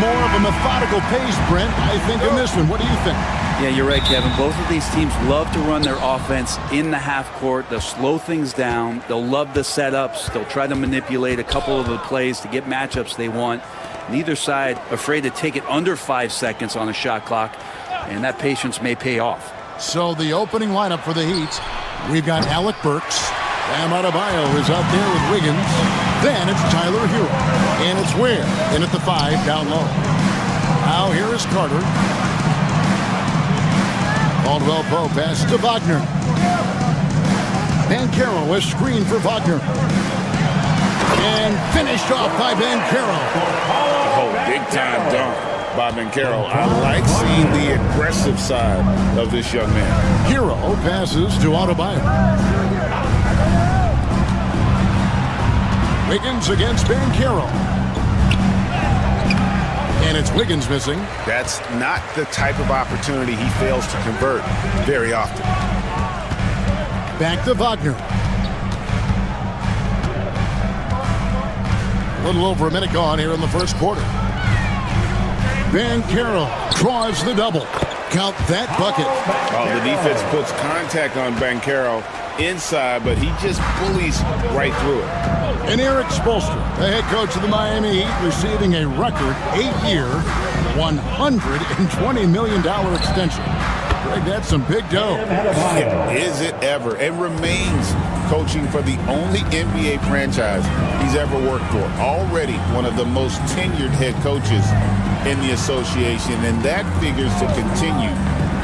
more of a methodical pace, Brent, I think, in this one. What do you think? Yeah, you're right, Kevin. Both of these teams love to run their offense in the half court. They'll slow things down. They'll love the setups. They'll try to manipulate a couple of the plays to get matchups they want. Neither side afraid to take it under 5 seconds on a shot clock, and that patience may pay off. So the opening lineup for the Heat, we've got Alec Burks. Bam Adebayo is out there with Wiggins. Then it's Tyler Hero. And it's Ware in at the 5 down low. Now here is Carter. Caldwell Pope passes to Wagner. Banchero is screened for Wagner. And finished off by Banchero. Oh, big-time dunk by Banchero. I like seeing the aggressive side of this young man. Hero passes to Adebayo. Wiggins against Banchero. And it's Wiggins missing. That's not the type of opportunity he fails to convert very often. Back to Wagner. A little over a minute gone here in the first quarter. Banchero draws the double. Count that bucket. Oh, the defense puts contact on Banchero inside, but he just bullies right through it. And Eric Spoelstra, the head coach of the Miami Heat, receiving a record 8-year, $120 million extension. Greg, that's some big dough. Is it ever? And remains coaching for the only NBA franchise he's ever worked for. Already one of the most tenured head coaches in the association, and that figures to continue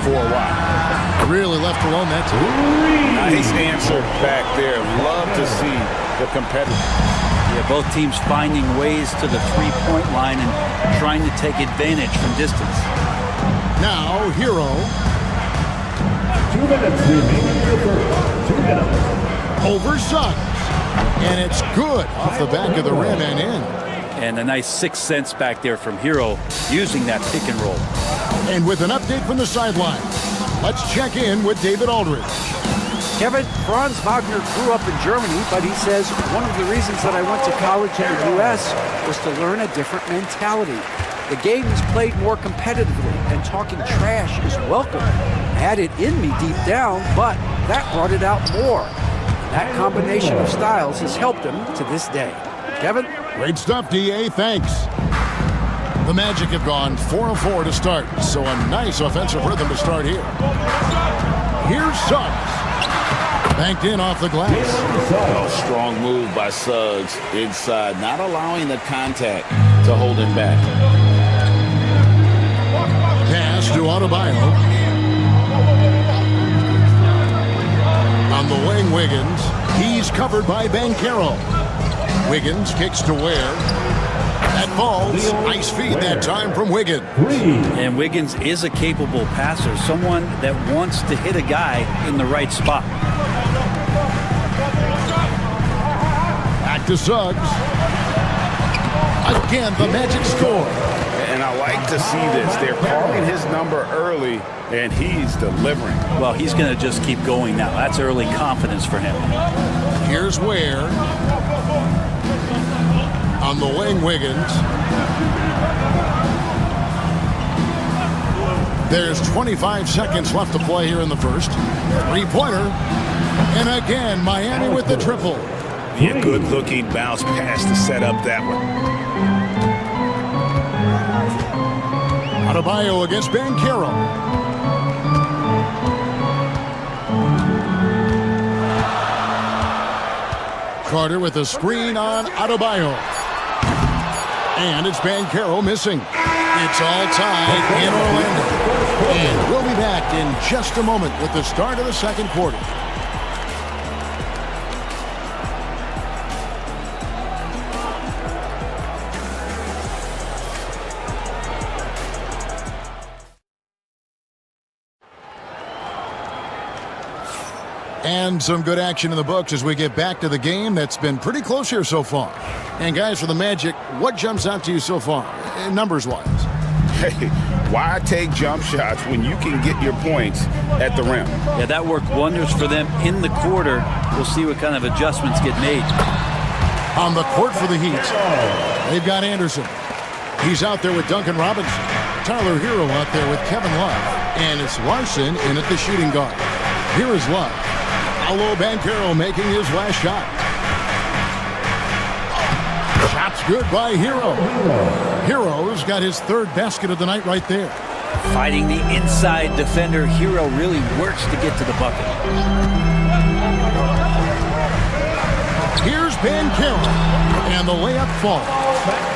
for a while. Really left alone that time. Nice answer back there. Love to see the competitor. Yeah, both teams finding ways to the three-point line and trying to take advantage from distance. Now, Hero. 2 minutes remaining in the first. 2 minutes. Over Suggs. And it's good off the back of the rim and in. And a nice 6 cents back there from Hero using that pick and roll. And with an update from the sideline, let's check in with David Aldridge. Kevin, Franz Wagner grew up in Germany, but he says one of the reasons that I went to college in the U.S. was to learn a different mentality. The game is played more competitively, and talking trash is welcome. I had it in me deep down, but that brought it out more. That combination of styles has helped him to this day. Kevin? Great stuff, D.A. Thanks. The Magic have gone 4 of 4 to start, so a nice offensive rhythm to start here. Here's Suggs. Banked in off the glass. Oh, strong move by Suggs inside, not allowing the contact to hold him back. Pass to Adebayo. On the wing, Wiggins. He's covered by Banchero. Wiggins kicks to Ware. That falls. Nice feed that time from Wiggins. And Wiggins is a capable passer, someone that wants to hit a guy in the right spot. Back to Suggs. Again, the Magic score. And I like to see this. They're calling his number early, and he's delivering. Well, he's going to just keep going now. That's early confidence for him. Here's Ware. On the wing, Wiggins. There's 25 seconds left to play here in the first. Three-pointer. And again, Miami with the triple. Yeah, good-looking bounce pass to set up that one. Adebayo against Banchero. Carter with a screen on Adebayo. And it's Banchero missing. It's all tied in Orlando. And we'll be back in just a moment with the start of the second quarter. And some good action in the books as we get back to the game that's been pretty close here so far. And guys, for the Magic, what jumps out to you so far, numbers-wise? Hey, why take jump shots when you can get your points at the rim? Yeah, that worked wonders for them in the quarter. We'll see what kind of adjustments get made. On the court for the Heat, they've got Anderson. He's out there with Duncan Robinson. Tyler Hero out there with Kevin Love. And it's Larson in at the shooting guard. Here is Love. Paolo Banchero making his last shot. Shot's good by Hero. Hero's got his third basket of the night right there. Fighting the inside defender, Hero really works to get to the bucket. Here's Banchero, and the layup falls.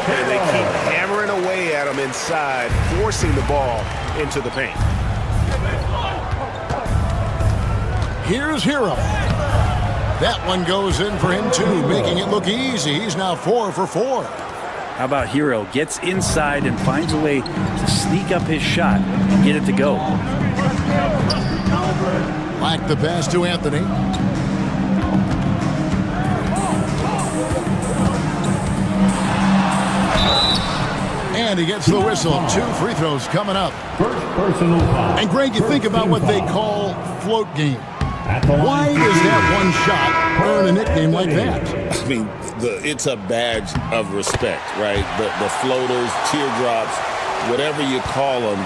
And they keep hammering away at him inside, forcing the ball into the paint. Here's Hero. That one goes in for him too, making it look easy. He's now 4 for 4. How about Hero? Gets inside and finds a way to sneak up his shot and get it to go. Black the pass to Anthony. And he gets the whistle. 2 free throws coming up. First personal foul. And Greg, you think about what they call float game. Why does that one shot earn a nickname like that? I mean, it's a badge of respect, right? The floaters, teardrops, whatever you call them,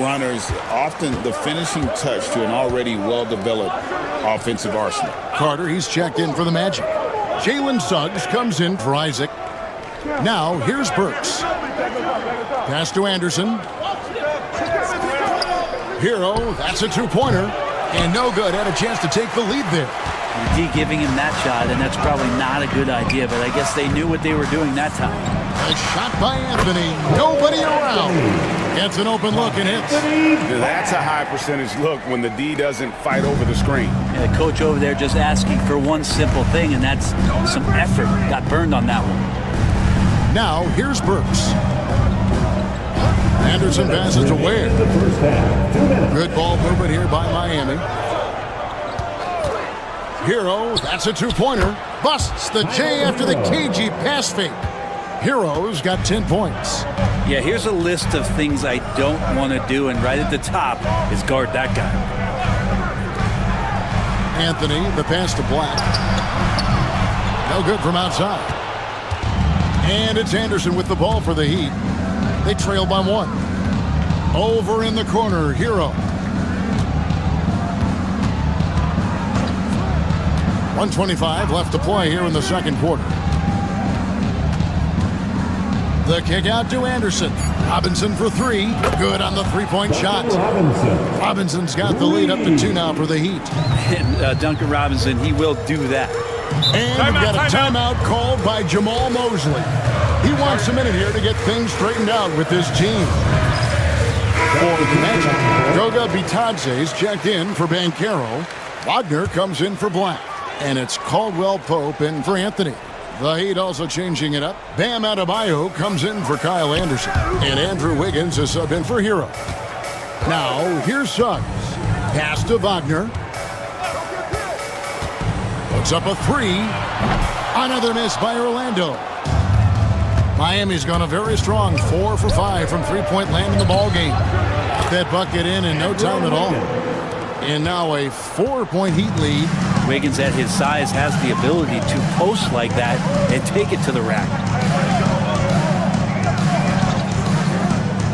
runners, often the finishing touch to an already well-developed offensive arsenal. Carter, he's checked in for the Magic. Jalen Suggs comes in for Isaac. Now, here's Burks. Pass to Anderson. Hero, that's a 2-pointer. And no good. Had a chance to take the lead there. D giving him that shot, and that's probably not a good idea, but I guess they knew what they were doing that time. A shot by Anthony. Nobody around. Gets an open look and hits. That's a high percentage look when the D doesn't fight over the screen. Yeah, coach over there just asking for one simple thing, and that's some effort. Got burned on that one. Now, here's Burks. Anderson passes to Ware. Good ball movement here by Miami. Hero, that's a 2-pointer. Busts the J after the cagey pass fake. Hero's got 10 points. Yeah, here's a list of things I don't want to do, and right at the top is guard that guy. Anthony, the pass to Black. No good from outside. And it's Anderson with the ball for the Heat. They trail by 1. Over in the corner, Hero. 1:25 left to play here in the second quarter. The kick out to Anderson. Robinson for 3. Good on the 3-point shot. Robinson's got the lead up to 2 now for the Heat. And Duncan Robinson, he will do that. And we've got a timeout called by Jamal Mosley. He wants a minute here to get things straightened out with his team. For the Magic, Goga Bitadze's checked in for Banchero. Wagner comes in for Black. And it's Caldwell Pope in for Anthony. The Heat also changing it up. Bam Adebayo comes in for Kyle Anderson. And Andrew Wiggins is sub in for Hero. Now, here's Suggs. Pass to Wagner. Puts up a 3. Another miss by Orlando. Miami's gone a very strong 4 for 5 from 3-point land in the ball game. Got that bucket in no time at all. And now a 4-point Heat lead. Wiggins at his size has the ability to post like that and take it to the rack.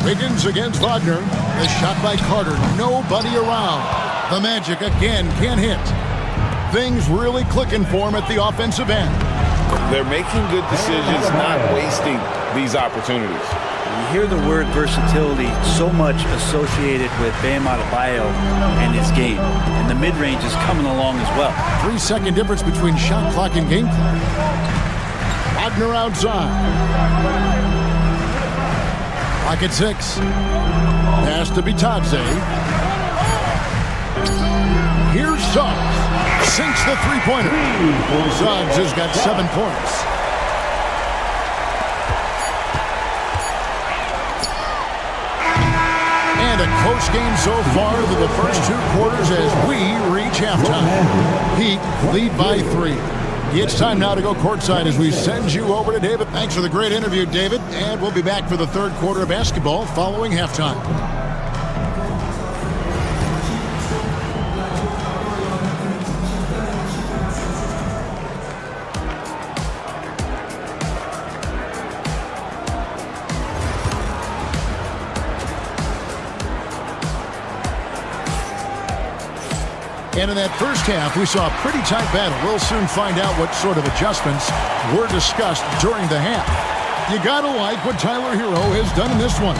Wiggins against Wagner. The shot by Carter. Nobody around. The Magic again can't hit. Things really clicking for him at the offensive end. They're making good decisions, not wasting these opportunities. You hear the word versatility so much associated with Bam Adebayo and his game. And the mid-range is coming along as well. 3-second difference between shot clock and game clock. Wagner outside. Clock at 6. Pass to Bitadze. Here's Suggs. Sinks the 3-pointer. Suggs has got 7 points. And a close game so far through the first 2 quarters as we reach halftime. Heat lead by 3. It's time now to go courtside as we send you over to David. Thanks for the great interview, David. And we'll be back for the third quarter of basketball following halftime. And in that first half, we saw a pretty tight battle. We'll soon find out what sort of adjustments were discussed during the half. You gotta like what Tyler Hero has done in this one.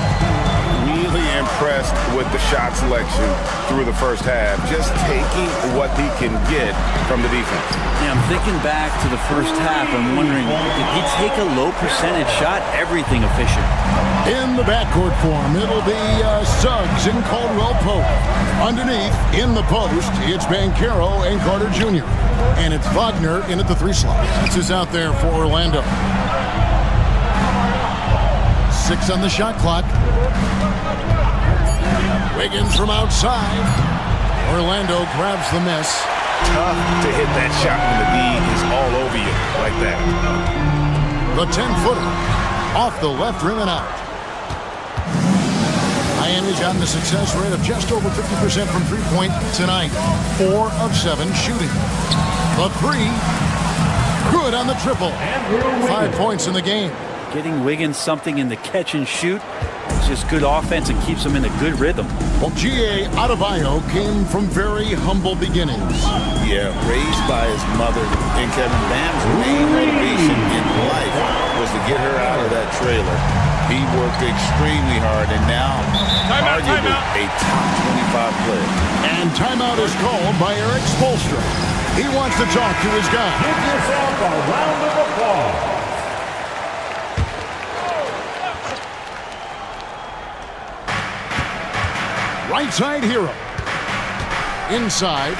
Really impressed with the shot selection through the first half. Just taking what he can get from the defense. Yeah, I'm thinking back to the first half. I'm wondering, did he take a low percentage shot? Everything efficient. In the backcourt form, it'll be Suggs and Caldwell Pope. Underneath, in the post, it's Banchero and Carter Jr. And it's Wagner in at the 3 slot. This is out there for Orlando. 6 on the shot clock. Wiggins from outside. Orlando grabs the miss. Tough to hit that shot when the D is all over you like that. The 10-footer off the left rim and out. Miami's gotten a success rate of just over 50% from three-point tonight. 4 of 7 shooting. The 3, good on the triple. 5 points in the game. Getting Wiggins something in the catch and shoot. It's just good offense and keeps him in a good rhythm. Well, G.A. Adebayo came from very humble beginnings. Yeah, raised by his mother. And Kevin Bam's main motivation in life was to get her out of that trailer. He worked extremely hard and now arguably a top 25 player. And timeout is called by Eric Spoelstra. He wants to talk to his guy. Give yourself a round of applause. Right side Hero. Inside.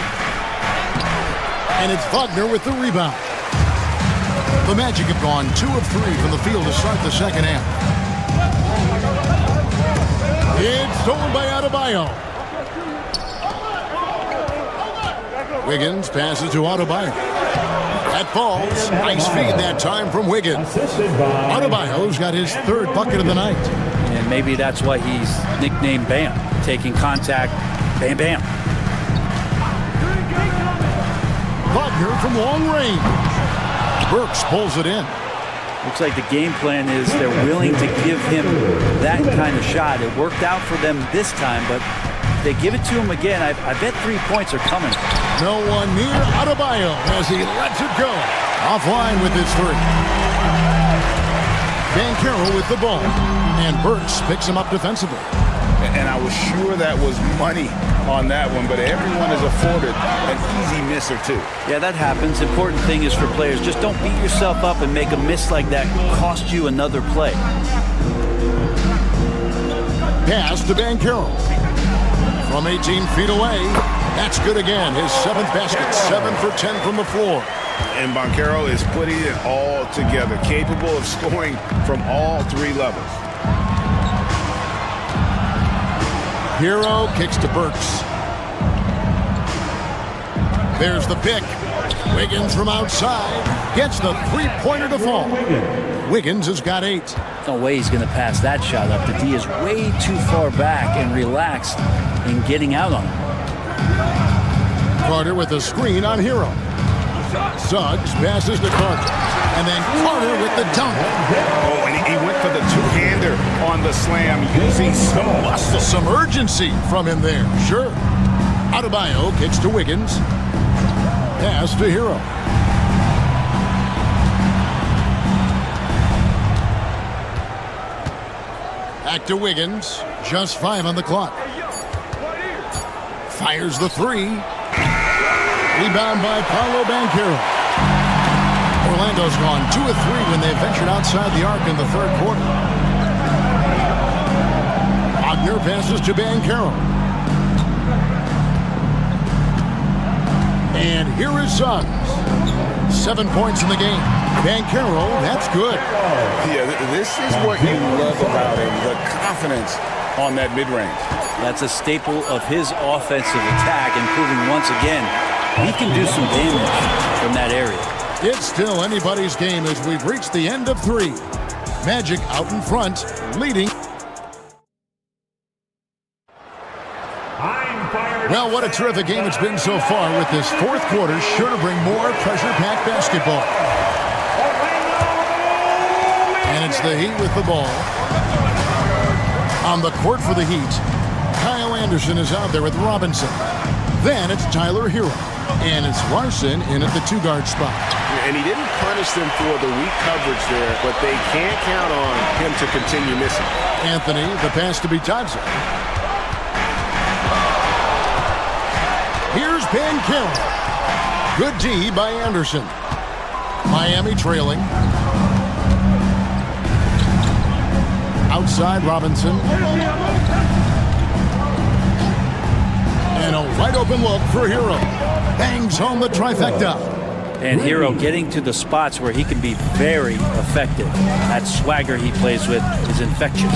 And it's Wagner with the rebound. The Magic have gone 2 of 3 from the field to start the second half. It's stolen by Adebayo. Wiggins passes to Adebayo. That falls. Nice feed that time from Wiggins. Adebayo's got his 3rd bucket of the night. And maybe that's why he's nicknamed Bam. Taking contact, bam, bam. Wagner from long range. Burks pulls it in. Looks like the game plan is they're willing to give him that kind of shot. It worked out for them this time, but if they give it to him again, I bet 3 points are coming. No one near Adebayo as he lets it go. Offline with his 3. Banchero with the ball. And Burks picks him up defensively. And I was sure that was money on that one, but everyone is afforded an easy miss or 2. Yeah, that happens. Important thing is for players, just don't beat yourself up and make a miss like that cost you another play. Pass to Banchero. From 18 feet away. That's good again. His 7th basket. 7 for 10 from the floor. And Banchero is putting it all together, capable of scoring from all 3 levels. Hero kicks to Burks. There's the pick. Wiggins from outside gets the 3-pointer to fall. Wiggins has got 8. No way he's going to pass that shot up. The D is way too far back and relaxed in getting out on him. Carter with a screen on Hero. Suggs passes to Carter. And then Carter with the dunk. Oh, and he went for the 2-hander on the slam, using some muscle. Some urgency from him there, sure. Adebayo kicks to Wiggins. Pass to Hero. Back to Wiggins. Just 5 on the clock. Fires the 3. Rebound by Paolo Banchero. Orlando's gone 2 of 3 when they ventured outside the arc in the 3rd quarter. Wagner passes to Banchero. And here is Suggs. 7 points in the game. Banchero, that's good. Yeah, this is what you love about him, the confidence on that mid-range. That's a staple of his offensive attack, and proving once again he can do some damage from that area. It's still anybody's game as we've reached the end of 3. Magic out in front, leading. Well, what a terrific game it's been so far, with this 4th quarter sure to bring more pressure-packed basketball. And it's the Heat with the ball. On the court for the Heat, Kyle Anderson is out there with Robinson. Then it's Tyler Hero. And it's Larson in at the 2-guard spot. And he didn't punish them for the weak coverage there, but they can't count on him to continue missing. Anthony, the pass to Bitadze. Here's Banchero. Good D by Anderson. Miami trailing. Outside Robinson. And a wide open look for Hero. Bangs home the trifecta. And Hero getting to the spots where he can be very effective. That swagger he plays with is infectious.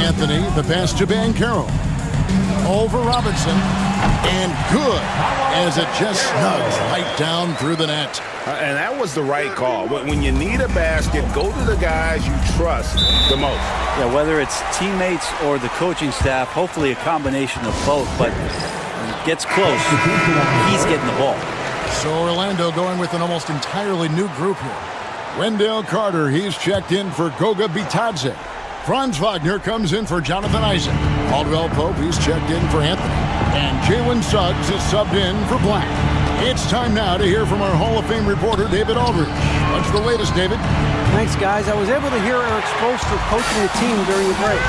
Anthony, the pass to Banchero. Over Robinson. And good as it just snugs right down through the net. And that was the right call. When you need a basket, go to the guys you trust the most. Yeah, whether it's teammates or the coaching staff, hopefully a combination of both, but when it gets close, he's getting the ball. So Orlando going with an almost entirely new group here. Wendell Carter, he's checked in for Goga Bitadze. Franz Wagner comes in for Jonathan Isaac. Caldwell Pope, he's checked in for Anthony. And Jalen Suggs is subbed in for Black. It's time now to hear from our Hall of Fame reporter, David Aldridge. What's the latest, David? Thanks, guys. I was able to hear Eric Spoelstra coaching the team during the break.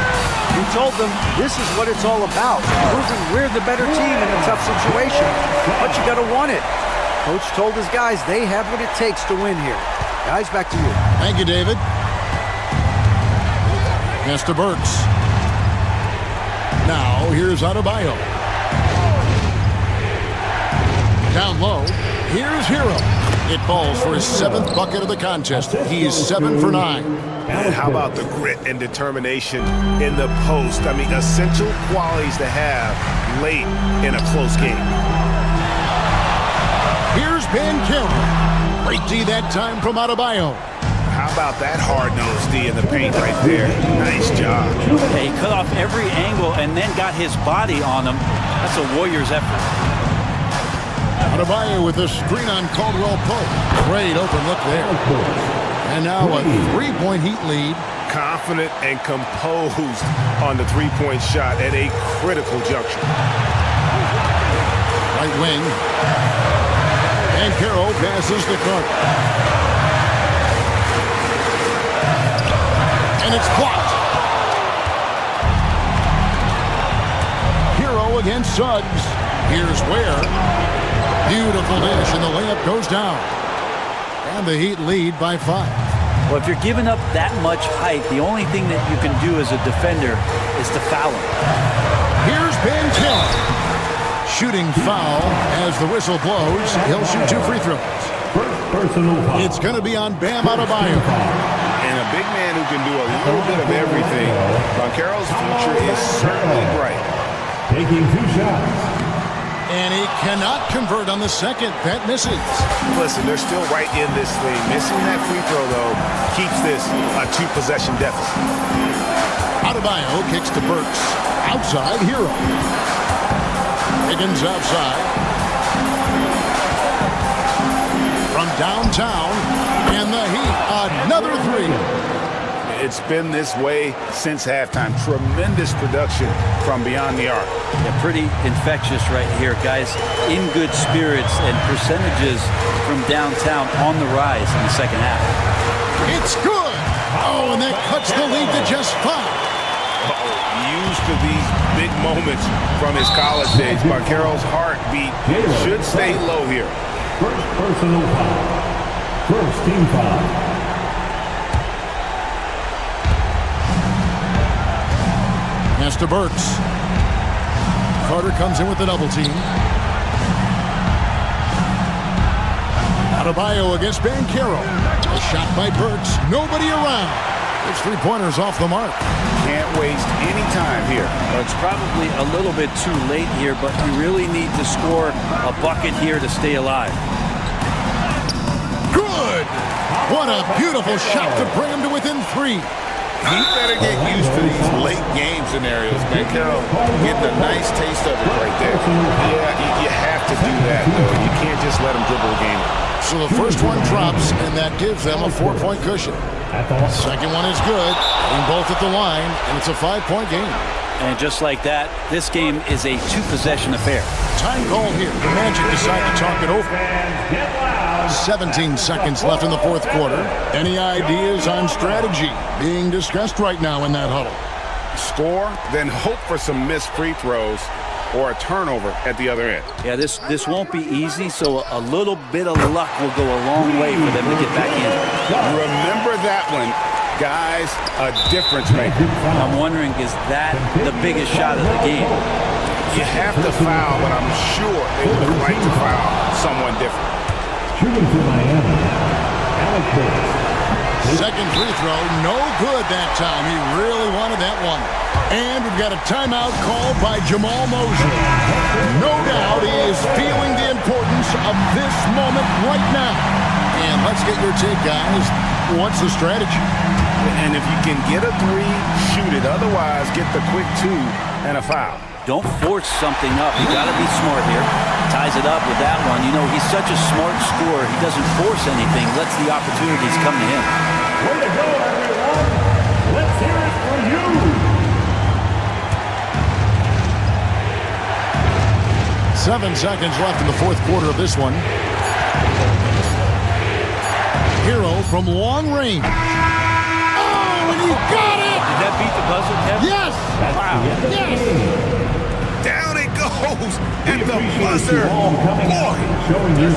He told them this is what it's all about, proving we're the better team in a tough situation. But you got to want it. Coach told his guys they have what it takes to win here. Guys, back to you. Thank you, David. Pass to Burks. Now, here's Adebayo. Down low, here's Hero. It falls for his 7th bucket of the contest. He's 7 for 9. And how about the grit and determination in the post? I mean, essential qualities to have late in a close game. Here's Banchero. Great D that time from Adebayo. How about that hard-nosed D in the paint right there? Nice job. Yeah, he cut off every angle and then got his body on him. That's a Warriors effort. Adebayo with a screen on Caldwell Pope. Great open look there. And now a 3-point Heat lead. Confident and composed on the 3-point shot at a critical juncture. Right wing. And Banchero passes the Carter. And it's blocked. Hero against Suggs. Here's Ware. Beautiful dish, and the layup goes down. And the Heat lead by 5. Well, if you're giving up that much height, the only thing that you can do as a defender is to foul him. Here's Banchero. Shooting foul as the whistle blows. He'll shoot 2 free throws. It's going to be on Bam Adebayo. And a big man who can do a little bit of everything. Banchero's future is certainly bright. Taking 2 shots. And he cannot convert on the second. That misses. Listen, they're still right in this thing. Missing that free throw, though, keeps this a 2-possession deficit. Adebayo kicks to Burks. Outside, Hero. Higgins outside. From downtown, and the Heat, another 3. It's been this way since halftime. Tremendous production from beyond the arc. Yeah, pretty infectious right here, guys. In good spirits and percentages from downtown on the rise in the second half. It's good. Oh, and that cuts the lead to just 5. Used to these big moments from his college days. Banchero's heartbeat should stay low here. First personal foul. First team foul. Pass to Burks. Carter comes in with the double team. Adebayo against Banchero. A shot by Burks. Nobody around. It's 3-pointers off the mark. Can't waste any time here. Well, it's probably a little bit too late here, but you really need to score a bucket here to stay alive. Good! What a beautiful shot to bring him to within 3. He better get used to these late game scenarios, Banchero. Getting a nice taste of it right there. Yeah, you have to do that, though. You can't just let him dribble the game. So the first one drops, and that gives them a 4-point cushion. Second one is good, and both at the line, and it's a 5-point game. And just like that, this game is a two-possession affair. Time call here. The Magic decide to talk it over. 17 seconds left in the fourth quarter. Any ideas on strategy being discussed right now in that huddle? Score, then hope for some missed free throws or a turnover at the other end. Yeah, this won't be easy, so a little bit of luck will go a long way for them to get back in. Remember that one, guys, a difference maker. I'm wondering, is that the biggest shot of the game? You have to foul, but I'm sure they would like to foul someone different. Shooting for Miami, Alex Burks. Second free throw, no good that time. He really wanted that one. And we've got a timeout called by Jamal Mosley. No doubt he is feeling the importance of this moment right now. And let's get your take, guys. What's the strategy? And if you can get a three, shoot it. Otherwise, get the quick two and a foul. Don't force something up. You got to be smart here. Ties it up with that one. You know, he's such a smart scorer. He doesn't force anything. Lets the opportunities come to him. Way to go, everyone. Let's hear it for you. Seven seconds left in the fourth quarter of this one. Hero from long range. Oh, and he got it! Did that beat the buzzer, Kevin? Yes! Wow. Yes! Down it goes at the buzzer. Boy. Showing you.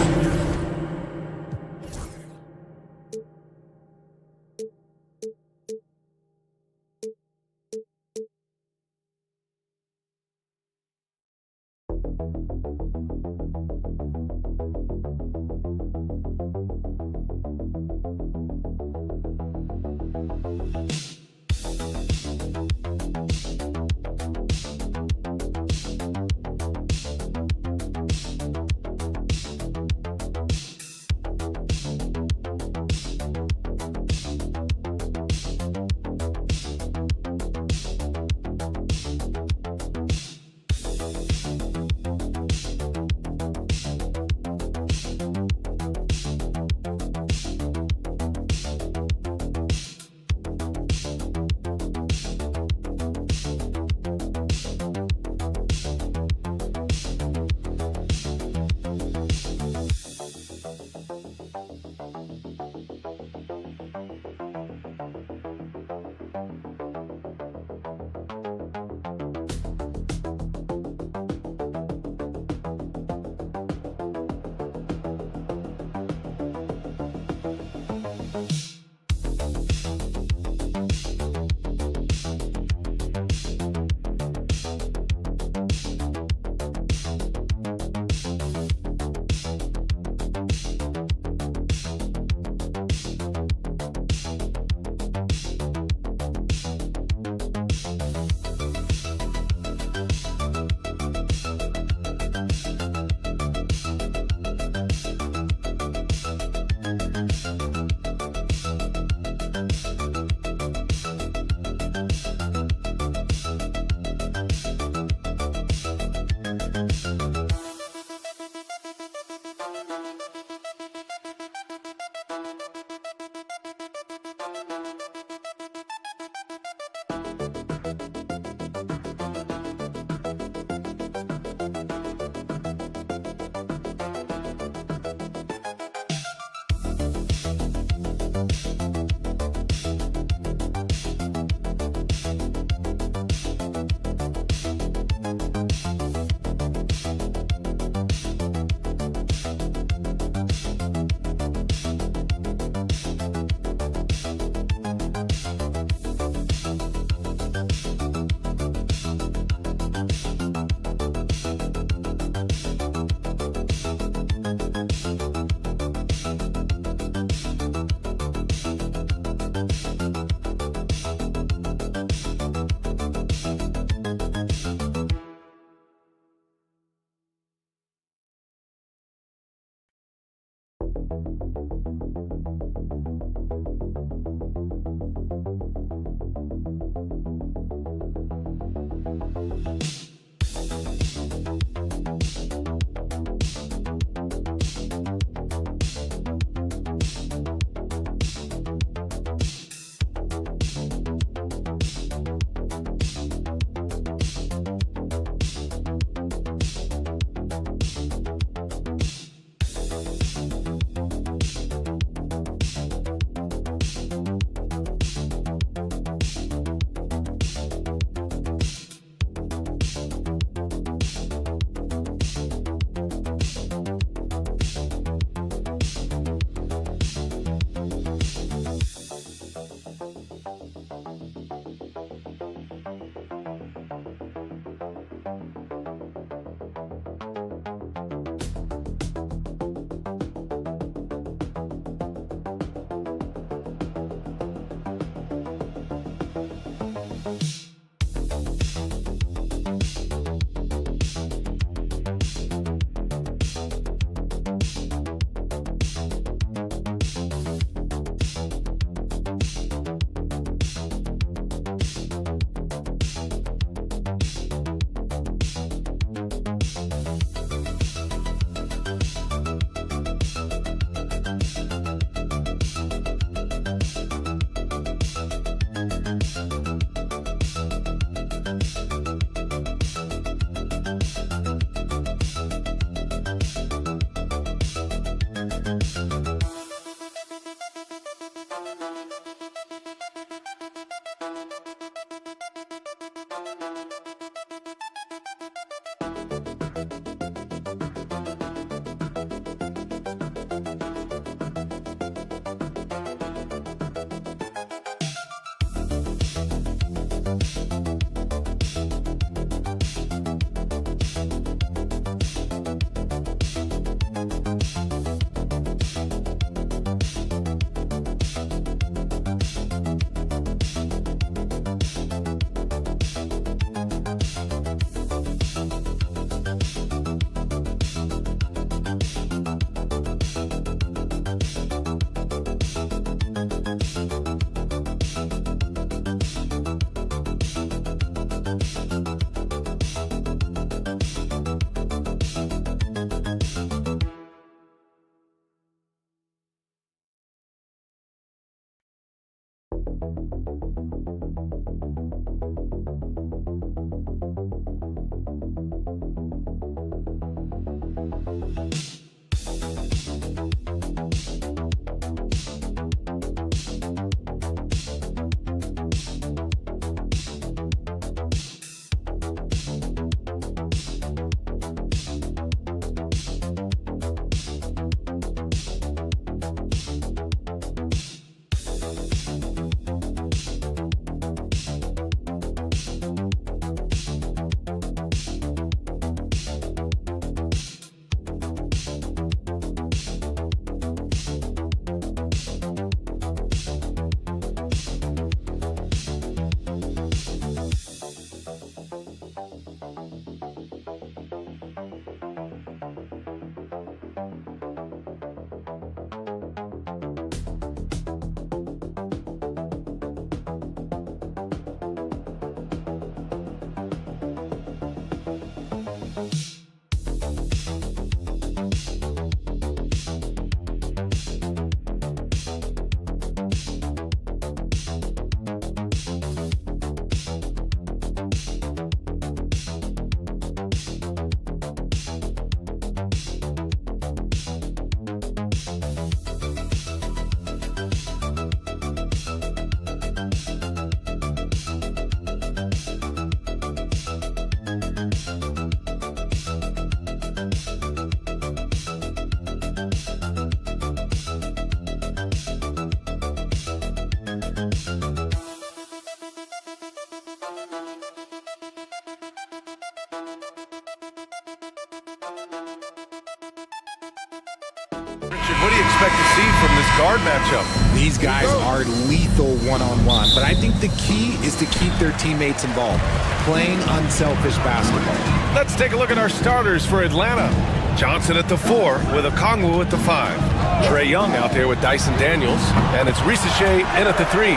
What do you expect to see from this guard matchup? These guys are lethal one-on-one, but I think the key is to keep their teammates involved, playing unselfish basketball. Let's take a look at our starters for Atlanta. Johnson at the 4 with Okongwu at the 5. Trae Young out there with Dyson Daniels, and it's Risache in at the 3.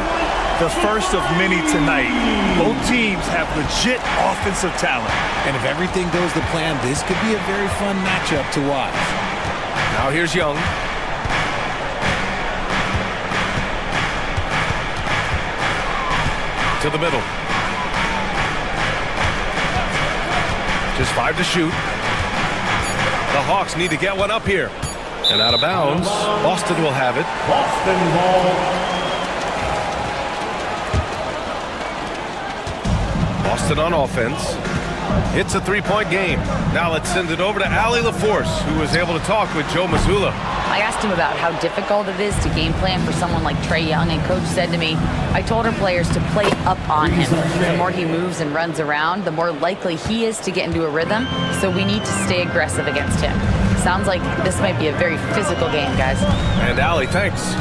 The first of many tonight. Both teams have legit offensive talent. And if everything goes to plan, this could be a very fun matchup to watch. Now here's Young. To the middle. Just 5 to shoot. The Hawks need to get one up here. And out of bounds. Boston will have it. Boston ball. Boston on offense. It's a 3-point game. Now let's send it over to Allie LaForce, who was able to talk with Joe Mazzulla. I asked him about how difficult it is to game plan for someone like Trae Young, and Coach said to me, I told our players to play up on him. The more he moves and runs around, the more likely he is to get into a rhythm, so we need to stay aggressive against him. Sounds like this might be a very physical game, guys. And Allie, thanks.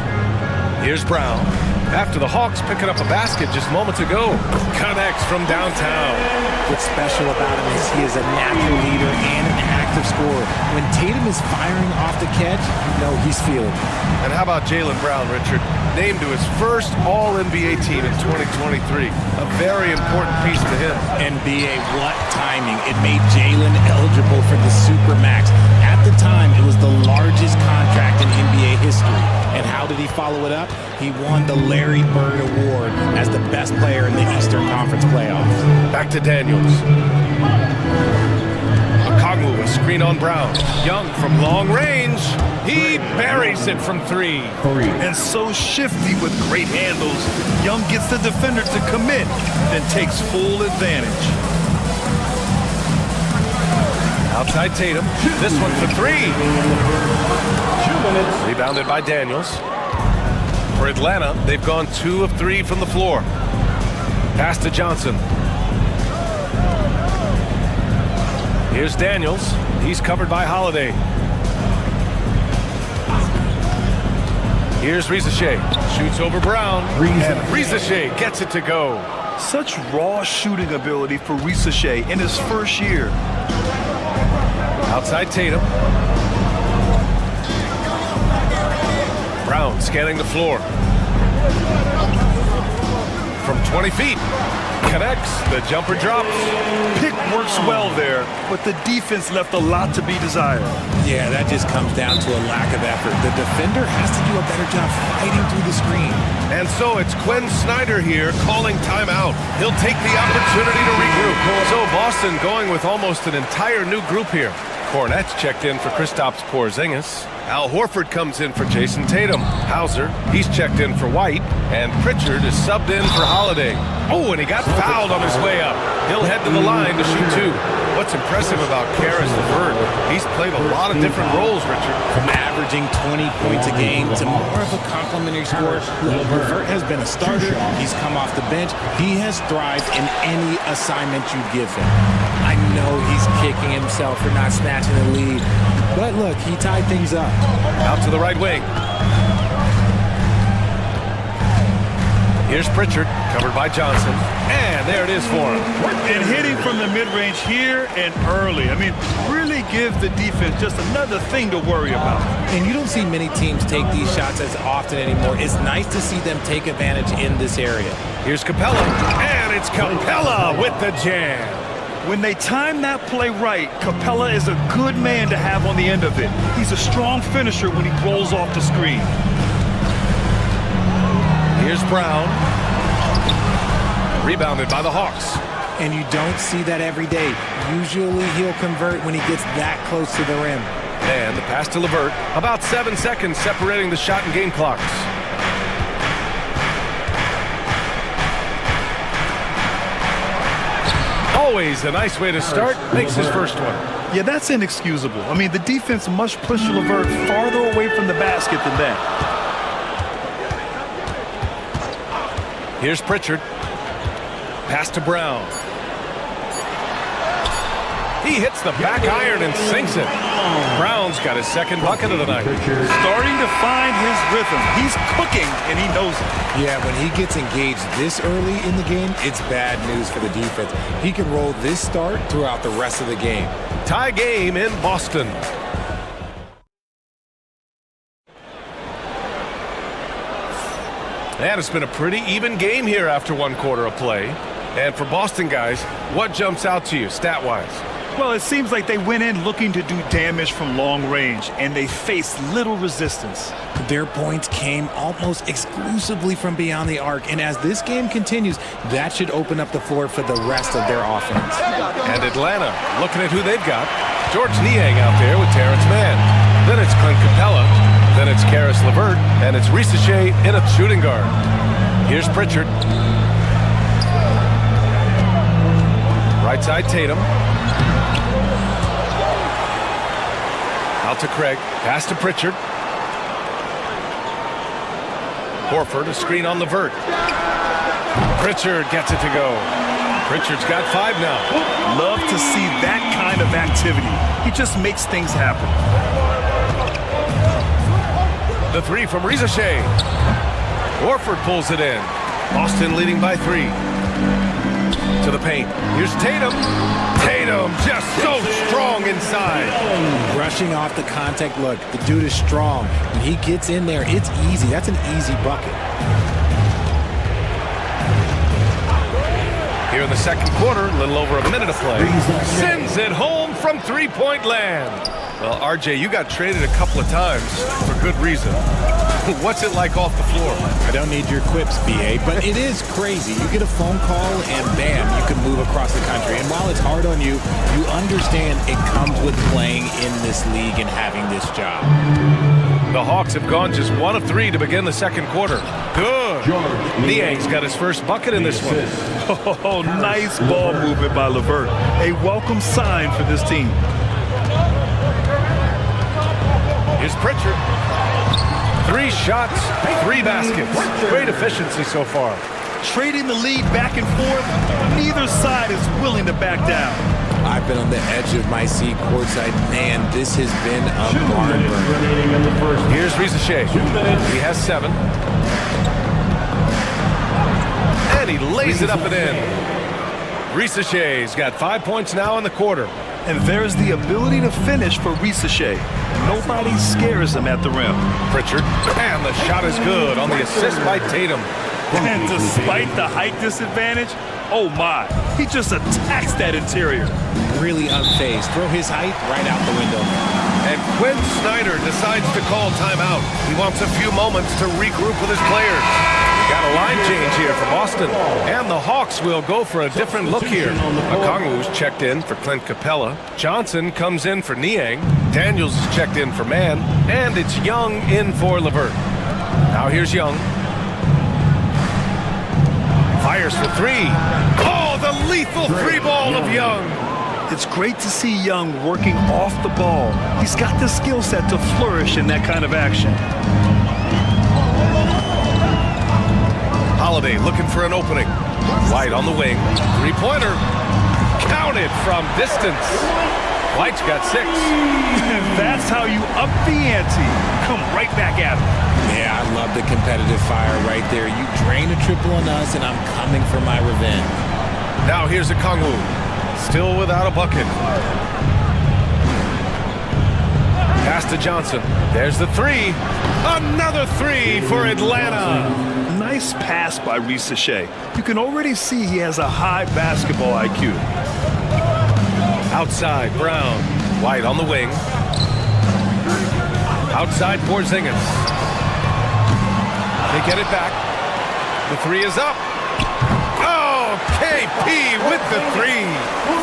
Here's Brown. after the Hawks picking up a basket just moments ago. Connects from downtown. What's special about him is he is a natural leader and an active scorer. When Tatum is firing off the catch, you know he's feeling it. And how about Jaylen Brown, Richard? Named to his first All-NBA team in 2023. A very important piece to him. NBA, what timing. It made Jaylen eligible for the Supermax. At the time, it was the largest contract in NBA history. And how did he follow it up? He won the Larry Bird Award as the best player in the Eastern Conference playoffs. Back to Daniels. Okongwu, a screen on Brown. Young from long range. He buries it from three. And so shifty with great handles. Young gets the defender to commit, then takes full advantage. Outside Tatum. This one for three. Rebounded by Daniels. For Atlanta, they've gone 2 of 3 from the floor. Pass to Johnson. Here's Daniels. He's covered by Holiday. Here's Risache. Shoots over Brown. And Risache gets it to go. Such raw shooting ability for Risache in his first year. Outside Tatum. Brown scanning the floor. From 20 feet. Connects. The jumper drops. Pick works well there, but the defense left a lot to be desired. Yeah, that just comes down to a lack of effort. The defender has to do a better job fighting through the screen. And so it's Quinn Snyder here calling timeout. He'll take the opportunity to regroup. So Boston going with almost an entire new group here. Kornet's checked in for Kristaps Porzingis. Al Horford comes in for Jason Tatum. Hauser, he's checked in for White. And Pritchard is subbed in for Holiday. Oh, and he got fouled on his way up. He'll head to the line to shoot 2. What's impressive about Caris LeVert, he's played a lot of different roles, Richard. From averaging 20 points a game to more of a complimentary scorer, LeVert has been a starter. He's come off the bench. He has thrived in any assignment you give him. I know he's kicking himself for not snatching the lead. But look, he tied things up. Out to the right wing. Here's Pritchard, covered by Johnson. And there it is for him. And hitting from the mid-range here and early. I mean, really give the defense just another thing to worry about. And you don't see many teams take these shots as often anymore. It's nice to see them take advantage in this area. Here's Capella. And it's Capella with the jam. When they time that play right, Capella is a good man to have on the end of it. He's a strong finisher when he rolls off the screen. Here's Brown. Rebounded by the Hawks. And you don't see that every day. Usually he'll convert when he gets that close to the rim. And the pass to LeVert. About 7 seconds separating the shot and game clocks. Always a nice way to start. Makes his first one. Yeah, that's inexcusable. I mean, the defense must push LeVert farther away from the basket than that. Here's Pritchard. Pass to Brown. He hits the back iron and sinks it. Brown's got his second bucket of the night. Starting to find his rhythm. He's cooking, and he knows it. Yeah, when he gets engaged this early in the game, it's bad news for the defense. He can roll this start throughout the rest of the game. Tie game in Boston. And it's been a pretty even game here after 1 quarter of play. And for Boston guys, what jumps out to you stat-wise? Well, it seems like they went in looking to do damage from long range, and they faced little resistance. Their points came almost exclusively from beyond the arc, and as this game continues, that should open up the floor for the rest of their offense. And Atlanta, looking at who they've got. George Niang out there with Terrence Mann. Then it's Clint Capella. Then it's Caris LeVert. And it's Risache in a shooting guard. Here's Pritchard. Right side Tatum. Out to Craig. Pass to Pritchard. Horford, a screen on LeVert. Pritchard gets it to go. Pritchard's got 5 now. Love to see that kind of activity. He just makes things happen. The 3 from Risache. Horford pulls it in. Boston leading by 3. To the paint. Here's Tatum. Tatum just so strong inside. Rushing off the contact. Look, the dude is strong. When he gets in there, it's easy. That's an easy bucket. Here in the second quarter, a little over a minute of play. Sends it home from three-point land. Well, RJ, you got traded a couple of times for good reason. What's it like off the floor? I don't need your quips, BA, but it is crazy. You get a phone call and bam, you can move across the country. And while it's hard on you, you understand it comes with playing in this league and having this job. The Hawks have gone just 1 of 3 to begin the second quarter. Good. Niang's got his first bucket in this one. Oh, nice ball movement by LeVert. A welcome sign for this team. Here's Pritchard. 3 shots, 3 baskets. Great efficiency so far. Trading the lead back and forth, neither side is willing to back down. I've been on the edge of my seat courtside. Man, this has been a barn burner. Here's Risacher. He has 7. And he lays it up and in. Risacher's got 5 points now in the quarter. And there's the ability to finish for Risacher. Nobody scares him at the rim. Pritchard, and the shot is good on the assist by Tatum. And despite the height disadvantage, oh my, he just attacks that interior. Really unfazed. Throw his height right out the window. And Quinn Snyder decides to call timeout. He wants a few moments to regroup with his players. Got a line change here for Boston. And the Hawks will go for a different look here. Okongwu's checked in for Clint Capella. Johnson comes in for Niang. Daniels is checked in for Mann. And it's Young in for LeVert. Now here's Young. Fires for 3. Oh, the lethal 3-ball of Young. It's great to see Young working off the ball. He's got the skill set to flourish in that kind of action. Holiday looking for an opening. White on the wing. 3-pointer. Counted from distance. White's got 6. That's how you up the ante. Come right back at him. Yeah, I love the competitive fire right there. You drain a triple on us, and I'm coming for my revenge. Now here's Okongwu. Still without a bucket. Pass to Johnson. There's the 3. Another 3 for Atlanta. Nice pass by Risacher. You can already see he has a high basketball IQ. Outside, Brown. White on the wing. Outside, Porzingis. They get it back. The 3 is up. Oh, KP with the 3.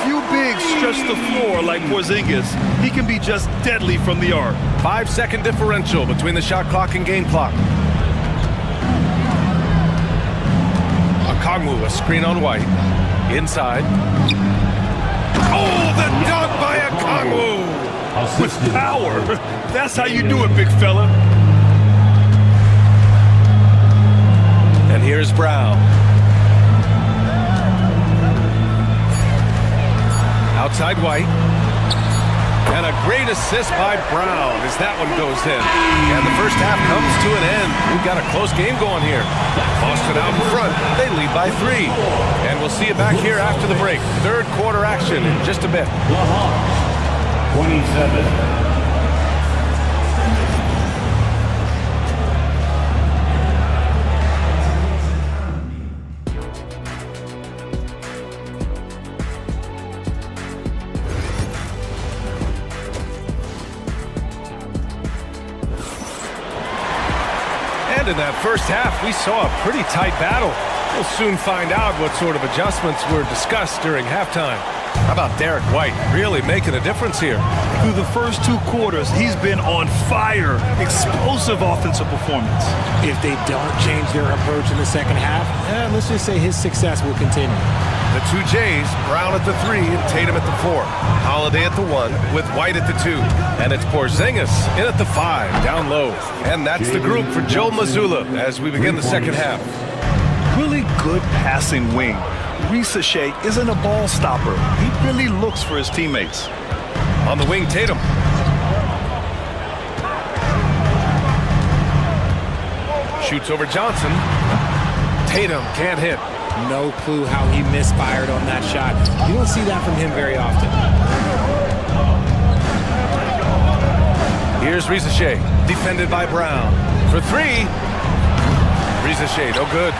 Few bigs stretch the floor like Porzingis. He can be just deadly from the arc. 5-second differential between the shot clock and game clock. Okongwu, a screen on White. Inside. Oh, the dunk by Okongwu! With power. That's how you do it, big fella. And here's Brown. Outside White. And a great assist by Brown as that one goes in. And the first half comes to an end. We've got a close game going here. Boston out in front. They lead by 3. And we'll see you back here after the break. Third quarter action in just a bit. 27. In that first half, we saw a pretty tight battle. We'll soon find out what sort of adjustments were discussed during halftime. How about Derek White really making a difference here? Through the first 2 quarters, he's been on fire. Explosive offensive performance. If they don't change their approach in the second half, let's just say his success will continue. The 2 Jays, Brown at the 3 and Tatum at the 4. Holiday at the 1 with White at the 2. And it's Porzingis in at the 5, down low. And that's the group for Joe Mazzulla as we begin the second half. Really good passing wing. Risacher isn't a ball stopper. He really looks for his teammates. On the wing, Tatum. Shoots over Johnson. Tatum can't hit. No clue how he misfired on that shot. You don't see that from him very often. Here's Rizachet, defended by Brown. For three. Rizachet, no good.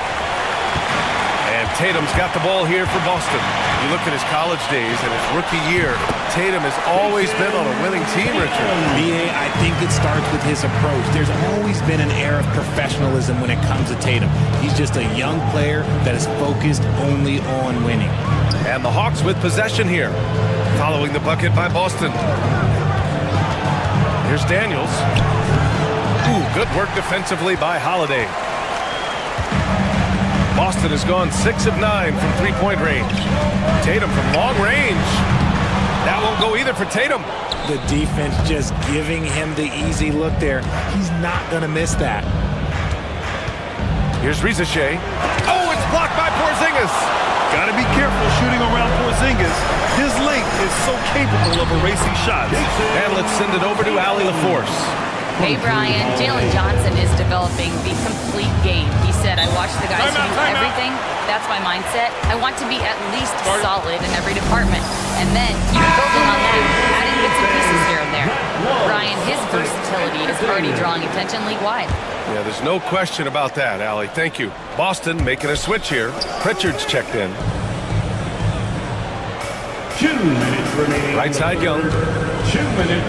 And Tatum's got the ball here for Boston. You look at his college days and his rookie year, Tatum has always been on a winning team, Richard. B.A., I think it starts with his approach. There's always been an air of professionalism when it comes to Tatum. He's just a young player that is focused only on winning. And the Hawks with possession here, following the bucket by Boston. Here's Daniels. Ooh, good work defensively by Holiday. Boston has gone 6 of 9 from three-point range. Tatum from long range. That won't go either for Tatum. The defense just giving him the easy look there. He's not going to miss that. Here's Rizachet. Oh, it's blocked by Porzingis. Got to be careful shooting around Porzingis. His length is so capable of erasing shots. And let's send it over to Allie LaForce. Hey, Brian, Jalen Johnson is developing the complete game. He said, I watch the guys who do everything. That's my mindset. I want to be at least solid in every department. And then, building on that, adding bits and pieces here and there. Brian, his versatility is already drawing attention league-wide. Yeah, there's no question about that, Allie. Thank you. Boston making a switch here. Pritchard's checked in. 2 minutes remaining. Right side, Young. 2 minutes.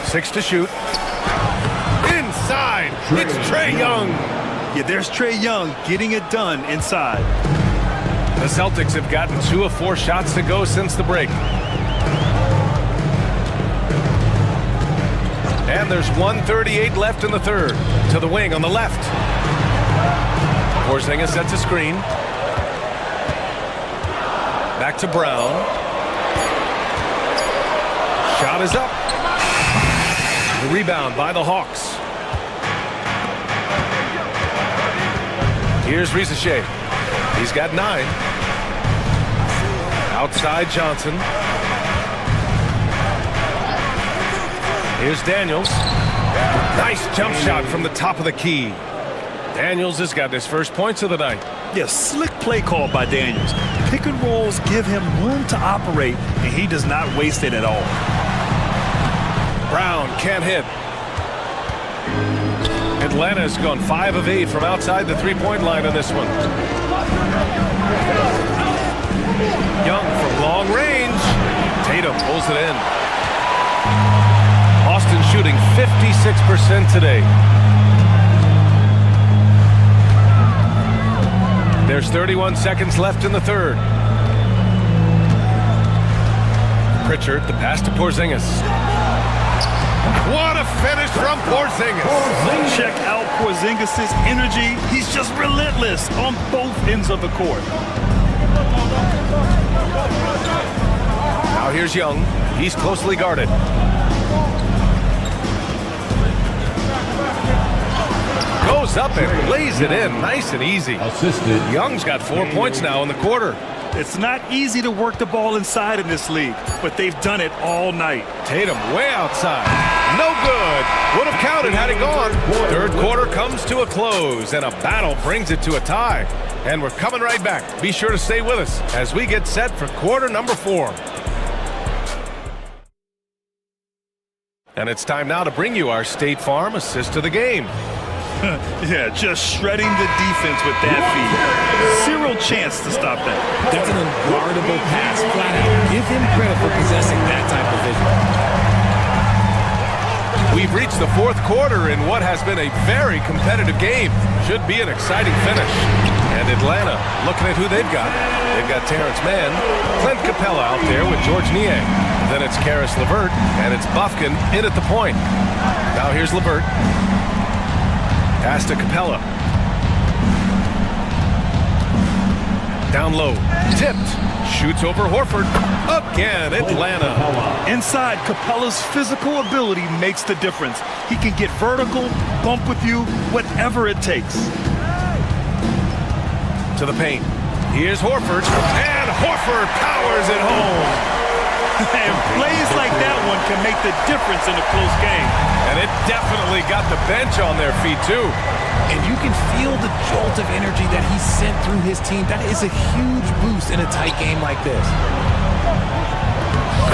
6 to shoot. Inside, it's Trae Young. Yeah, there's Trae Young getting it done inside. The Celtics have gotten 2 of 4 shots to go since the break. And there's 1:38 left in the third. To the wing on the left. Porzingis sets a screen. Back to Brown. Shot is up. The rebound by the Hawks. Here's Rizachet. He's got 9. Outside Johnson. Here's Daniels. Nice jump shot from the top of the key. Daniels has got his first points of the night. Yeah, slick play call by Daniels. Pick and rolls give him room to operate, and he does not waste it at all. Brown can't hit. Atlanta's gone 5 of 8 from outside the three-point line on this one. Young from long range. Tatum pulls it in. Boston shooting 56% today. There's 31 seconds left in the third. Pritchard, the pass to Porzingis. What a finish from Porzingis. Check out Porzingis' energy. He's just relentless on both ends of the court. Now here's Young. He's closely guarded. Goes up and lays it in. Nice and easy. Assisted. Young's got 4 points now in the quarter. It's not easy to work the ball inside in this league, but they've done it all night. Tatum way outside. No good. Would have counted had it gone. Third quarter comes to a close, and a battle brings it to a tie. And we're coming right back. Be sure to stay with us as we get set for quarter number 4. And it's time now to bring you our State Farm assist of the game. Yeah, just shredding the defense with that feed. Zero chance to stop that. That's an unguardable pass, flat out. Give him credit for possessing that type of vision. We've reached the fourth quarter in what has been a very competitive game. Should be an exciting finish. And Atlanta, looking at who they've got. They've got Terrence Mann, Clint Capella out there with George Niang. Then it's Karis LeVert, and it's Bufkin in at the point. Now here's LeVert. Pass to Capella. Down low. Tipped. Shoots over Horford. Again, Atlanta. Inside, Capella's physical ability makes the difference. He can get vertical, bump with you, whatever it takes. To the paint. Here's Horford. And Horford powers it home. And plays like that one can make the difference in a close game. And it definitely got the bench on their feet, too. And you can feel the jolt of energy that he sent through his team. That is a huge boost in a tight game like this.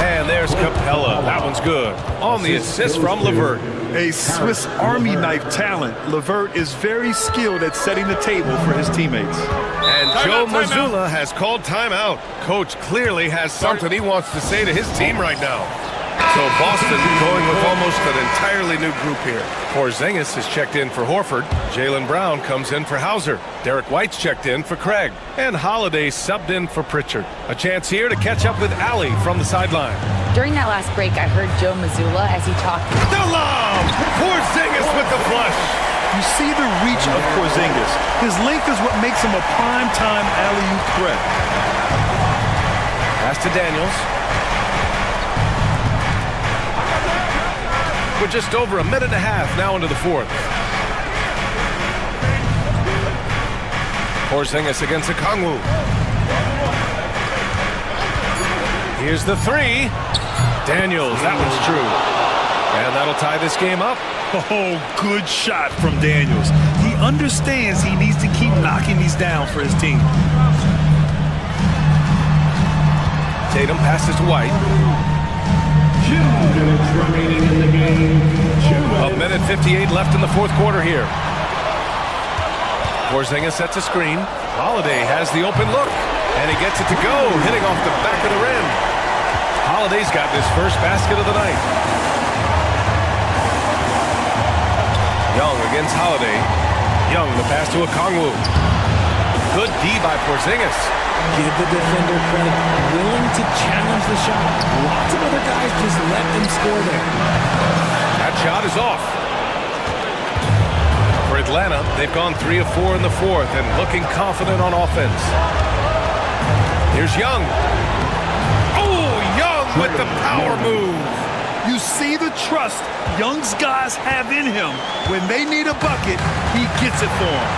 And there's Capella. That one's good. On the assist from LeVert. A Swiss Army knife talent, LeVert is very skilled at setting the table for his teammates. And Joe Mazzulla has called timeout. Coach clearly has something he wants to say to his team right now. So Boston going with almost an entirely new group here. Porzingis is checked in for Horford. Jaylen Brown comes in for Hauser. Derek White's checked in for Craig. And Holiday subbed in for Pritchard. A chance here to catch up with Allie from the sideline. During that last break, I heard Joe Mazzulla as he talked. The lob! Porzingis with the flush. You see the reach of Porzingis. His length is what makes him a prime-time alley-oop threat. Pass to Daniels. We're just over a minute and a half now into the fourth. Porzingis against Okongwu. Here's the three. Daniels, that one's true. And that'll tie this game up. Oh, good shot from Daniels. He understands he needs to keep knocking these down for his team. Tatum passes to White. 2 minutes remaining in the game. 1 minute 58 left in the fourth quarter here. Porzingis sets a screen. Holiday has the open look. And he gets it to go, hitting off the back of the rim. Holiday's got his first basket of the night. Young against Holiday. Young, the pass to Okongwu. Good D by Porzingis. Give the defender credit. Willing to challenge the shot. Lots of other guys just let them score there. That shot is off. For Atlanta, they've gone 3 of 4 in the fourth and looking confident on offense. Here's Young. Oh, Young with the power move. You see the trust Young's guys have in him. When they need a bucket, he gets it for them.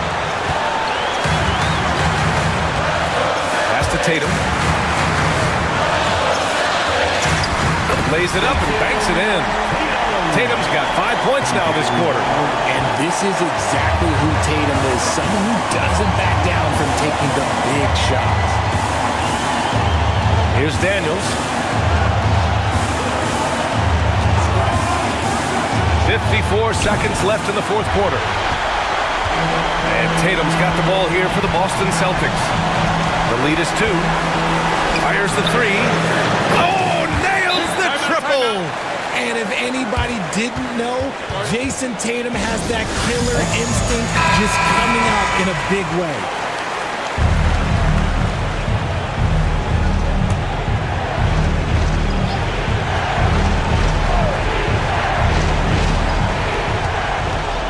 Pass to Tatum. Lays it up and banks it in. Tatum's got 5 points now this quarter. And this is exactly who Tatum is. Someone who doesn't back down from taking the big shots. Here's Daniels. 54 seconds left in the fourth quarter. And Tatum's got the ball here for the Boston Celtics. The lead is 2. Fires the 3. Oh, nails the triple! And if anybody didn't know, Jason Tatum has that killer instinct just coming out in a big way.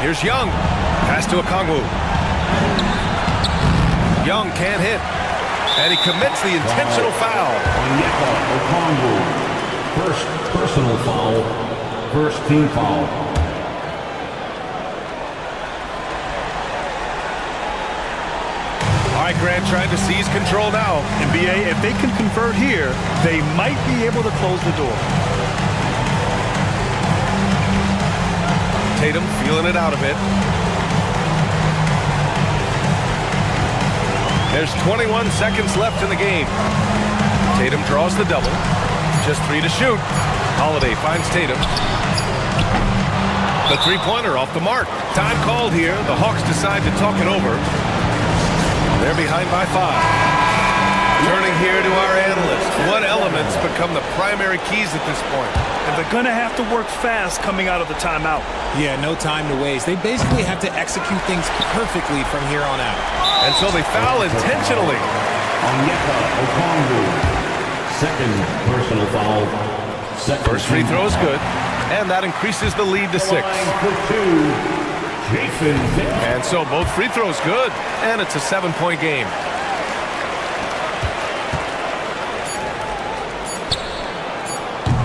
Here's Young. Pass to Okongwu. Young can't hit. And he commits the intentional foul. Okongwu. First personal foul. First team foul. All right, Grant trying to seize control now. NBA, if they can convert here, they might be able to close the door. Tatum feeling it out a bit. There's 21 seconds left in the game. Tatum draws the double. Just 3 to shoot. Holiday finds Tatum. The three-pointer off the mark. Time called here. The Hawks decide to talk it over. They're behind by 5. Turning here to our analyst. What elements become the primary keys at this point? And they're going to have to work fast coming out of the timeout. Yeah, no time to waste. They basically have to execute things perfectly from here on out. And so they foul intentionally. Onyeka Okongwu. Second personal foul. First free throw is good. And that increases the lead to 6. For 2, Jason Tatum. And so both free throws good. And it's a 7-point game.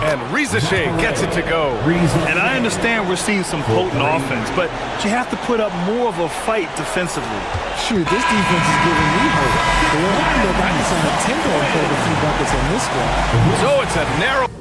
And Rizasheh gets it to go. And I understand we're seeing some potent offense, but you have to put up more of a fight defensively. Shoot, this defense is giving me hope. The Orlando Rockets on a 10-goal pull a few buckets defense in this squad. So it's a narrow.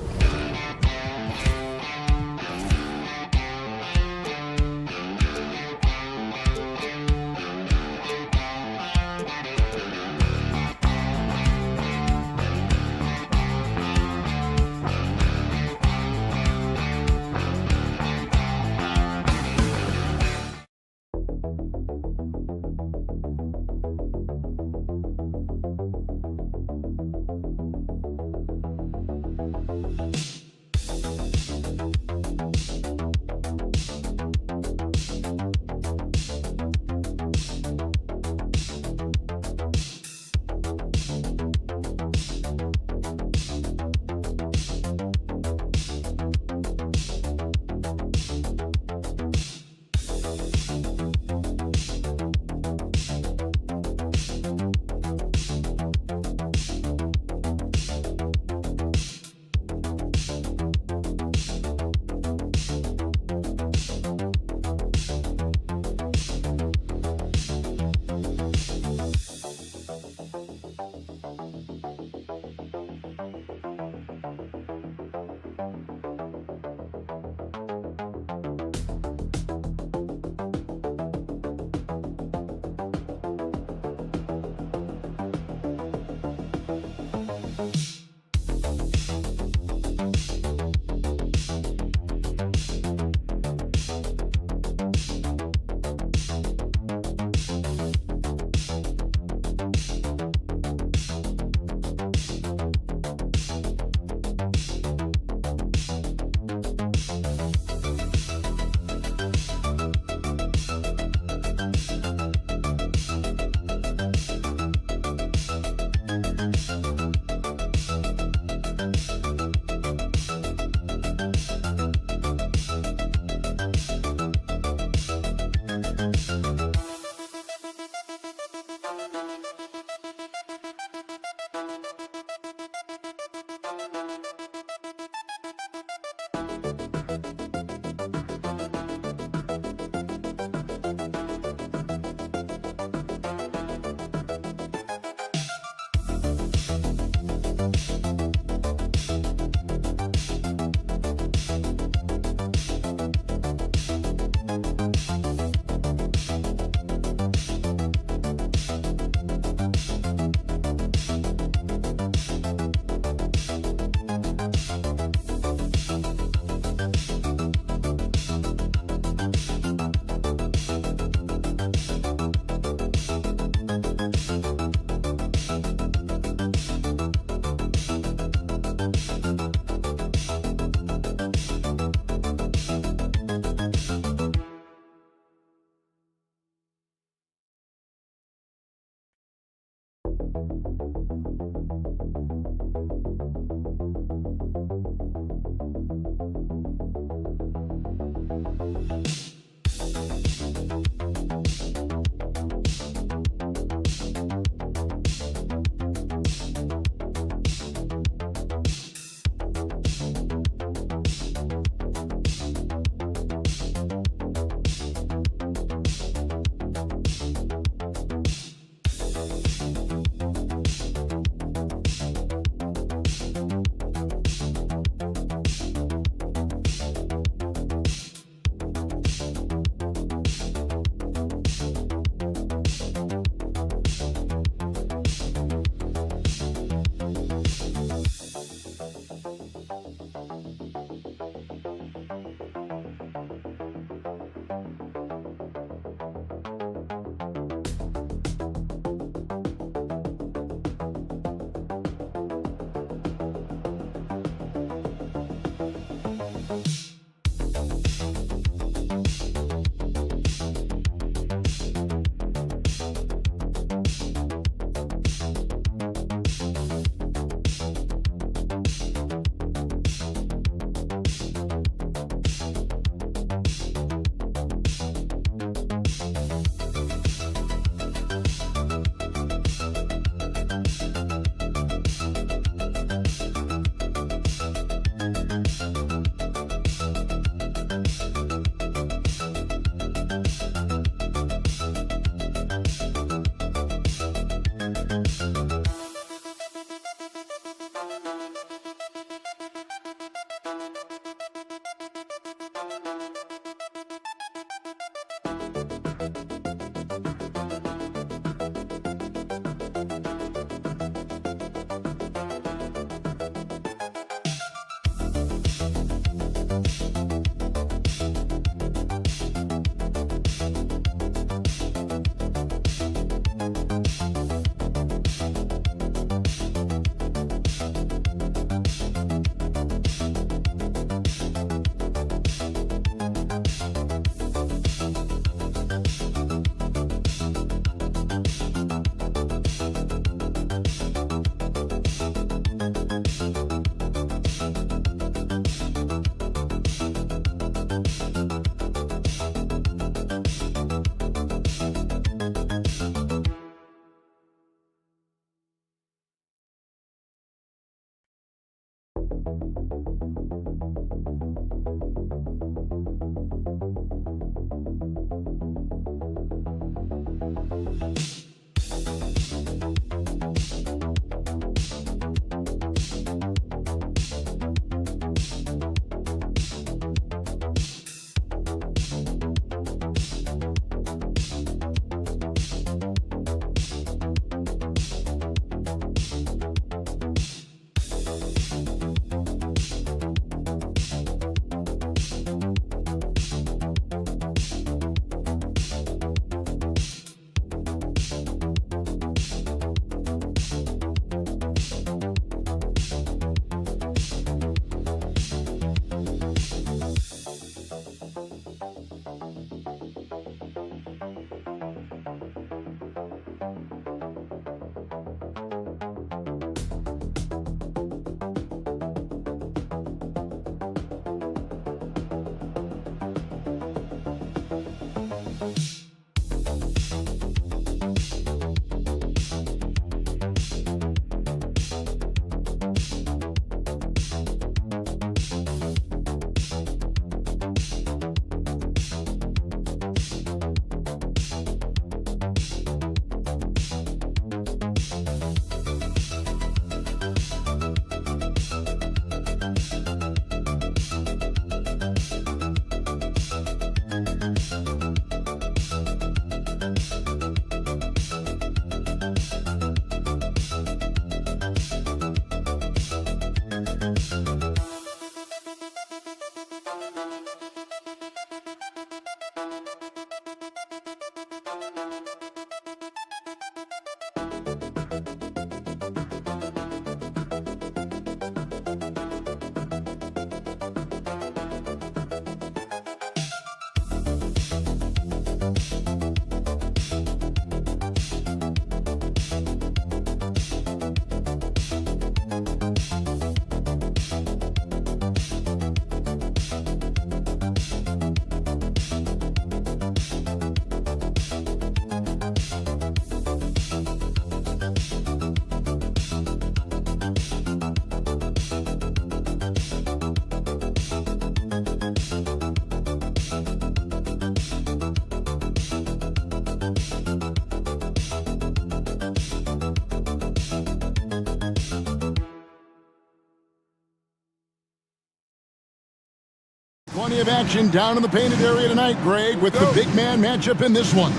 Plenty of action down in the painted area tonight, Greg, with the big man matchup in this one.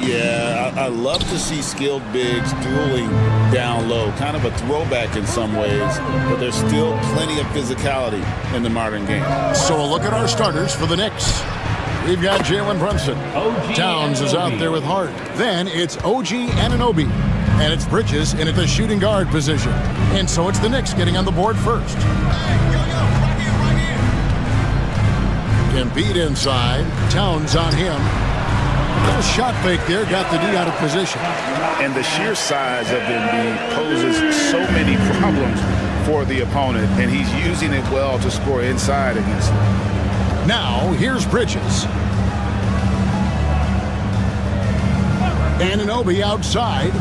Yeah, I love to see skilled bigs dueling down low. Kind of a throwback in some ways, but there's still plenty of physicality in the modern game. So a look at our starters for the Knicks. We've got Jalen Brunson. Towns is out there with Hart. Then it's OG Anunoby. And it's Bridges in at the shooting guard position. And so it's the Knicks getting on the board first. Embiid inside. Towns on him. Little shot fake there. Got the D out of position. And the sheer size of Embiid poses so many problems for the opponent. And he's using it well to score inside against them. Now, here's Bridges. Anunoby outside.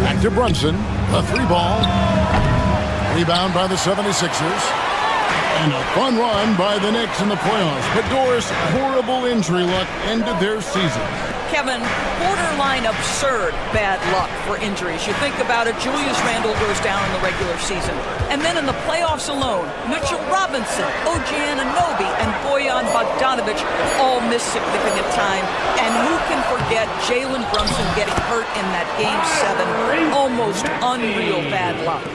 Back to Brunson. A three ball. Rebound by the 76ers. And a fun run by the Knicks in the playoffs. But Doris, horrible injury luck ended their season. Kevin, borderline absurd bad luck for injuries. You think about it, Julius Randle goes down in the regular season. And then in the playoffs alone, Mitchell Robinson, OG Anunoby, and Bojan Bogdanovic all miss significant time. And who can forget Jalen Brunson getting hurt in that Game 7? Almost unreal bad luck.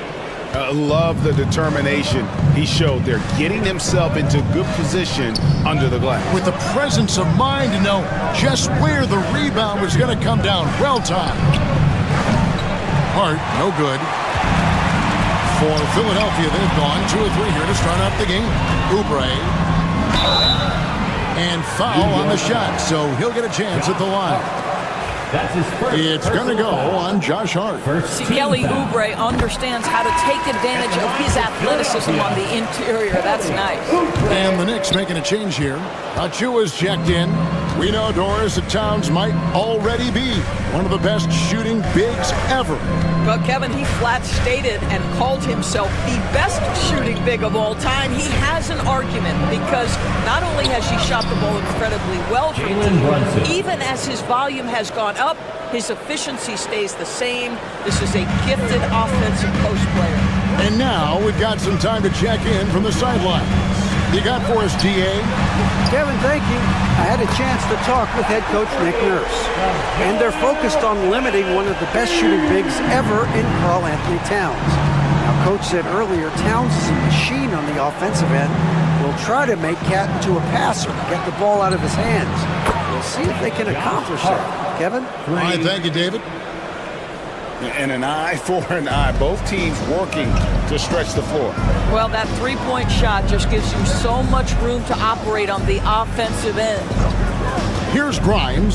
Love the determination he showed there, getting himself into good position under the glass. With the presence of mind to know just where the rebound was going to come down. Well timed. Hart, no good. For Philadelphia, they've gone 2 of 3 here to start out the game. Oubre. And foul on the shot, so he'll get a chance at the line. It's going to go on Josh Hart. See, Kelly Oubre understands how to take advantage of his athleticism on the interior. That's nice. And the Knicks making a change here. Achua's checked in. We know, Doris, that Towns might already be one of the best shooting bigs ever. Well, Kevin, he flat stated and called himself the best shooting big of all time. He has an argument because not only has he shot the ball incredibly well for the team, even as his volume has gone up, his efficiency stays the same. This is a gifted offensive post player. And now we've got some time to check in from the sidelines. You got for us, DA? Kevin, thank you. I had a chance to talk with head coach Nick Nurse, and they're focused on limiting one of the best shooting bigs ever in Karl Anthony Towns. Now, Coach said earlier, Towns is a machine on the offensive end. We'll try to make Cat into a passer, get the ball out of his hands. We'll see if they can accomplish that. Kevin? All right, thank you, David. And an eye for an eye. Both teams working to stretch the floor. Well, that three-point shot just gives you so much room to operate on the offensive end. Here's Grimes.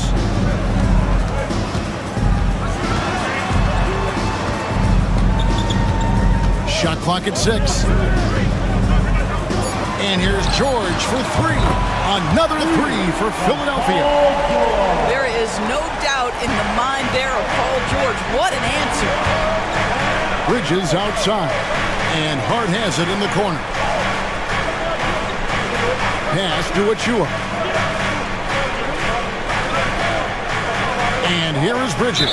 Shot clock at 6. And here's George for 3. Another 3 for Philadelphia. There is no doubt in the mind there of Paul George. What an answer. Bridges outside. And Hart has it in the corner. Pass to Achua. And here is Bridges.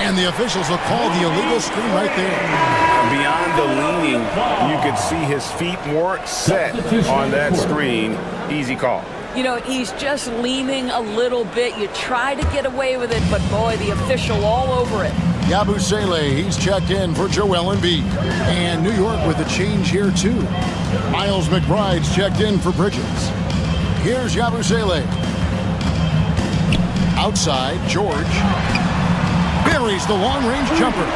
And the officials will call the illegal screen right there. Beyond the leaning, you could see his feet weren't set on that screen. Easy call. You know, he's just leaning a little bit. You try to get away with it, but boy, the official all over it. Yabusele, he's checked in for Joel Embiid. And New York with a change here, too. Miles McBride's checked in for Bridges. Here's Yabusele. Outside, George. Buries the long-range jumper.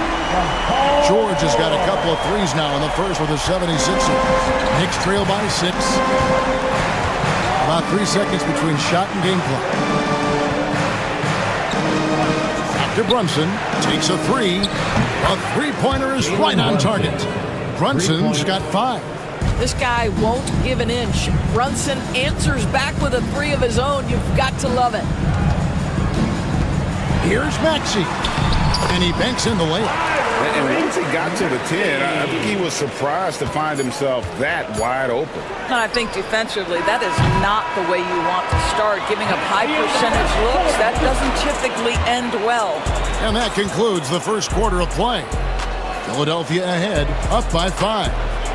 George has got a couple of threes now in the first with the 76ers. Knicks trail by 6. About 3 seconds between shot and game clock. After Brunson takes a 3. A three-pointer is right on target. Brunson's got 5. This guy won't give an inch. Brunson answers back with a 3 of his own. You've got to love it. Here's Maxey. And he banks in the layup. And once he got to the 10, I think he was surprised to find himself that wide open. And I think defensively, that is not the way you want to start. Giving up high percentage looks, that doesn't typically end well. And that concludes the first quarter of play. Philadelphia ahead, up by 5.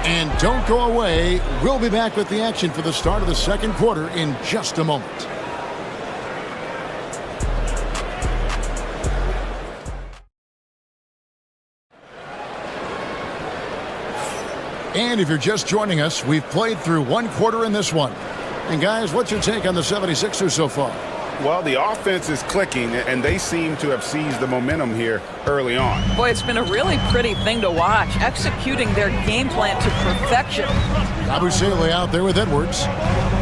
And don't go away. We'll be back with the action for the start of the second quarter in just a moment. And if you're just joining us, we've played through one quarter in this one. And guys, what's your take on the 76ers so far? Well, the offense is clicking, and they seem to have seized the momentum here early on. Boy, it's been a really pretty thing to watch, executing their game plan to perfection. Yabusele out there with Edwards.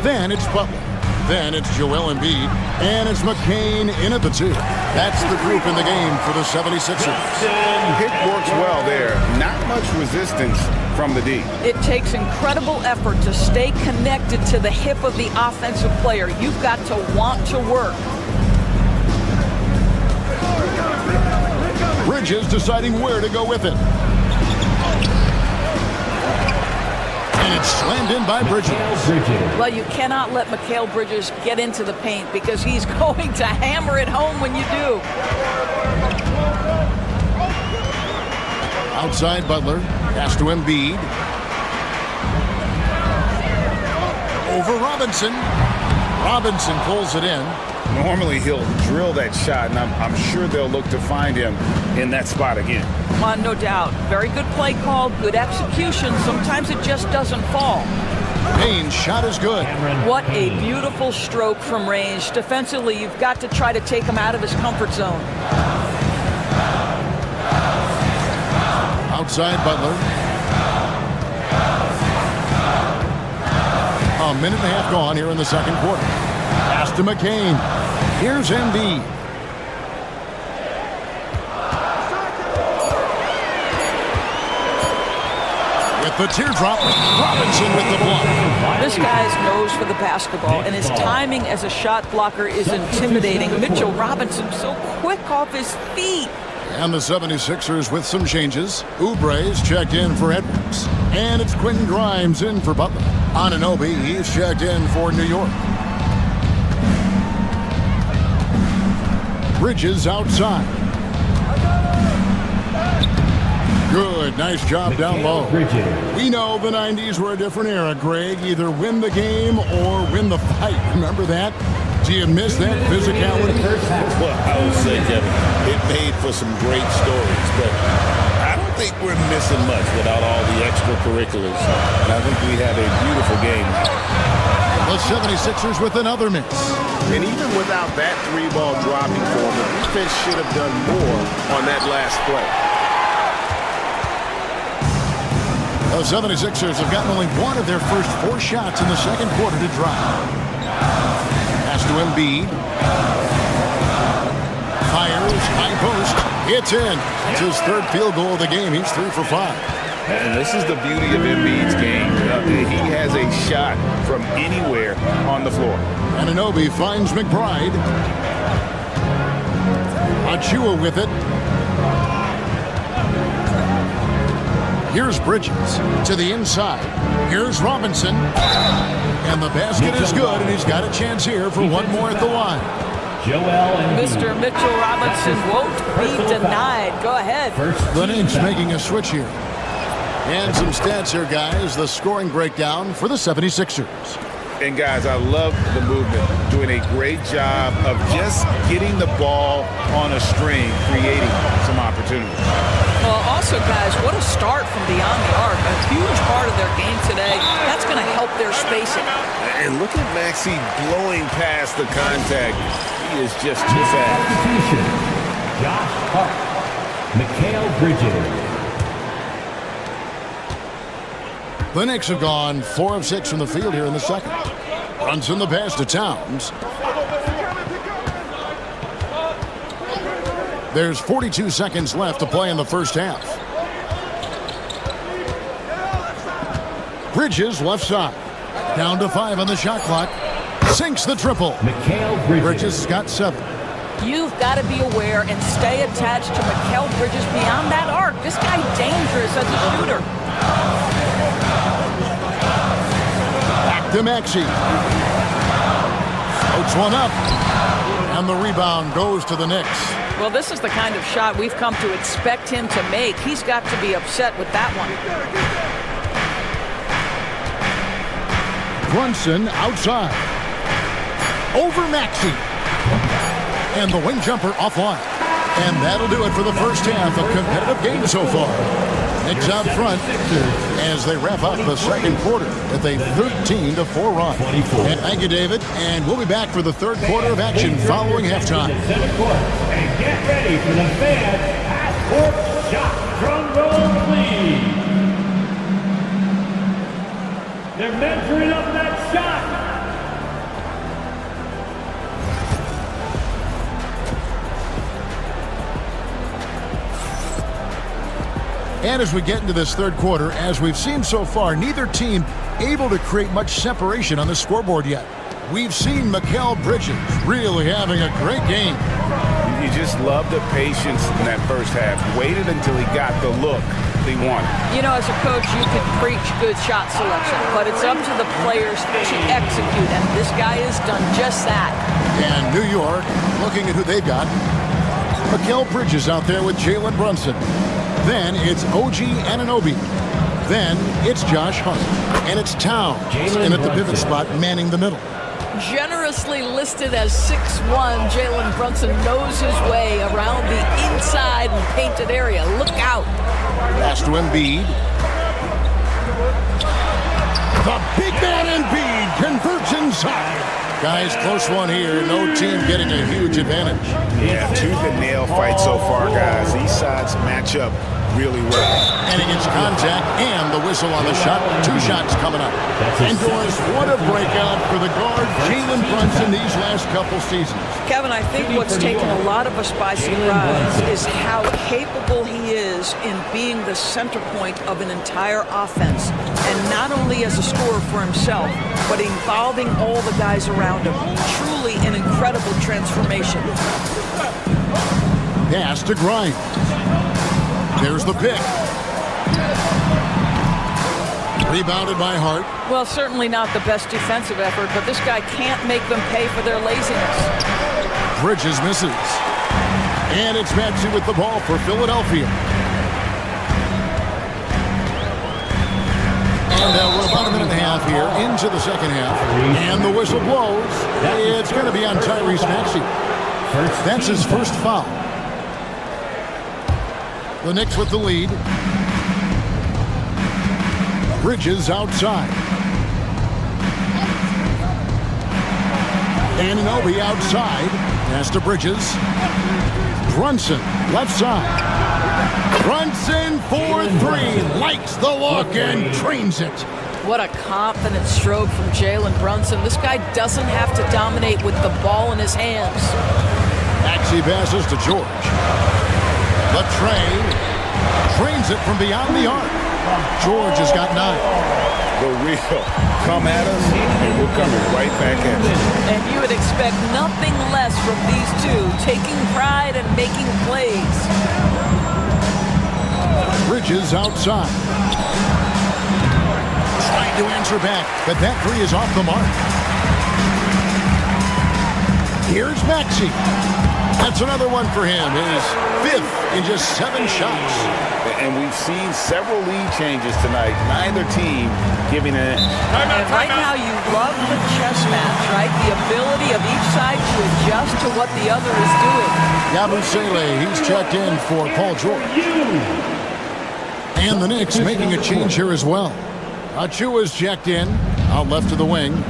Then it's Butler. Then it's Joel Embiid. And it's McCain in at the 2. That's the group in the game for the 76ers. Pick works well there. Not much resistance from the D. It takes incredible effort to stay connected to the hip of the offensive player. You've got to want to work. Bridges deciding where to go with it. And it's slammed in by Bridges. Well, you cannot let Mikal Bridges get into the paint because he's going to hammer it home when you do. Outside Butler. Pass to Embiid. Over Robinson. Robinson pulls it in. Normally he'll drill that shot, and I'm sure they'll look to find him in that spot again. No doubt. Very good play call, good execution. Sometimes it just doesn't fall. Payne's shot is good. What a beautiful stroke from range. Defensively, you've got to try to take him out of his comfort zone. Outside Butler. A minute and a half gone here in the second quarter. Pass to McCain. Here's Embiid. With the teardrop, Robinson with the block. This guy's nose for the basketball, and his timing as a shot blocker is intimidating. Mitchell Robinson so quick off his feet. And the 76ers with some changes. Oubre's checked in for Edwards. And it's Quentin Grimes in for Butler. Anunoby, he's checked in for New York. Bridges outside. Good, nice job down low. We know the 90s were a different era, Greg. Either win the game or win the fight. Remember that? Do you miss that physicality? Well, I would say, Kevin, it made for some great stories, but I don't think we're missing much without all the extracurriculars. And I think we have a beautiful game. The 76ers with another miss. And even without that three-ball dropping for them, the defense should have done more on that last play. The 76ers have gotten only one of their first 4 shots in the second quarter to drive. Pass to Embiid. Fires, high post. It's in. It's his third field goal of the game. He's 3 for 5. And this is the beauty of Embiid's game. He has a shot from anywhere on the floor. Anunoby finds McBride. Achua with it. Here's Bridges to the inside. Here's Robinson. And the basket is good, and he's got a chance here for one more at the line. Mr. Mitchell Robinson won't be denied. Go ahead. The Knicks making a switch here. And some stats here, guys. The scoring breakdown for the 76ers. And, guys, I love the movement. Doing a great job of just getting the ball on a string, creating some opportunities. Well, also, guys, what a start from beyond the arc. A huge part of their game today. That's going to help their spacing. And look at Maxey blowing past the contact. He is just too fast. Josh Hart. Mikal Bridges. The Knicks have gone 4 of 6 from the field here in the second. Brunson the pass to Towns. There's 42 seconds left to play in the first half. Bridges left side. Down to 5 on the shot clock. Sinks the triple. Mikal Bridges has got 7. You've got to be aware and stay attached to Mikal Bridges beyond that arc. This guy's dangerous as a shooter. To Maxey. Floats one up. And the rebound goes to the Knicks. Well, this is the kind of shot we've come to expect him to make. He's got to be upset with that one. Brunson outside. Over Maxey. And the wing jumper offline. And that'll do it for the first half of competitive game so far. Knicks out front as they wrap up the second quarter with a 13-4 run. And thank you, David. And we'll be back for the third quarter of action following halftime. And get ready for the fans half-court shot. Drum roll, please. They're measuring up that shot. And as we get into this third quarter, as we've seen so far, neither team able to create much separation on the scoreboard yet. We've seen Mikal Bridges really having a great game. You just love the patience in that first half. Waited until he got the look he wanted. You know, as a coach, you can preach good shot selection, but it's up to the players to execute, and this guy has done just that. And New York, looking at who they've got. Mikal Bridges out there with Jalen Brunson. Then it's OG Anunoby. Then it's Josh Hart. And it's Towns in at the pivot spot, manning the middle. Generously listed as 6'1", Jalen Brunson knows his way around the inside and painted area. Look out. Pass to Embiid. The big man Embiid converts inside. Guys, close one here. No team getting a huge advantage. Yeah, tooth and nail fight so far, guys. These sides match up really well. And he gets contact and the whistle on the shot. 2 shots coming up. And Doris, what a breakout for the guard, Jalen Brunson, these last couple seasons. Kevin, I think what's taken a lot of us by surprise is how capable he is is in being the center point of an entire offense, and not only as a scorer for himself, but involving all the guys around him. Truly an incredible transformation. Pass to Grimes. There's the pick. Rebounded by Hart. Well, certainly not the best defensive effort, but this guy can't make them pay for their laziness. Bridges misses. And it's Maxey with the ball for Philadelphia. And we're about a minute and a half here into the second half. And the whistle blows. It's going to be on Tyrese Maxey. That's his first foul. The Knicks with the lead. Bridges outside. Anunoby outside. Pass to Bridges. Brunson, left side. Brunson for three. Likes the look and drains it. What a confident stroke from Jalen Brunson. This guy doesn't have to dominate with the ball in his hands. Maxey passes to George. Latrey drains it from beyond the arc. George has got 9. The real come at us, and we're coming right back at you. And you would expect nothing less from these two, taking pride and making plays. Bridges outside. Trying to answer back, but that three is off the mark. Here's Maxey. That's another one for him. His 5th in just 7 shots. And we've seen several lead changes tonight. Neither team giving it. And right now you love the chess match, right? The ability of each side to adjust to what the other is doing. Yabusele, he's checked in for Paul George. And the Knicks making a change here as well. Achua's checked in, out left to the wing.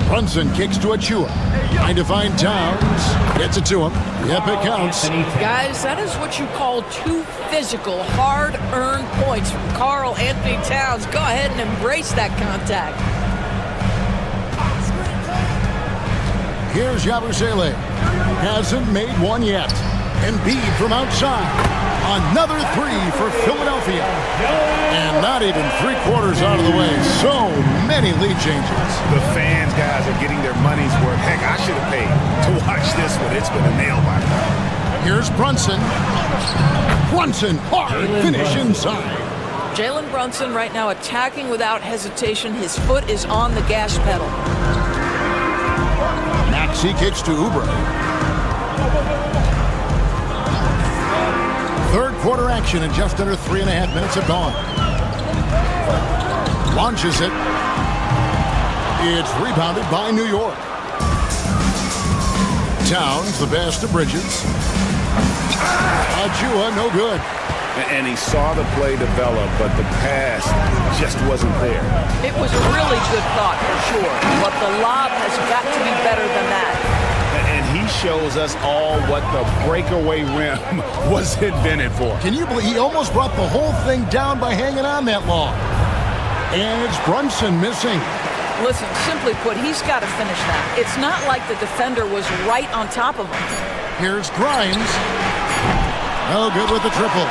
Brunson kicks to Achua. Trying to find Towns. Gets it to him. Yep, it counts. Guys, that is what you call 2 physical, hard-earned points from Karl Anthony Towns. Go ahead and embrace that contact. Here's Yabusele. Hasn't made one yet. Embiid from outside. Another 3 for Philadelphia. And not even 3/4 out of the way. So many lead changes. The fans, guys, are getting their money's worth. Heck, I should have paid to watch this one. It's been a nail-biter. Here's Brunson. Brunson, hard finish inside. Jalen Brunson right now attacking without hesitation. His foot is on the gas pedal. Maxey kicks to Oubre. Third quarter action and just under 3.5 minutes have gone. Launches it. It's rebounded by New York. Towns, the pass to Bridges. Achua, no good. And he saw the play develop, but the pass just wasn't there. It was a really good thought for sure, but the lob has got to be better than that. And he shows us all what the breakaway rim was invented for. Can you believe he almost brought the whole thing down by hanging on that long? And it's Brunson missing. Listen, simply put, he's got to finish that. It's not like the defender was right on top of him. Here's Grimes. No good with the triple.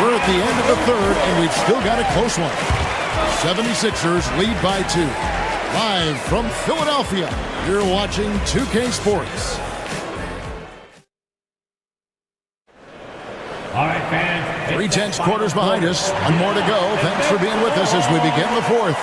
We're at the end of the third, and we've still got a close one. 76ers lead by 2. Live from Philadelphia, you're watching 2K Sports. All right, fans. 3/10 quarters behind us. One more to go. Thanks for being with us as we begin the fourth.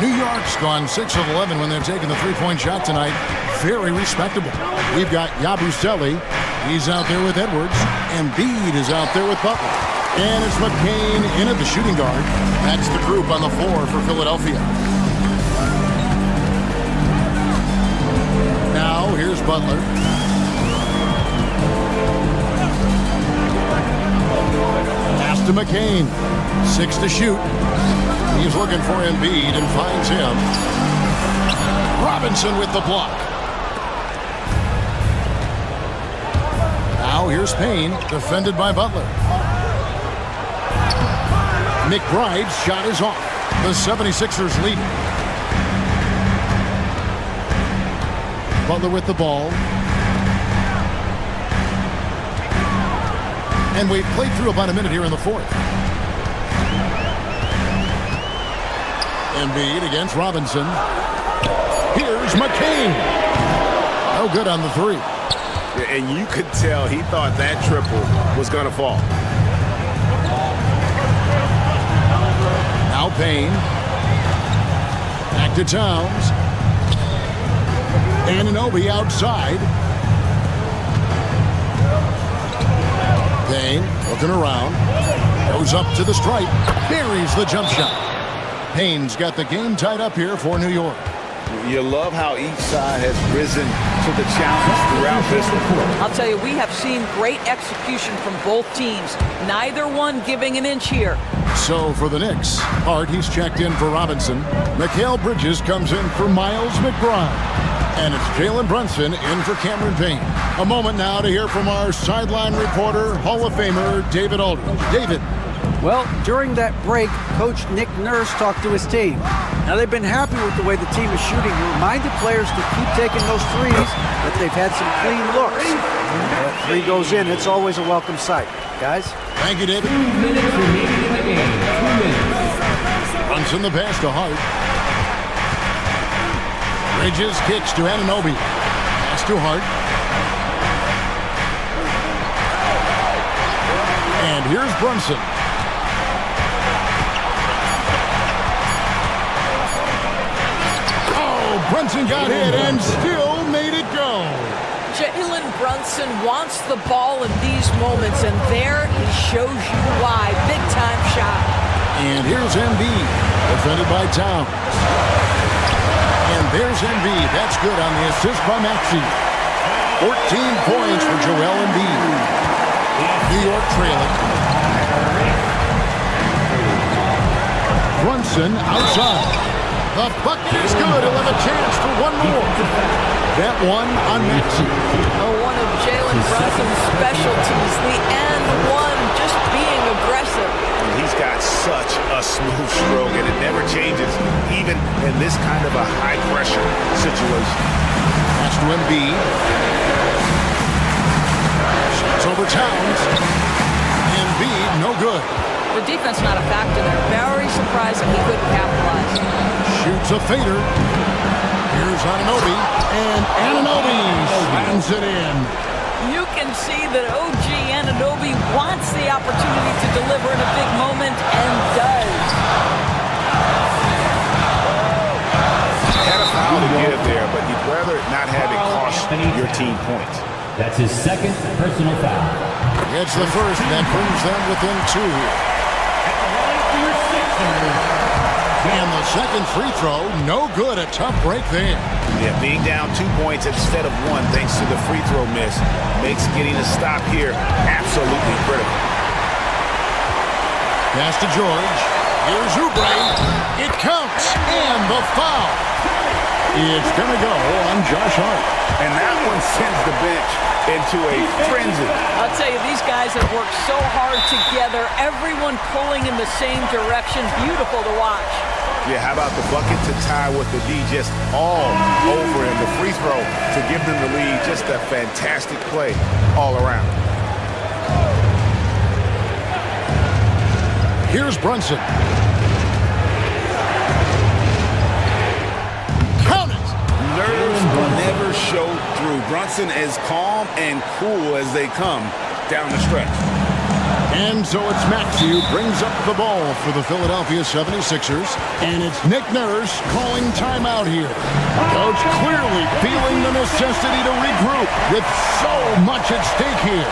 New York's gone 6 of 11 when they're taking the three-point shot tonight. Very respectable. We've got Yabusele. He's out there with Edwards. Embiid is out there with Butler. And it's McCain in at the shooting guard. That's the group on the floor for Philadelphia. Now, here's Butler. Pass to McCain. 6 to shoot. He's looking for Embiid and finds him. Robinson with the block. Now here's Payne, defended by Butler. McBride's shot is off. The 76ers leading. Butler with the ball. And we've played through about a minute here in the fourth. Embiid against Robinson. Here's McCain. No good on the three. And you could tell he thought that triple was going to fall. Now Payne. Back to Towns. Anunoby outside. Payne looking around. Goes up to the stripe. Buries the jump shot. Payne's got the game tied up here for New York. You love how each side has risen to the challenge throughout this one. I'll tell you, we have seen great execution from both teams. Neither one giving an inch here. So for the Knicks, Hart, he's checked in for Robinson. Mikal Bridges comes in for Miles McBride. And it's Jalen Brunson in for Cameron Payne. A moment now to hear from our sideline reporter, Hall of Famer David Aldridge. David. Well, during that break, Coach Nick Nurse talked to his team. Now, they've been happy with the way the team is shooting. He reminded players to keep taking those threes, that they've had some clean looks. That three goes in, it's always a welcome sight. Guys? Thank you, David. 2 minutes remaining in the game. 2 minutes. Brunson the pass to Hart. Bridges kicks to Anunoby. Pass to Hart. And here's Brunson. Brunson got hit and still made it go. Jalen Brunson wants the ball in these moments, and there he shows you why. Big-time shot. And here's Embiid, defended by Towns. And there's Embiid. That's good on the assist by Maxey. 14 points for Joel Embiid. New York trailing. Brunson outside. The bucket is good. He'll have a chance for one more. That one on Maxey. One of Jalen Brunson's specialties, the and one, just being aggressive. And he's got such a smooth stroke, and it never changes, even in this kind of a high-pressure situation. Pass to Embiid. Shots over Towns. Embiid, no good. The defense not a factor there. Very surprised that he couldn't capitalize. Shoots a fader. Here's Anunoby. And Anunoby slams it in. You can see that OG Anunoby wants the opportunity to deliver in a big moment and does. Had a foul to give there, but you'd rather not have it cost your team points. That's his second personal foul. It's the first that brings them within two here. And the second free throw, no good. A tough break there. Yeah, being down 2 points instead of one thanks to the free throw miss makes getting a stop here absolutely critical. Pass to George. Here's Oubre. It counts. And the foul. It's going to go on Josh Hart. And that one sends the bench into a frenzy. I'll tell you, these guys have worked so hard together. Everyone pulling in the same direction. Beautiful to watch. Yeah, how about the bucket to tie with the D just all over him. The free throw to give them the lead. Just a fantastic play all around. Here's Brunson. Count it. Nerves never show through. Brunson as calm and cool as they come down the stretch. And so it's Maxey who brings up the ball for the Philadelphia 76ers. And it's Nick Nurse calling timeout here. Coach clearly feeling the necessity to regroup with so much at stake here.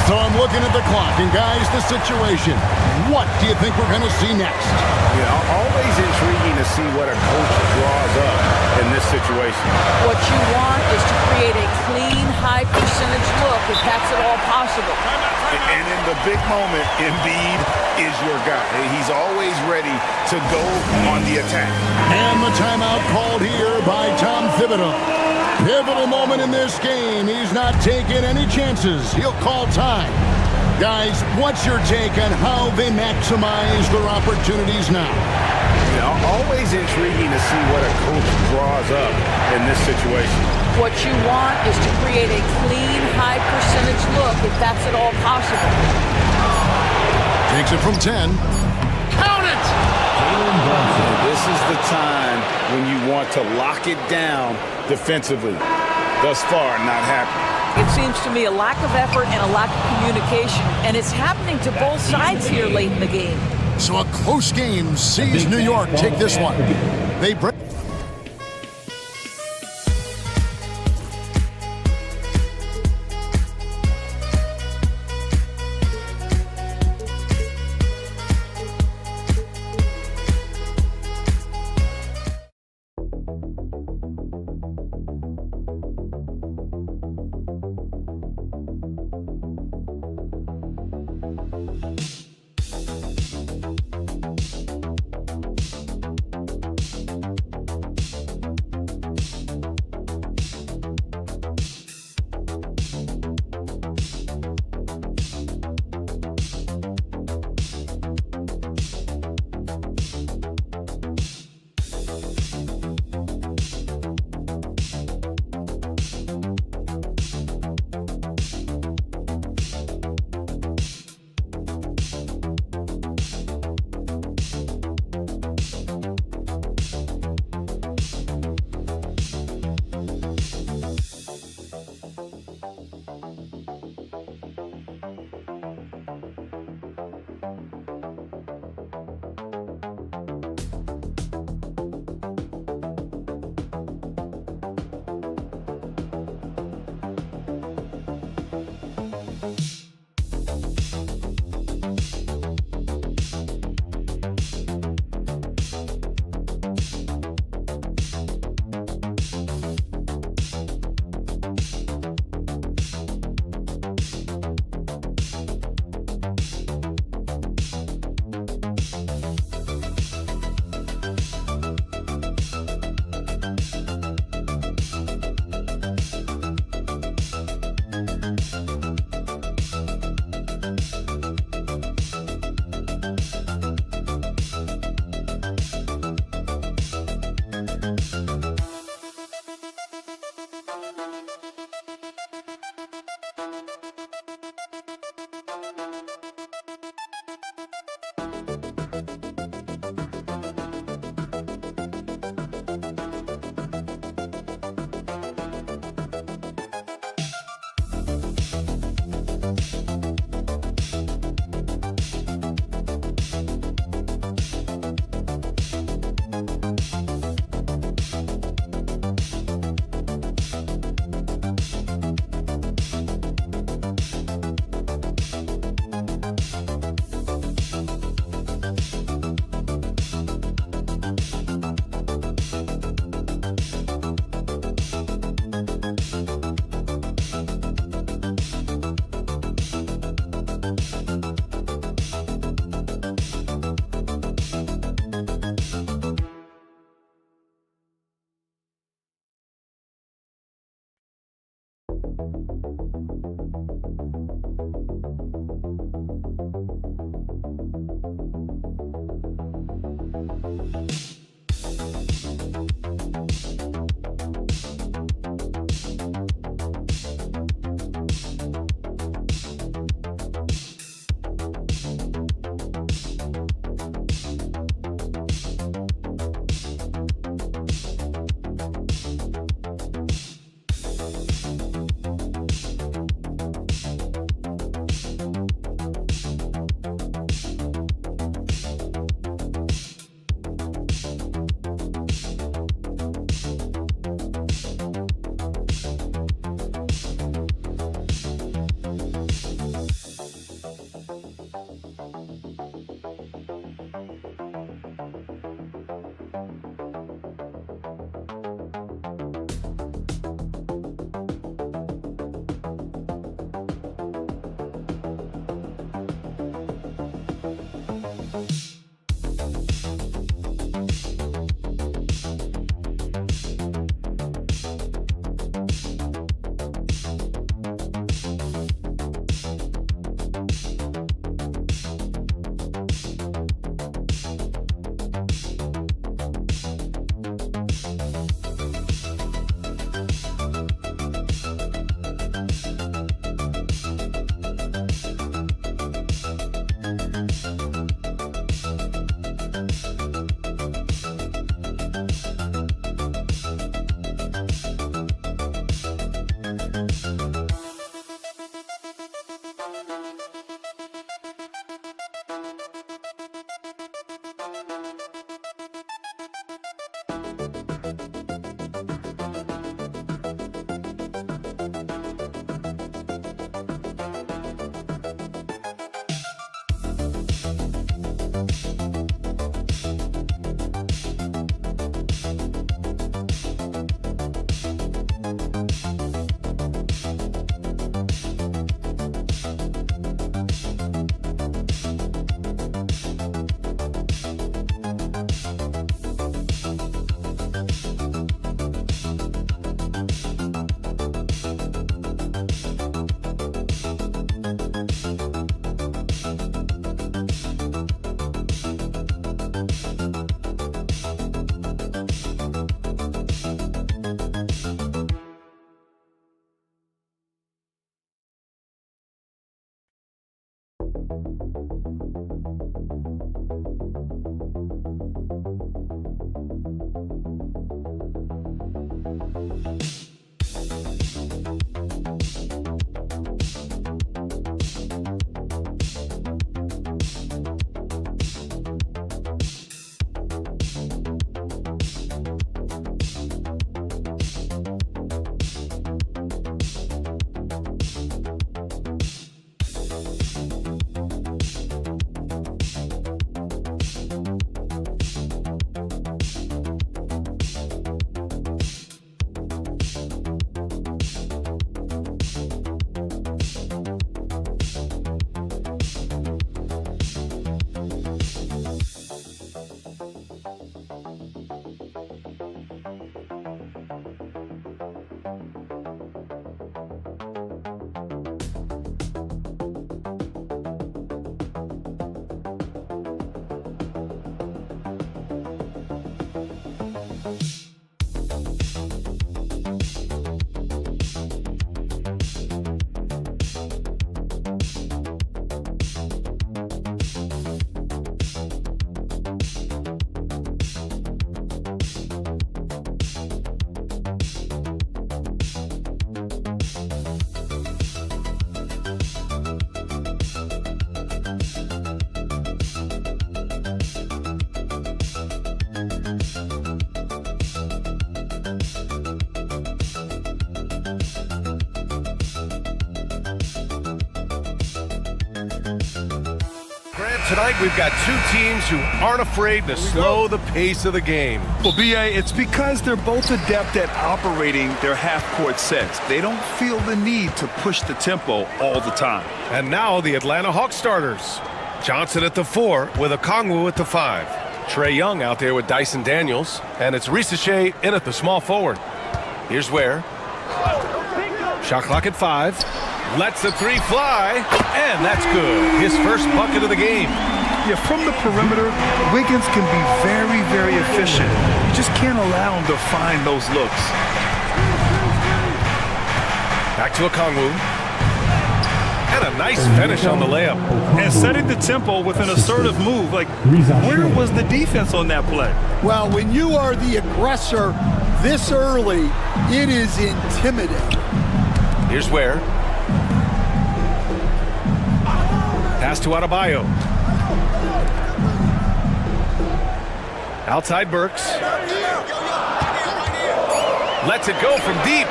So I'm looking at the clock. And guys, the situation. What do you think we're going to see next? Yeah, always intriguing to see what a coach draws up in this situation. What you want is to create a clean, high percentage look if that's at all possible. And in the big moment, Embiid is your guy. He's always ready to go on the attack. And the timeout called here by Tom Thibodeau. Pivotal moment in this game. He's not taking any chances. He'll call time. Guys, what's your take on how they maximize their opportunities now? always intriguing to see what a coach draws up in this situation. What you want is to create a clean, high percentage look if that's at all possible. Takes it from 10. Count it! This is the time when you want to lock it down defensively. Thus far, not happening. It seems to me a lack of effort and a lack of communication, and it's happening to both sides here late in the game. So a close game sees New York take this one. They break. Tonight we've got two teams who aren't afraid to slow the pace of the game. Well, B.A., it's because they're both adept at operating their half-court sets. They don't feel the need to push the tempo all the time. And now the Atlanta Hawks starters. Johnson at the 4 with Okongwu at the 5. Trae Young out there with Dyson Daniels. And it's Ricochet in at the small forward. Here's Ware. Shot clock at 5. Lets the 3 fly, and that's good. His first bucket of the game. Yeah, from the perimeter, Wiggins can be very, very efficient. You just can't allow him to find those looks. Back to Okongwu. And a nice finish on the layup. And setting the tempo with an assertive move. Like, where was the defense on that play? Well, when you are the aggressor this early, it is intimidating. Here's Ware. Pass to Adebayo. Outside Burks. Lets it go from deep.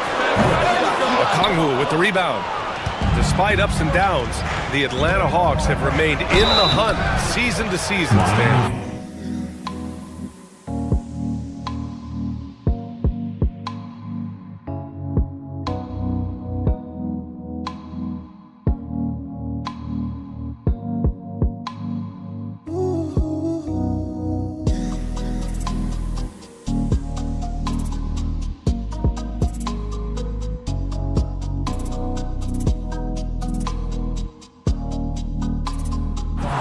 Okongwu with the rebound. Despite ups and downs, the Atlanta Hawks have remained in the hunt season to season, Stan.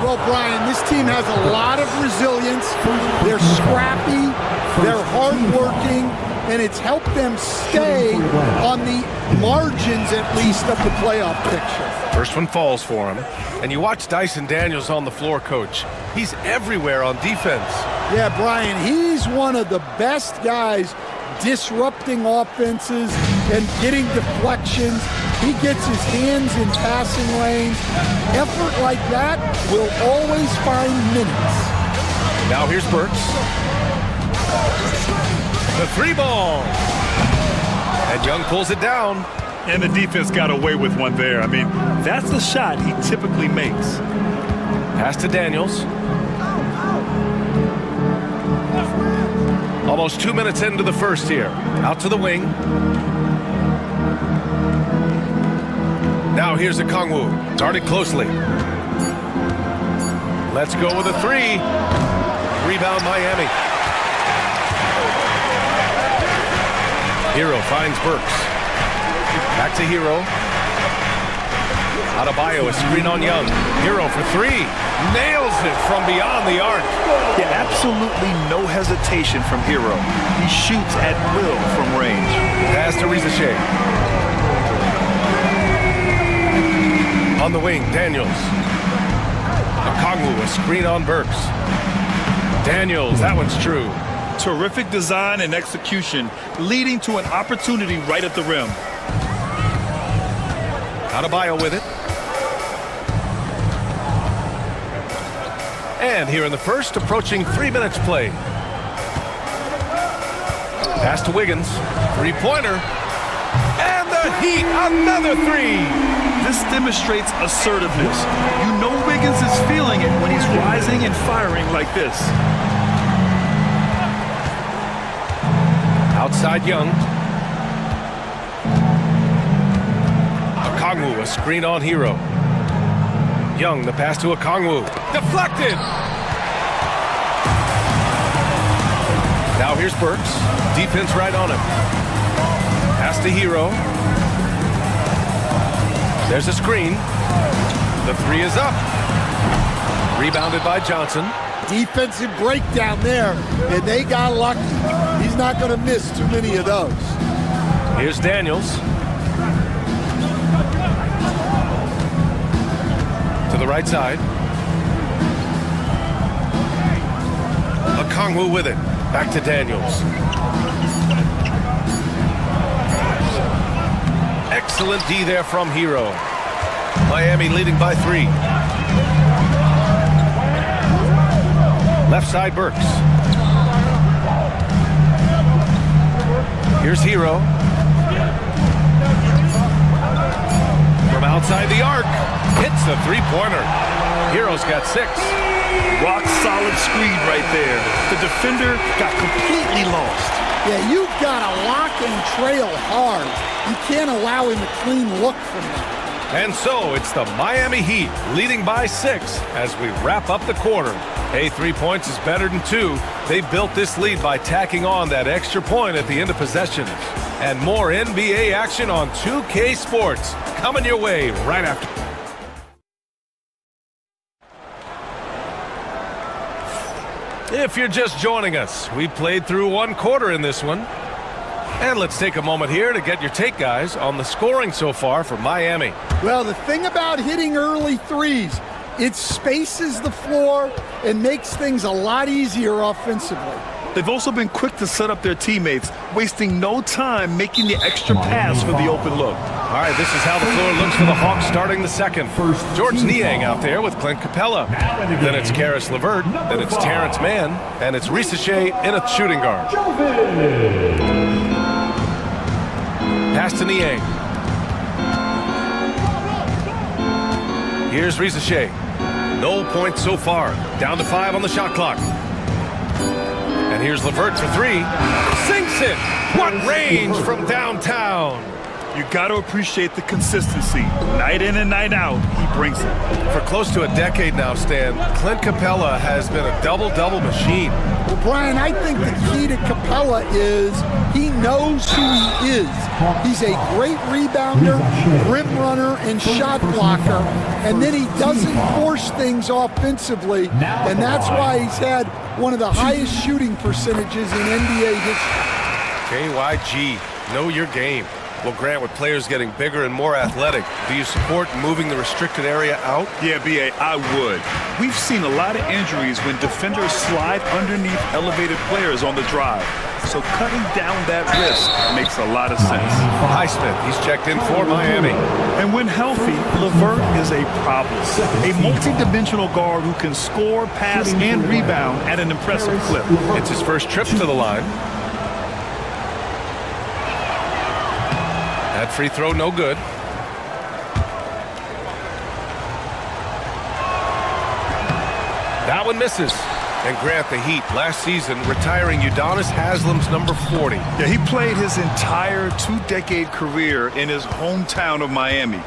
Well, Brian, this team has a lot of resilience. They're scrappy, they're hardworking, and it's helped them stay on the margins, at least, of the playoff picture. First one falls for him. And you watch Dyson Daniels on the floor, Coach. He's everywhere on defense. Yeah, Brian, he's one of the best guys disrupting offenses and getting deflections. He gets his hands in passing lanes. Effort like that will always find minutes. Now here's Burks. The 3 ball. And Young pulls it down. And the defense got away with one there. I mean, that's the shot he typically makes. Pass to Daniels. Almost 2 minutes into the first here. Out to the wing. Now here's Okongwu. Guarded closely. Let's go with a 3. Rebound Miami. Hero finds Burks. Back to Hero. Adebayo, a screen on Young. Hero for 3. Nails it from beyond the arc. Yeah, absolutely no hesitation from Hero. He shoots at will from range. Pass to Ricochet. On the wing, Daniels. Okongwu, a screen on Burks. Daniels, that one's true. Terrific design and execution, leading to an opportunity right at the rim. Adebayo with it. And here in the first, approaching 3 minutes play. Pass to Wiggins. Three-pointer. And the Heat, another three. This demonstrates assertiveness. You know Wiggins is feeling it when he's rising and firing like this. Outside Young. Okongwu, a screen on Hero. Young, the pass to Okongwu. Deflected! Now here's Burks. Defense right on him. Pass to Hero. There's a screen. The three is up. Rebounded by Johnson. Defensive breakdown there, and they got lucky. He's not going to miss too many of those. Here's Daniels. To the right side. Okongwu with it. Back to Daniels. Excellent D there from Hero. Miami leading by 3. Left side Burks. Here's Hero. From outside the arc. Hits the three-pointer. Hero's got 6. Rock solid screen right there. The defender got completely lost. Yeah, you've got to lock and trail hard. You can't allow him a clean look from that. And so it's the Miami Heat leading by 6 as we wrap up the quarter. Hey, 3 points is better than 2. They built this lead by tacking on that extra point at the end of possession. And more NBA action on 2K Sports coming your way right after. If you're just joining us, we played through 1 quarter in this one. And let's take a moment here to get your take, guys, on the scoring so far for Miami. Well, the thing about hitting early threes, it spaces the floor and makes things a lot easier offensively. They've also been quick to set up their teammates, wasting no time making the extra pass for the open look. All right, this is how the floor looks for the Hawks starting the second. George Niang out there with Clint Capella. Then it's Karis LeVert. Then it's Terrence Mann. And it's Risacher in a shooting guard. Pass to Niang. Here's Risacher. No points so far. Down to 5 on the shot clock. And here's LeVert for 3. Sinks it! What range from downtown! You got to appreciate the consistency. Night in and night out, he brings it. For close to a decade now, Stan, Clint Capella has been a double-double machine. Well, Brian, I think the key to Capella is he knows who he is. He's a great rebounder, rim runner, and shot blocker, and then he doesn't force things offensively, and that's why he's had one of the highest shooting percentages in NBA history. KYG, know your game. Well, Grant, with players getting bigger and more athletic, do you support moving the restricted area out? Yeah, B.A., I would. We've seen a lot of injuries when defenders slide underneath elevated players on the drive. So cutting down that risk makes a lot of sense. Highsmith, he's checked in for Miami. And when healthy, LeVert is a problem. A multi-dimensional guard who can score, pass, and rebound at an impressive clip. It's his first trip to the line. That free throw, no good. That one misses. And Grant, the Heat, last season, retiring Udonis Haslam's number 40. Yeah, he played his entire 2-decade career in his hometown of Miami.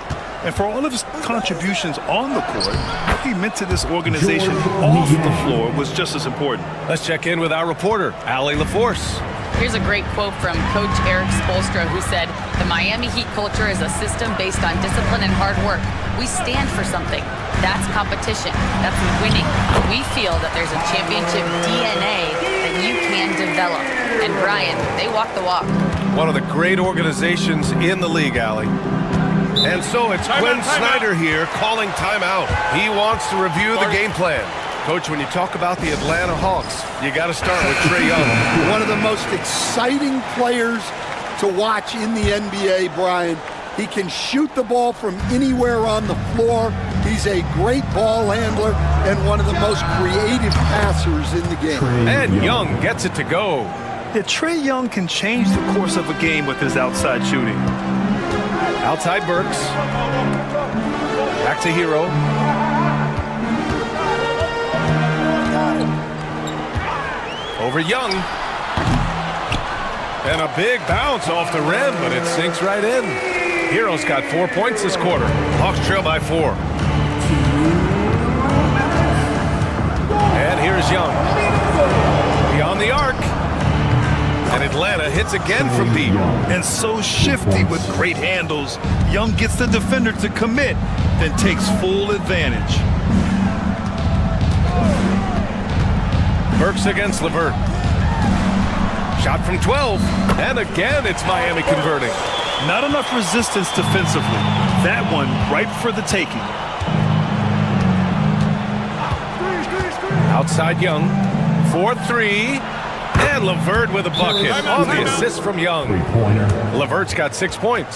And for all of his contributions on the court, what he meant to this organization off the floor was just as important. Let's check in with our reporter, Allie LaForce. Here's a great quote from Coach Eric Spoelstra, who said, "The Miami Heat culture is a system based on discipline and hard work. We stand for something. That's competition. That's winning. We feel that there's a championship DNA that you can develop." And Brian, they walk the walk. One of the great organizations in the league, Allie. And so it's Quinn Snyder here calling timeout. He wants to review the game plan. Coach, when you talk about the Atlanta Hawks, you got to start with Trae Young. One of the most exciting players to watch in the NBA, Brian. He can shoot the ball from anywhere on the floor. He's a great ball handler and one of the most creative passers in the game. And Young gets it to go. Yeah, Trae Young can change the course of a game with his outside shooting. Outside Burks. Back to Hero. Over Young. And a big bounce off the rim, but it sinks right in. Hero's got 4 points this quarter. Hawks trail by 4. And here's Young. Beyond the arc. And Atlanta hits again from deep. And so shifty with great handles. Young gets the defender to commit, then takes full advantage. Burks against LeVert. Shot from 12. And again, it's Miami converting. Not enough resistance defensively. That one ripe for the taking. Outside Young. 4-3. And LeVert with a bucket on the assist from Young. LeVert's got 6 points.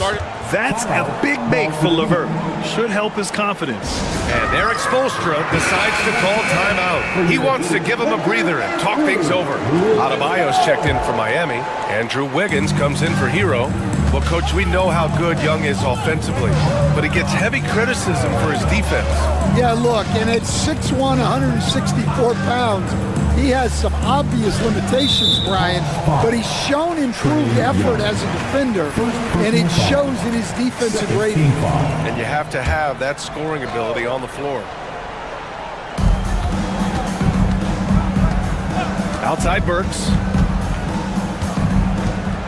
That's a big make for LeVert. Should help his confidence. And Eric Spoelstra decides to call timeout. He wants to give him a breather and talk things over. Adebayo's checked in for Miami. Andrew Wiggins comes in for Hero. Well, Coach, we know how good Young is offensively, but he gets heavy criticism for his defense. Yeah, look, and at 6'1", 164 pounds, he has some obvious limitations, Brian, but he's shown improved effort as a defender, and it shows in his defensive rating. And you have to have that scoring ability on the floor. Outside Burks.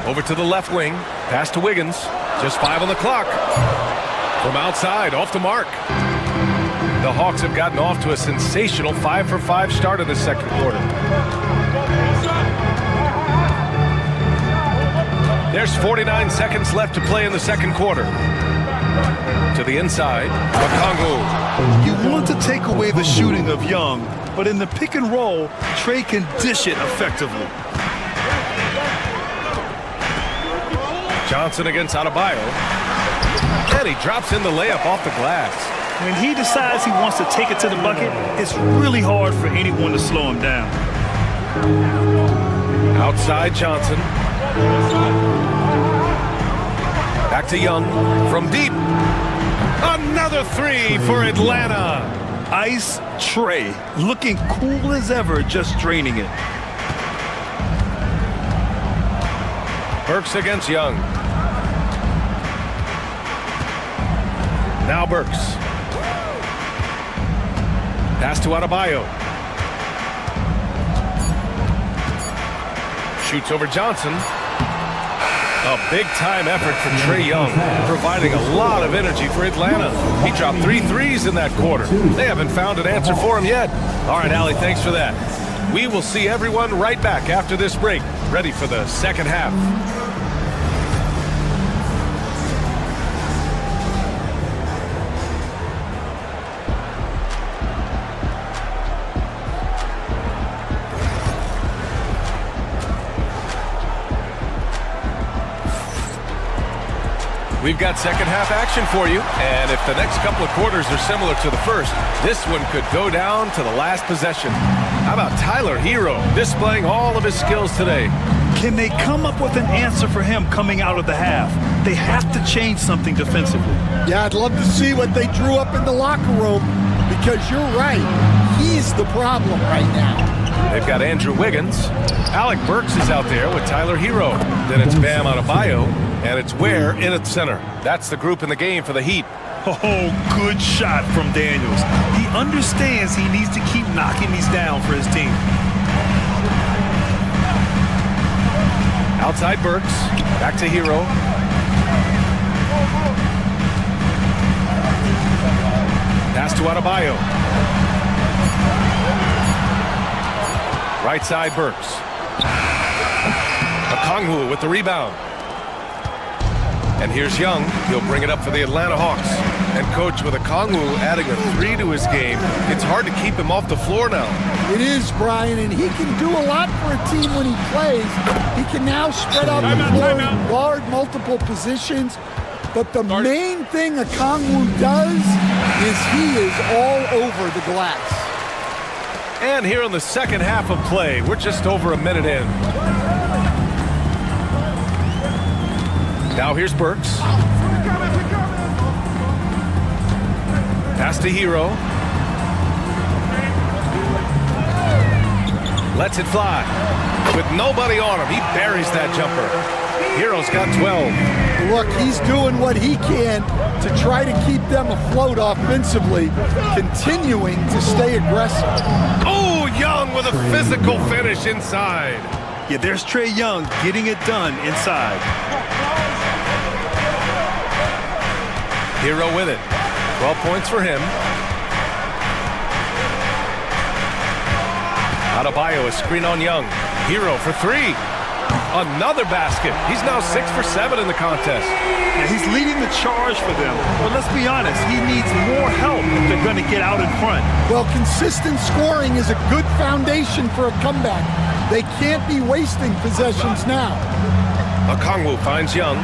Over to the left wing. Pass to Wiggins. Just 5 on the clock. From outside, off the mark. The Hawks have gotten off to a sensational 5-for-5 start in the second quarter. There's 49 seconds left to play in the second quarter. To the inside, Okongwu. You want to take away the shooting of Young, but in the pick and roll, Trae can dish it effectively. Johnson against Adebayo. And he drops in the layup off the glass. When he decides he wants to take it to the bucket, it's really hard for anyone to slow him down. Outside Johnson. Back to Young from deep. Another 3 for Atlanta. Ice Trae, looking cool as ever, just draining it. Burks against Young. Now Burks. Pass to Adebayo. Shoots over Johnson. A big-time effort from Trae Young, providing a lot of energy for Atlanta. He dropped 3 threes in that quarter. They haven't found an answer for him yet. All right, Allie, thanks for that. We will see everyone right back after this break, ready for the second half. We've got second half action for you, and if the next couple of quarters are similar to the first, this one could go down to the last possession. How about Tyler Hero displaying all of his skills today? Can they come up with an answer for him coming out of the half? They have to change something defensively. Yeah, I'd love to see what they drew up in the locker room, because you're right. He's the problem right now. They've got Andrew Wiggins. Alec Burks is out there with Tyler Hero. Then it's Bam Adebayo. And it's Ware in at center. That's the group in the game for the Heat. Oh, good shot from Daniels. He understands he needs to keep knocking these down for his team. Outside Burks. Back to Hero. Pass to Adebayo. Right side Burks. Okongwu with the rebound. And here's Young. He'll bring it up for the Atlanta Hawks. And coach, with Okongwu adding a 3 to his game, it's hard to keep him off the floor now. It is, Brian, and he can do a lot for a team when he plays. He can now spread out the floor and guard multiple positions. But the main thing Okongwu does is he is all over the glass. And here in the second half of play, we're just over a minute in. Now here's Burks. Pass to Hero. Lets it fly. With nobody on him, he buries that jumper. Hero's got 12. Look, he's doing what he can to try to keep them afloat offensively, continuing to stay aggressive. Oh, Young with a physical finish inside. Yeah, there's Trae Young getting it done inside. Hero with it. 12 points for him. Adebayo, a screen on Young. Hero for 3. Another basket. He's now 6 for 7 in the contest. Yeah, he's leading the charge for them. But let's be honest, he needs more help if they're going to get out in front. Well, consistent scoring is a good foundation for a comeback. They can't be wasting possessions now. Okongwu finds Young.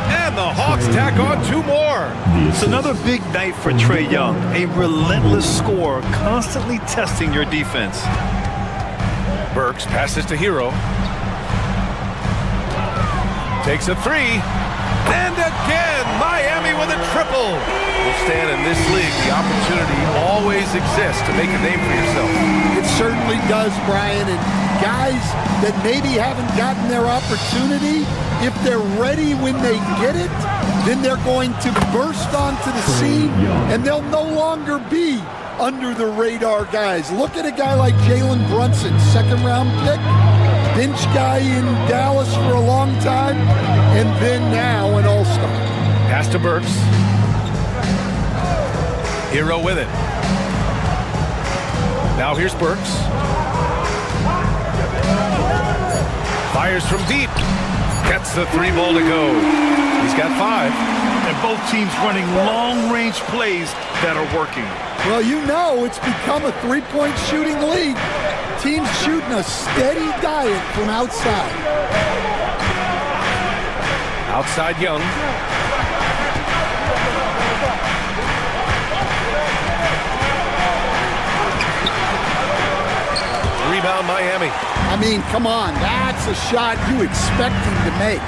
And the Hawks tack on 2 more. It's another big night for Trae Young. A relentless scorer, constantly testing your defense. Burks passes to Hero. Takes a 3. And again, Miami with a triple. Well, Stan, in this league, the opportunity always exists to make a name for yourself. It certainly does, Brian. And guys that maybe haven't gotten their opportunity, if they're ready when they get it, then they're going to burst onto the scene, and they'll no longer be under the radar guys. Look at a guy like Jalen Brunson, second-round pick, bench guy in Dallas for a long time, and then now an all-star. Pass to Burks. Hero with it. Now here's Burks. Fires from deep. Gets the 3 ball to go. He's got 5. And both teams running long-range plays that are working. Well, you know it's become a three-point shooting league. Teams shooting a steady diet from outside. Outside Young. Rebound Miami. I mean, come on, that's a shot you expect him to make.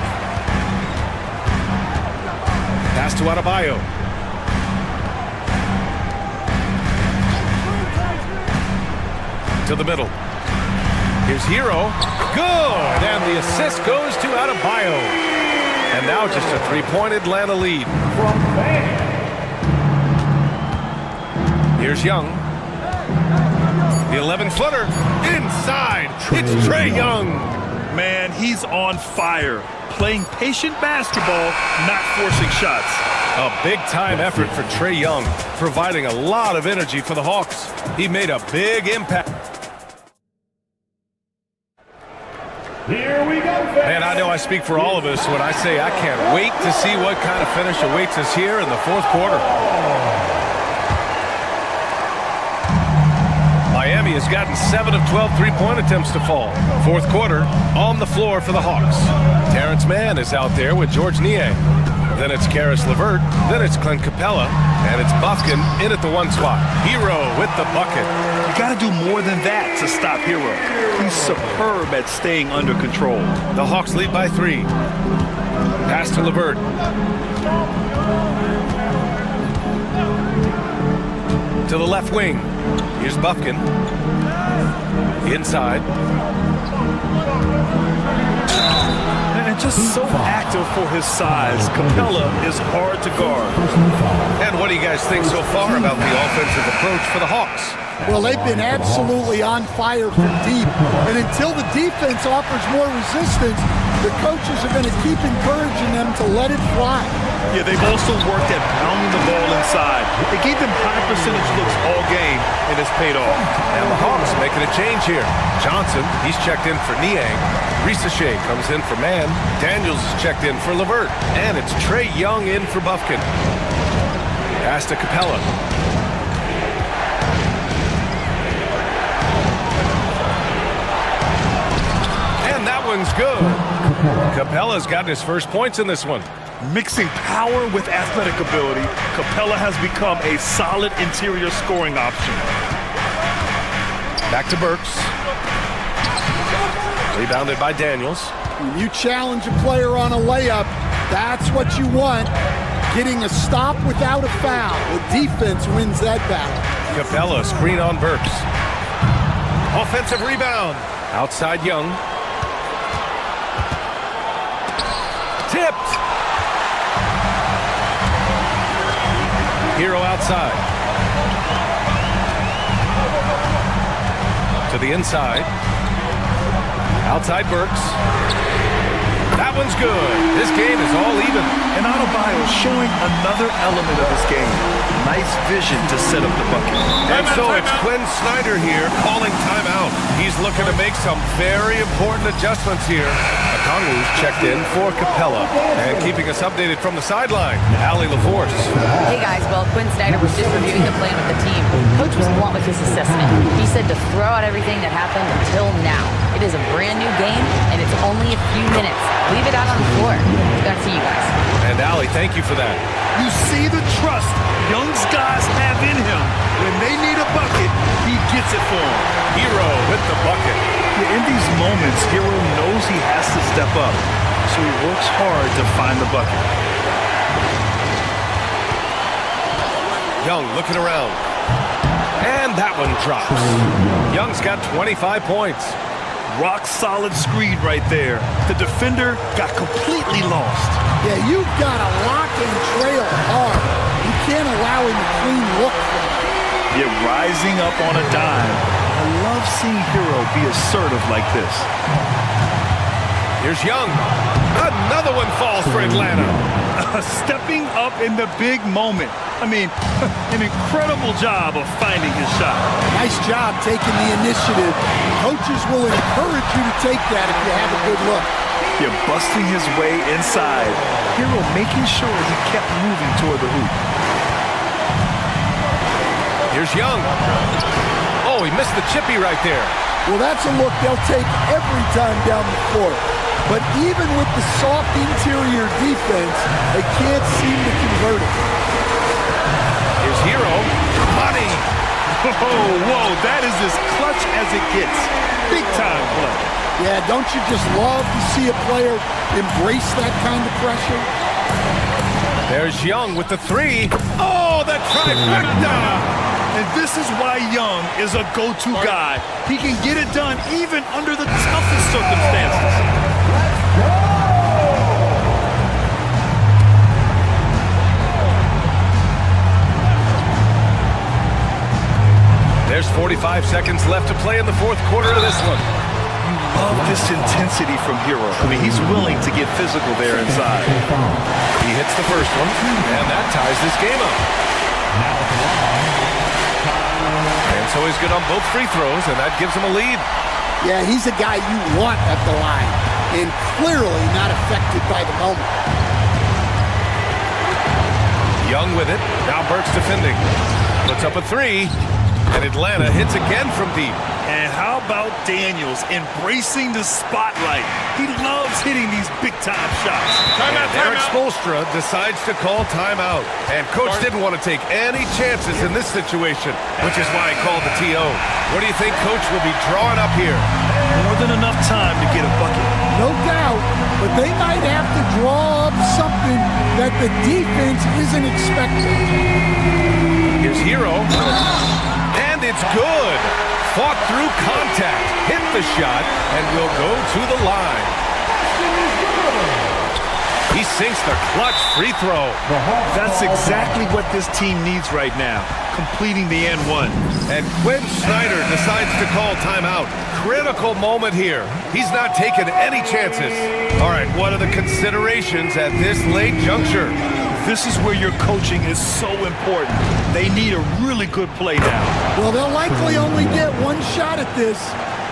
Pass to Adebayo. To the middle. Here's Hero. Good! And the assist goes to Adebayo. And now just a 3-point Atlanta lead. Here's Young. The 11-footer inside. It's Trae Young. Man, he's on fire. Playing patient basketball, not forcing shots. A big-time effort for Trae Young, providing a lot of energy for the Hawks. He made a big impact. Here we go, fans. Man, I know I speak for all of us when I say I can't wait to see what kind of finish awaits us here in the 4th quarter. Miami has gotten 7 of 12 3-point attempts to fall. 4th quarter, on the floor for the Hawks. Terrence Mann is out there with George Niang. Then it's Karis LeVert. Then it's Clint Capella. And it's Bufkin in at the 1 spot. Hero with the bucket. You got to do more than that to stop Hero. He's superb at staying under control. The Hawks lead by 3. Pass to LeVert. To the left wing. Here's Bufkin. Inside. And just so active for his size. Capella is hard to guard. And what do you guys think so far about the offensive approach for the Hawks? Well, they've been absolutely on fire from deep. And until the defense offers more resistance, the coaches are going to keep encouraging them to let it fly. Yeah, they've also worked at pounding the ball inside. It gave them high percentage looks all game, and it's paid off. And the Hawks making a change here. Johnson, he's checked in for Niang. Ricochet comes in for Mann. Daniels is checked in for LeVert. And it's Trae Young in for Bufkin. Pass to Capella. And that one's good. Capella's gotten his first points in this one. Mixing power with athletic ability, Capella has become a solid interior scoring option. Back to Burks. Rebounded by Daniels. When you challenge a player on a layup, that's what you want. Getting a stop without a foul. The defense wins that battle. Capella, screen on Burks. Offensive rebound. Outside Young. Tipped. Hero outside. To the inside. Outside Burks. That one's good. This game is all even. And Adebayo showing another element of his game. Nice vision to set up the bucket. And so it's Quinn Snyder here calling timeout. He's looking to make some very important adjustments here. Okongwu's checked in for Capella. And keeping us updated from the sideline, Allie LaForce. Hey guys, well, Quinn Snyder was just reviewing the plan with the team. Coach was blunt with his assessment. He said to throw out everything that happened until now. It is a brand new game, and it's only a few minutes. Leave it out on the floor. Back to you guys. And Allie, thank you for that. You see the trust Young's guys have in him. When they need a bucket, he gets it for them. Hero with the bucket. Yeah, in these moments, Hero knows he has to step up, so he works hard to find the bucket. Young looking around. And that one drops. Young's got 25 points. Rock solid screen right there. The defender got completely lost. Yeah, you've got to lock and trail hard. You can't allow him a clean look for him. Yeah, rising up on a dime. I love seeing Hero be assertive like this. Here's Young. Another one falls for Atlanta. Stepping up in the big moment. I mean, an incredible job of finding his shot. Nice job taking the initiative. Coaches will encourage you to take that if you have a good look. You're busting his way inside. Hero making sure he kept moving toward the hoop. Here's Young. Oh, he missed the chippy right there. Well, that's a look they'll take every time down the court. But even with the soft interior defense, they can't seem to convert it. Here's Hero. Money. Whoa, that is as clutch as it gets. Big time play. Yeah, don't you just love to see a player embrace that kind of pressure? There's Young with the three. Oh, the trifecta. And this is why Young is a go-to guy. He can get it done even under the toughest circumstances. There's 45 seconds left to play in the fourth quarter of this one. You love this intensity from Hero. I mean, he's willing to get physical there inside. He hits the first one, and that ties this game up. And so he's good on both free throws, and that gives him a lead. Yeah, he's a guy you want at the line, and clearly not affected by the moment. Young with it. Now Burks defending. Puts up a three. And Atlanta hits again from deep. And how about Daniels embracing the spotlight? He loves hitting these big-time shots. Eric Spoelstra decides to call timeout. And Coach didn't want to take any chances in this situation, which is why he called the TO. What do you think Coach will be drawing up here? More than enough time to get a bucket. No doubt, but they might have to draw up something that the defense isn't expecting. Here's Hero. And it's good. Fought through contact, hit the shot, and will go to the line. He sinks the clutch free throw. That's exactly what this team needs right now, completing the N1. And Quinn Snyder decides to call timeout. Critical moment here. He's not taking any chances. All right, what are the considerations at this late juncture? This is where your coaching is so important. They need a really good play now. Well, they'll likely only get one shot at this.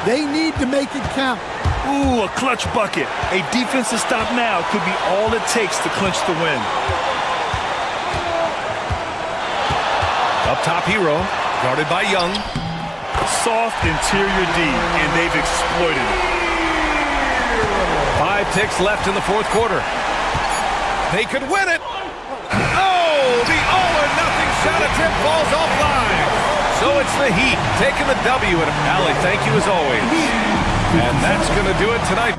They need to make it count. Ooh, a clutch bucket. A defensive stop now could be all it takes to clinch the win. Up top, Hero, guarded by Young. Soft interior D, and they've exploited it. 5 ticks left in the fourth quarter. They could win it. Oh, the all-or-nothing shot attempt falls offline. So it's the Heat taking the W. And Allie, thank you as always. And that's going to do it tonight.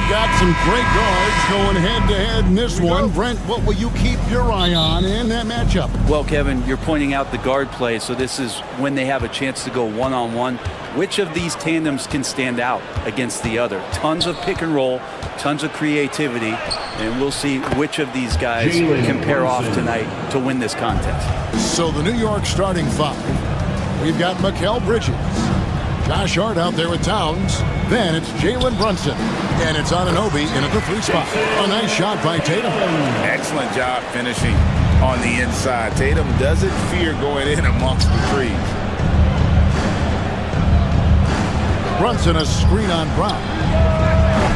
Got some great guards going head-to-head in this one. Brent, what will you keep your eye on in that matchup? Well, Kevin, you're pointing out the guard play, so this is when they have a chance to go one-on-one. Which of these tandems can stand out against the other? Tons of pick and roll, tons of creativity, and we'll see which of these guys can pair off tonight to win this contest. So the New York starting five, we've got Mikal Bridges, Josh Hart out there with Towns. Then it's Jalen Brunson. And it's Anunoby in at the 3 spot. A nice shot by Tatum. Excellent job finishing on the inside. Tatum doesn't fear going in amongst the trees. Brunson, a screen on Brown.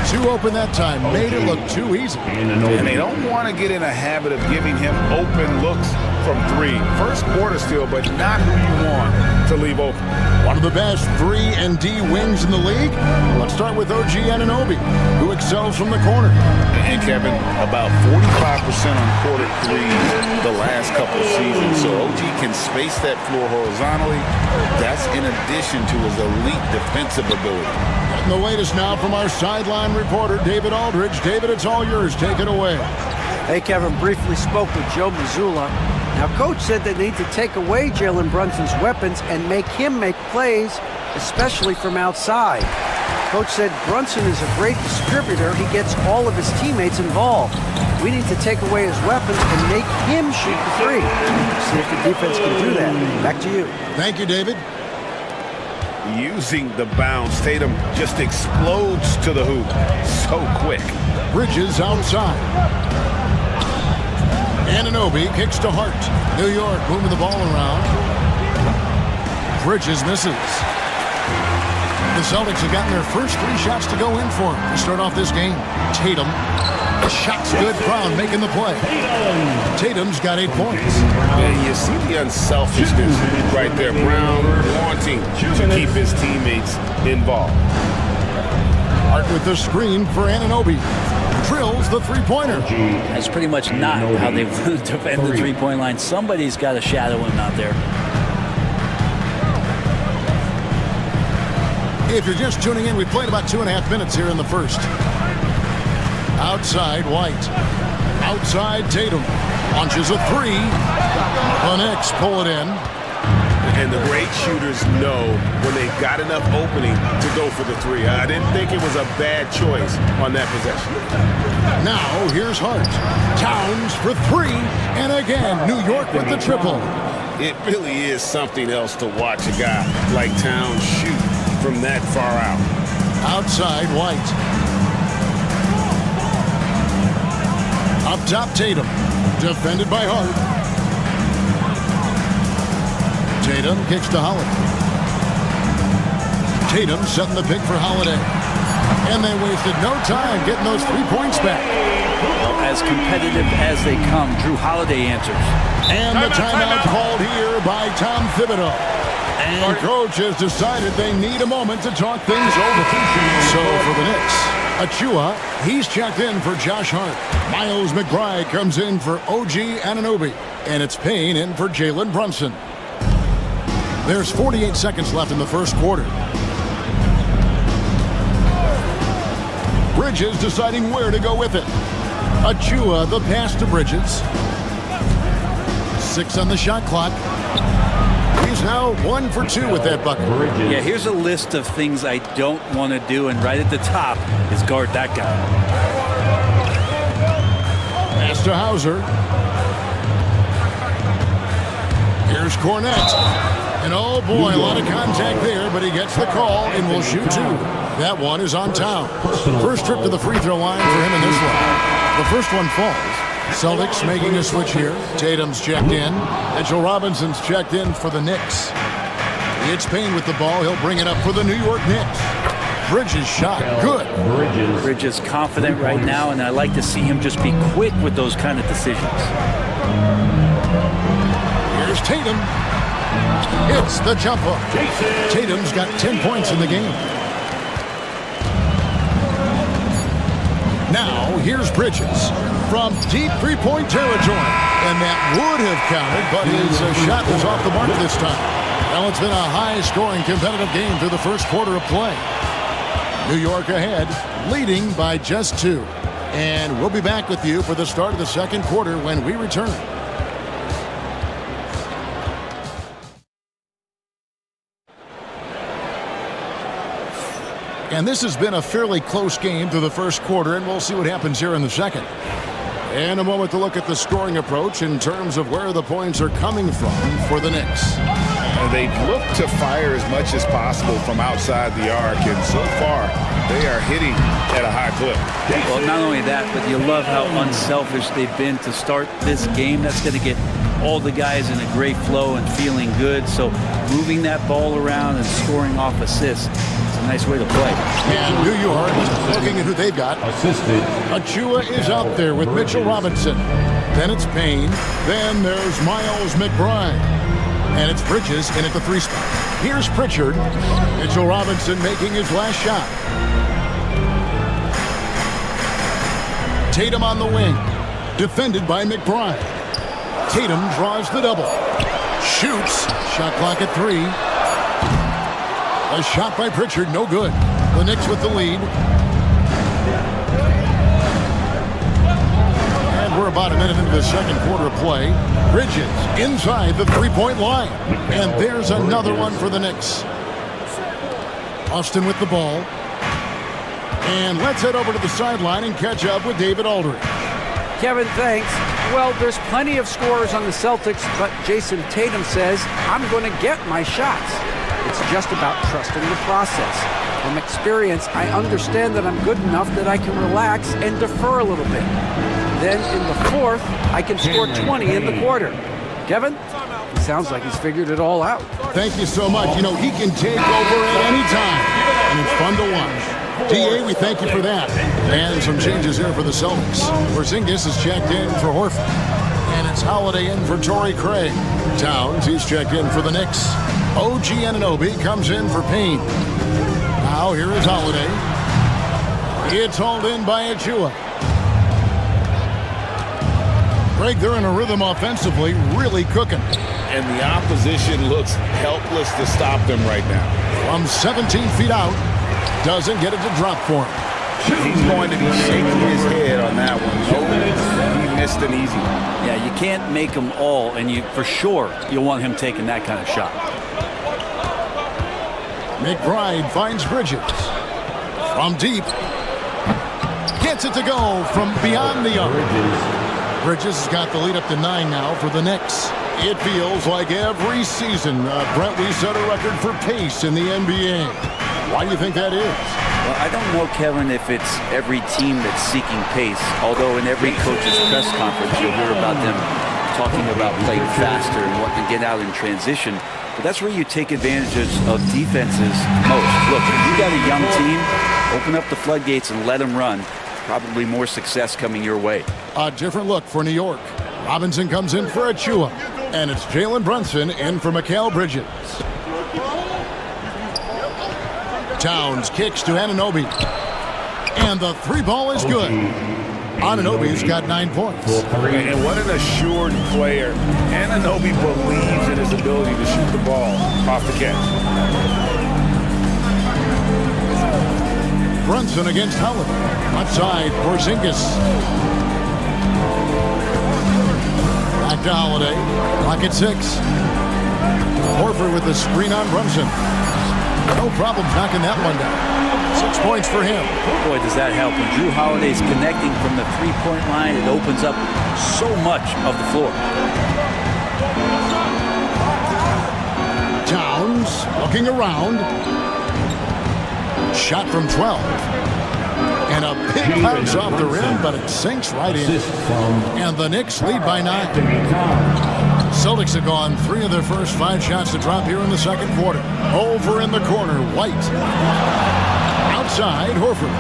Too open that time. Made it look too easy. And they don't want to get in a habit of giving him open looks from 3. First quarter still, but not who you want to leave open. One of the best 3-and-D wings in the league. Let's start with OG Anunoby, who excels from the corner. And Kevin, about 45% on quarter threes the last couple seasons. So OG can space that floor horizontally. That's in addition to his elite defensive ability. And the latest now from our sideline reporter, David Aldridge. David, it's all yours. Take it away. Hey, Kevin, briefly spoke with Joe Mazzulla. Now, Coach said they need to take away Jalen Brunson's weapons and make him make plays, especially from outside. Coach said Brunson is a great distributor. He gets all of his teammates involved. We need to take away his weapons and make him shoot the 3. See if the defense can do that. Back to you. Thank you, David. Using the bounce, Tatum just explodes to the hoop so quick. Bridges outside. Anunoby kicks to Hart. New York moving the ball around. Bridges misses. The Celtics have gotten their first 3 shots to go in for him to start off this game. Tatum. The shot's good. Brown making the play. Tatum's got 8 points. And you see the unselfishness right there. Brown wanting to keep his teammates involved. Hart with the screen for Anunoby. Drills the 3-pointer. That's pretty much not how they defend the 3-point line. Somebody's got to shadow him out there. If you're just tuning in, we played about 2.5 minutes here in the first. Outside White. Outside Tatum. Launches a 3. The Knicks pull it in. And the great shooters know when they've got enough opening to go for the 3. I didn't think it was a bad choice on that possession. Now, here's Hart. Towns for 3. And again, New York with the triple. It really is something else to watch a guy like Towns shoot from that far out. Outside White. Up top Tatum. Defended by Hart. Tatum kicks to Holiday. Tatum setting the pick for Holiday. And they wasted no time getting those 3 points back. Well, as competitive as they come, Drew Holiday answers. And the timeout called here by Tom Thibodeau. And coach has decided they need a moment to talk things over. So for the Knicks, Achua, he's checked in for Josh Hart. Miles McBride comes in for OG Anunoby. And it's Payne in for Jalen Brunson. There's 48 seconds left in the first quarter. Bridges deciding where to go with it. Achua, the pass to Bridges. 6 on the shot clock. He's now 1 for 2 with that bucket. Yeah, here's a list of things I don't want to do, and right at the top is guard that guy. Pass to Hauser. Here's Cornette. And oh boy, a lot of contact there, but he gets the call and will shoot 2. That one is on Towns. First trip to the free throw line for him in this one. The first one falls. Celtics making a switch here. Tatum's checked in. Mitchell Robinson's checked in for the Knicks. It's Payne with the ball. He'll bring it up for the New York Knicks. Bridges shot. Good. Bridges confident right now, and I like to see him just be quick with those kind of decisions. Here's Tatum. It's the jump hook. Tatum's got 10 points in the game. Now, here's Bridges from deep three-point territory. And that would have counted, but his shot was off the mark this time. Well, it's been a high-scoring competitive game through the first quarter of play. New York ahead, leading by just 2. And we'll be back with you for the start of the second quarter when we return. And this has been a fairly close game through the first quarter, and we'll see what happens here in the second. And a moment to look at the scoring approach in terms of where the points are coming from for the Knicks. They've looked to fire as much as possible from outside the arc, and so far they are hitting at a high clip. Well, not only that, but you love how unselfish they've been to start this game. That's going to get all the guys in a great flow and feeling good. So moving that ball around and scoring off assists, it's a nice way to play. And New York, looking at who they've got. Assisted. Achua is out there with Mitchell Robinson. Then it's Payne. Then there's Miles McBride. And it's Bridges in at the 3 spot. Here's Pritchard. Mitchell Robinson making his last shot. Tatum on the wing. Defended by McBride. Tatum draws the double. Shoots. Shot clock at 3. A shot by Pritchard, no good. The Knicks with the lead. And we're about a minute into the second quarter of play. Bridges inside the 3-point line. And there's another one for the Knicks. Austin with the ball. And let's head over to the sideline and catch up with David Aldridge. Kevin, thanks. Well, there's plenty of scorers on the Celtics, but Jason Tatum says, I'm going to get my shots. It's just about trusting the process. From experience, I understand that I'm good enough that I can relax and defer a little bit. Then in the fourth, I can score 20 in the quarter. Kevin, he sounds like he's figured it all out. Thank you so much. You know, he can take over at any time, and it's fun to watch. D.A., we thank you for that. And some changes here for the Celtics. Porzingis is checked in for Horford. And it's Holiday in for Torrey Craig. Towns, he's checked in for the Knicks. OG Anunoby comes in for Payne. Now here is Holiday. It's hauled in by Achua. Craig, they're in a rhythm offensively, really cooking. And the opposition looks helpless to stop them right now. From 17 feet out. Doesn't get it to drop for him. He's going to be shaking his head on that one. Oh, he missed an easy one. Yeah, you can't make them all, and you for sure you'll want him taking that kind of shot. McBride finds Bridges. From deep. Gets it to go from beyond the arc. Bridges has got the lead up to 9 now for the Knicks. It feels like every season, Brent, we set a record for pace in the NBA. Why do you think that is? Well, I don't know, Kevin, if it's every team that's seeking pace, although in every coach's press conference you'll hear about them talking about playing faster and what to get out in transition. But that's where you take advantage of defenses most. Look, if you got a young team, open up the floodgates and let them run. Probably more success coming your way. A different look for New York. Robinson comes in for Achua. And it's Jalen Brunson in for Mikal Bridges. Towns kicks to Anunoby. And the 3 ball is good. Anunoby's got 9 points. And what an assured player. Anunoby believes in his ability to shoot the ball off the catch. Brunson against Howard. Outside, Porzingis. Back to Holiday. Clock at 6. Horford with the screen on Brunson. No problem knocking that one down. 6 points for him. Boy, does that help. When Drew Holiday's connecting from the 3-point line, it opens up so much of the floor. Towns looking around. Shot from 12. And a pick bounce off the rim, but it sinks right in. And the Knicks lead by 9. Celtics have gone 3 of their first 5 shots to drop here in the second quarter. Over in the corner, White. Outside, Horford.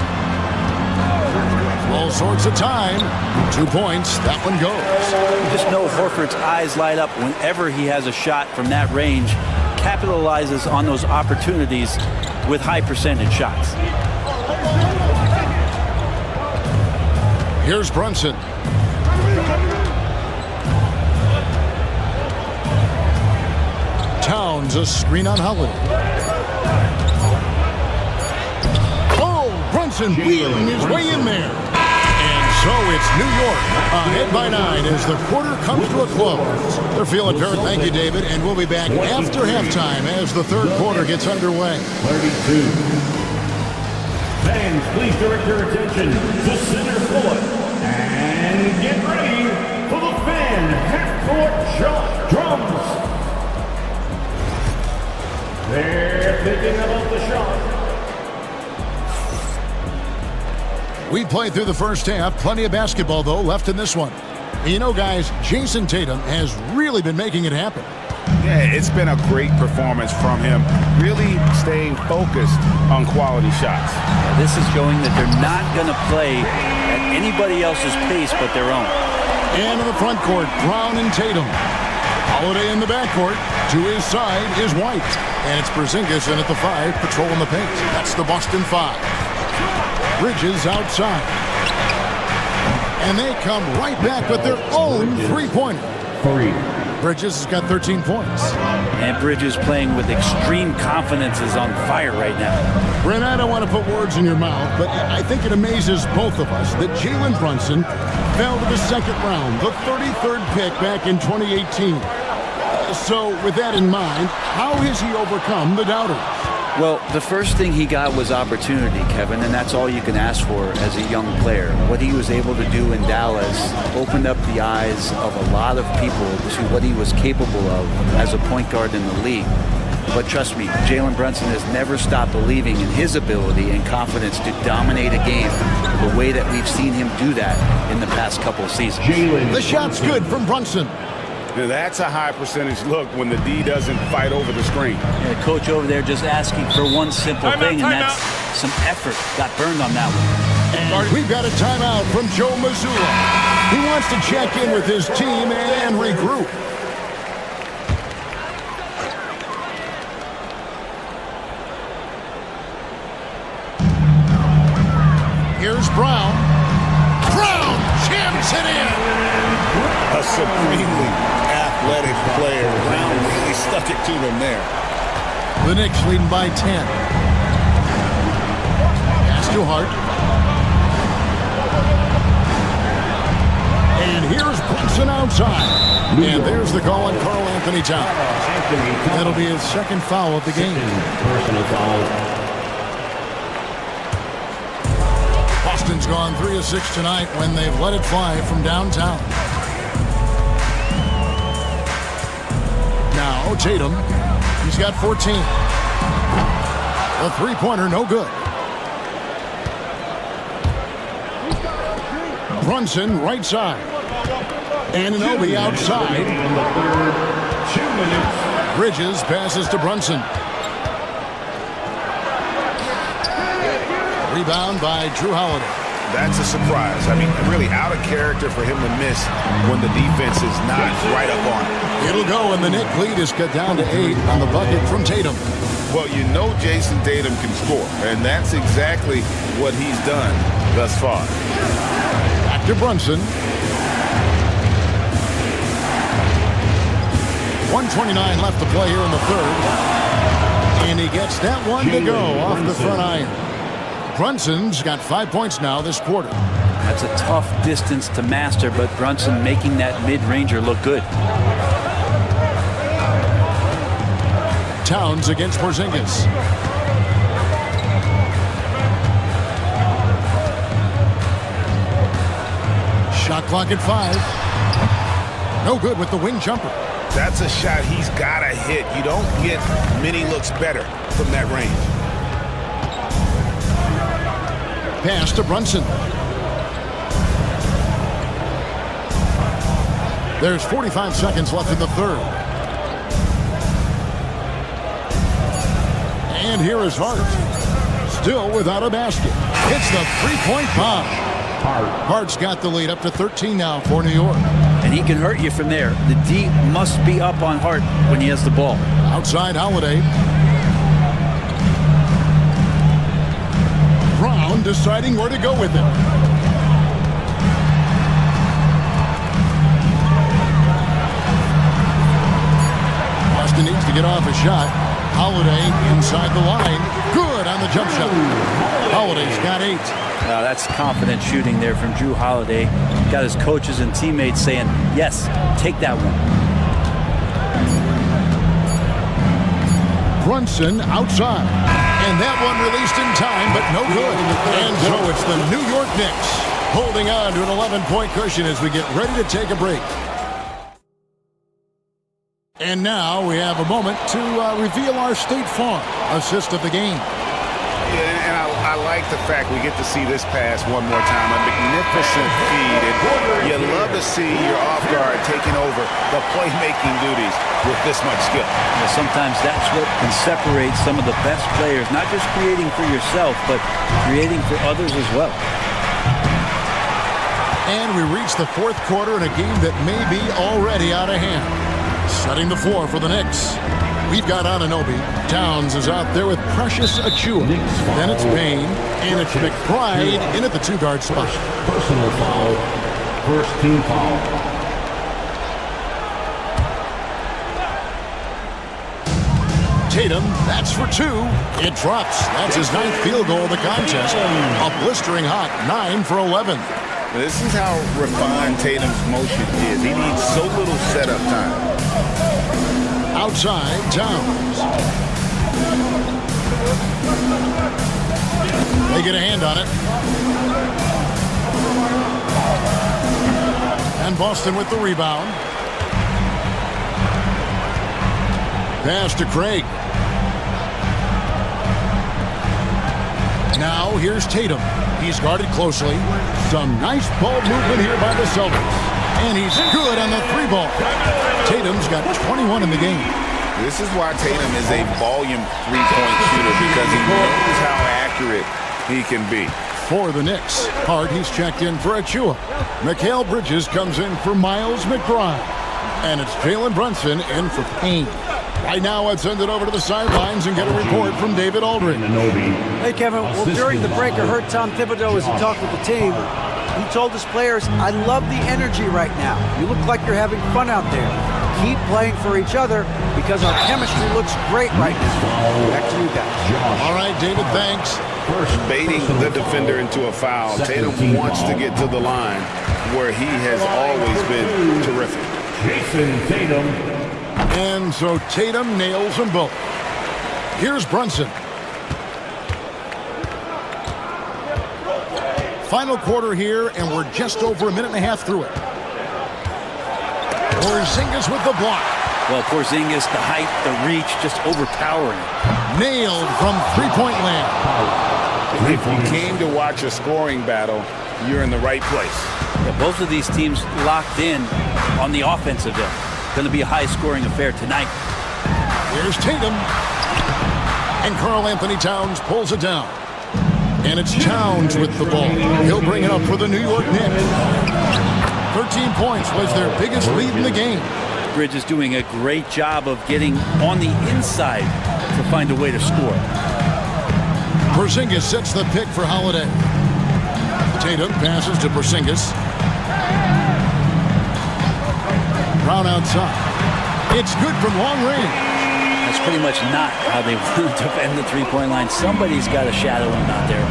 All sorts of time. 2 points. That one goes. You just know Horford's eyes light up whenever he has a shot from that range. Capitalizes on those opportunities with high percentage shots. Here's Brunson. Towns, a screen on Holiday. Oh, Brunson wheeling his way in there. And so it's New York ahead by 9 as the quarter comes to a close. They're feeling very. Thank you, David, and we'll be back after halftime as the third quarter gets underway. 32. Fans, please direct your attention to center court and get ready for the fan half-court shot drums. They're thinking about the shot. We played through the first half. Plenty of basketball, though, left in this one. And you know, guys, Jason Tatum has really been making it happen. Yeah, it's been a great performance from him. Really staying focused on quality shots. This is showing that they're not going to play at anybody else's pace but their own. And in the front court, Brown and Tatum. Holiday in the backcourt. To his side is White. And it's Porzingis in at the 5, patrolling the paint. That's the Boston 5. Bridges outside. And they come right back with their own three-pointer. Bridges has got 13 points. And Bridges playing with extreme confidence is on fire right now. Brent, I don't want to put words in your mouth, but I think it amazes both of us that Jalen Brunson fell to the second round, the 33rd pick back in 2018. So with that in mind, how has he overcome the doubters? Well, the first thing he got was opportunity, Kevin, and that's all you can ask for as a young player. What he was able to do in Dallas opened up the eyes of a lot of people to what he was capable of as a point guard in the league. But trust me, Jalen Brunson has never stopped believing in his ability and confidence to dominate a game the way that we've seen him do that in the past couple of seasons. The shot's good from Brunson. Now, that's a high percentage look when the D doesn't fight over the screen. Yeah, the coach over there just asking for one simple thing, and that's some effort. Got burned on that one. And we've got a timeout from Joe Mazzulla. He wants to check in with his team and regroup. Here's Brown. Brown jams it in. A supremely athletic player. Brown really stuck it to them there. The Knicks leading by 10. Pass to Hart. And here's Brunson outside. And there's the call on Karl Anthony Towns. That'll be his second foul of the game. Personal foul. Boston's gone 3 of 6 tonight when they've let it fly from downtown. Now Tatum, he's got 14. A three-pointer, no good. Brunson, right side. Anunoby outside. 2 minutes. Bridges passes to Brunson. Rebound by Drew Holiday. That's a surprise. I mean, really out of character for him to miss when the defense is not right up on it. It'll go, and the Knicks lead is cut down to 8 on the bucket from Tatum. Well, you know Jason Tatum can score, and that's exactly what he's done thus far. Back to Brunson. 1:29 left to play here in the third. And he gets that one to go off the front iron. Brunson's got 5 points now this quarter. That's a tough distance to master, but Brunson making that mid-ranger look good. Towns against Porzingis. Shot clock at 5. No good with the wing jumper. That's a shot he's got to hit. You don't get many looks better from that range. Pass to Brunson. There's 45 seconds left in the third. And here is Hart. Still without a basket. It's the three-point bomb. Hart's got the lead up to 13 now for New York. And he can hurt you from there. The D must be up on Hart when he has the ball. Outside Holiday. Brown deciding where to go with it. Boston needs to get off a shot. Holiday inside the line. Good on the jump shot. Holiday's got 8. That's confident shooting there from Drew Holiday. Got his coaches and teammates saying, yes, take that one. Brunson outside. And that one released in time, but no good. And so it's the New York Knicks holding on to an 11-point cushion as we get ready to take a break. And now we have a moment to reveal our State Farm assist of the game. Yeah, and I like the fact we get to see this pass one more time. A magnificent feed. And you love to see your off guard taking over the playmaking duties with this much skill. Well, sometimes that's what can separate some of the best players, not just creating for yourself, but creating for others as well. And we reach the fourth quarter in a game that may be already out of hand. Setting the floor for the Knicks. We've got Anunoby. Towns is out there with Precious Achua. Then it's Payne. And it's McBride in at the 2-guard spot. Personal foul. First team foul. Tatum, that's for 2. It drops. That's his 9th field goal of the contest. A blistering hot 9 for 11. This is how refined Tatum's motion is. He needs so little setup time. Outside, Towns. They get a hand on it. And Boston with the rebound. Pass to Craig. Now here's Tatum. He's guarded closely. Some nice ball movement here by the Celtics. And he's good on the 3-ball. Tatum's got 21 in the game. This is why Tatum is a volume 3-point shooter, because he knows how accurate he can be. For the Knicks, Hart, he's checked in for Achua. Mikal Bridges comes in for Miles McBride. And it's Jalen Brunson in for Payne. Right now, let's send it over to the sidelines and get a report from David Aldridge. Hey, Kevin. Well, during the break, I heard Tom Thibodeau as he talked with the team. He told his players, I love the energy right now. You look like you're having fun out there. Keep playing for each other because our chemistry looks great right now. Back to you guys. All right, David, thanks. Baiting the defender into a foul. Tatum wants to get to the line where he has always been terrific. Jason Tatum. And so Tatum nails them both. Here's Brunson. Final quarter here, and we're just over a minute and a half through it. Porzingis with the block. Well, Porzingis, the height, the reach, just overpowering. Nailed from three-point land. If you came to watch a scoring battle, you're in the right place. Yeah, both of these teams locked in on the offensive end. Going to be a high-scoring affair tonight. Here's Tatum. And Karl Anthony Towns pulls it down. And it's Towns with the ball. He'll bring it up for the New York Knicks. 13 points was their biggest lead in the game. Bridge is doing a great job of getting on the inside to find a way to score. Porzingis sets the pick for Holiday. Tatum passes to Porzingis. Brown outside. It's good from long range. That's pretty much not how they want to defend the three-point line. Somebody's got to shadow him out there.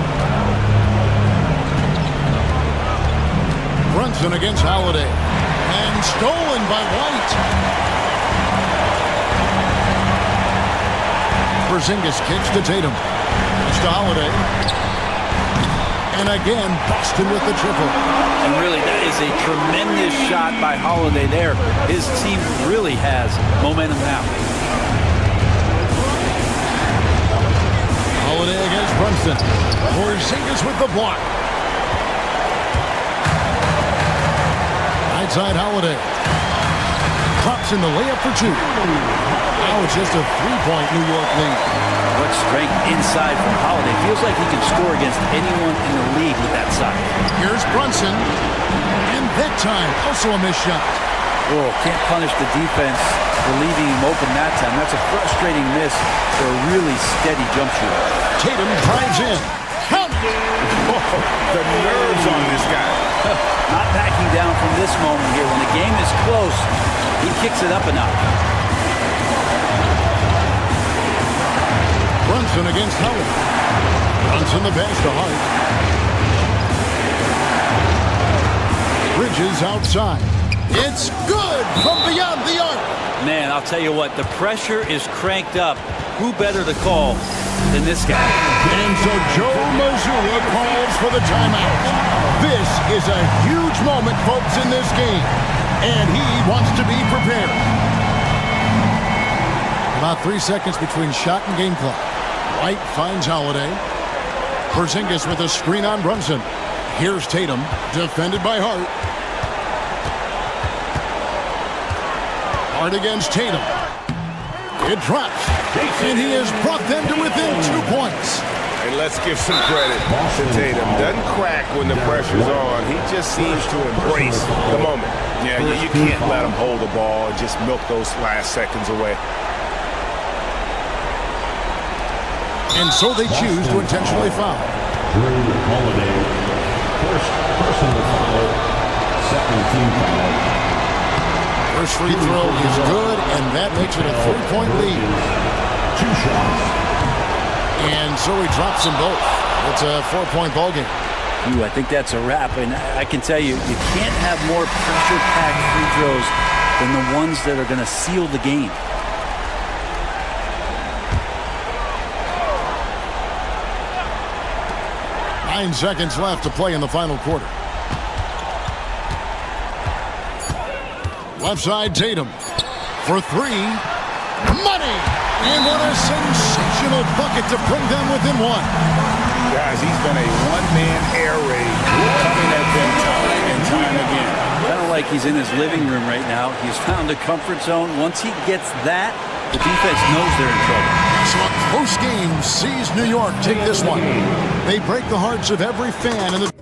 Brunson against Holiday. And stolen by White. Porzingis kicks to Tatum. It's to Holiday. And again, Boston with the triple. And really, that is a tremendous shot by Holiday there. His team really has momentum now. Holiday against Brunson. Porzingis with the block. Right side Holiday. drops in the layup for two. Now it's just a 3-point New York lead. What strength inside from Holiday. Feels like he can score against anyone in the league with that side. Here's Brunson. And that time, also a missed shot. Oh, can't punish the defense for leaving him open that time. That's a frustrating miss for a really steady jump shooter. Tatum drives in. Count it! The nerves on this guy. Not backing down from this moment here. When the game is close, he kicks it up a notch. Brunson against Howard. Brunson the pass to Hart. Bridges outside. It's good from beyond the arc. Man, I'll tell you what, the pressure is cranked up. Who better to call than this guy? And so Joe Mazzulla calls for the timeout. This is a huge moment, folks, in this game. And he wants to be prepared. About 3 seconds between shot and game clock. White finds Holiday. Porzingis with a screen on Brunson. Here's Tatum, defended by Hart. Hart against Tatum. It drops. And he has brought them to within 2 points. And let's give some credit to Tatum. Doesn't crack when the pressure's on. He just seems to embrace the moment. Yeah, you can't let him hold the ball and just milk those last seconds away. And so they choose to intentionally foul. Drew Holiday, first personal foul, second team foul. First free throw is good, and that makes it a 3-point lead. 2 shots. And so he drops them both. It's a 4-point ball game. Ooh, I think that's a wrap. And I can tell you, you can't have more pressure-packed free throws than the ones that are going to seal the game. Nine seconds left to play in the final quarter. Left side, Tatum. For three. Money! And what a sensational bucket to bring them within one. Guys, he's been a one-man air raid coming at them time and time again. Kind of like he's in his living room right now. He's found a comfort zone. Once he gets that, the defense knows they're in trouble. So a close game sees New York take this one. They break the hearts of every fan in the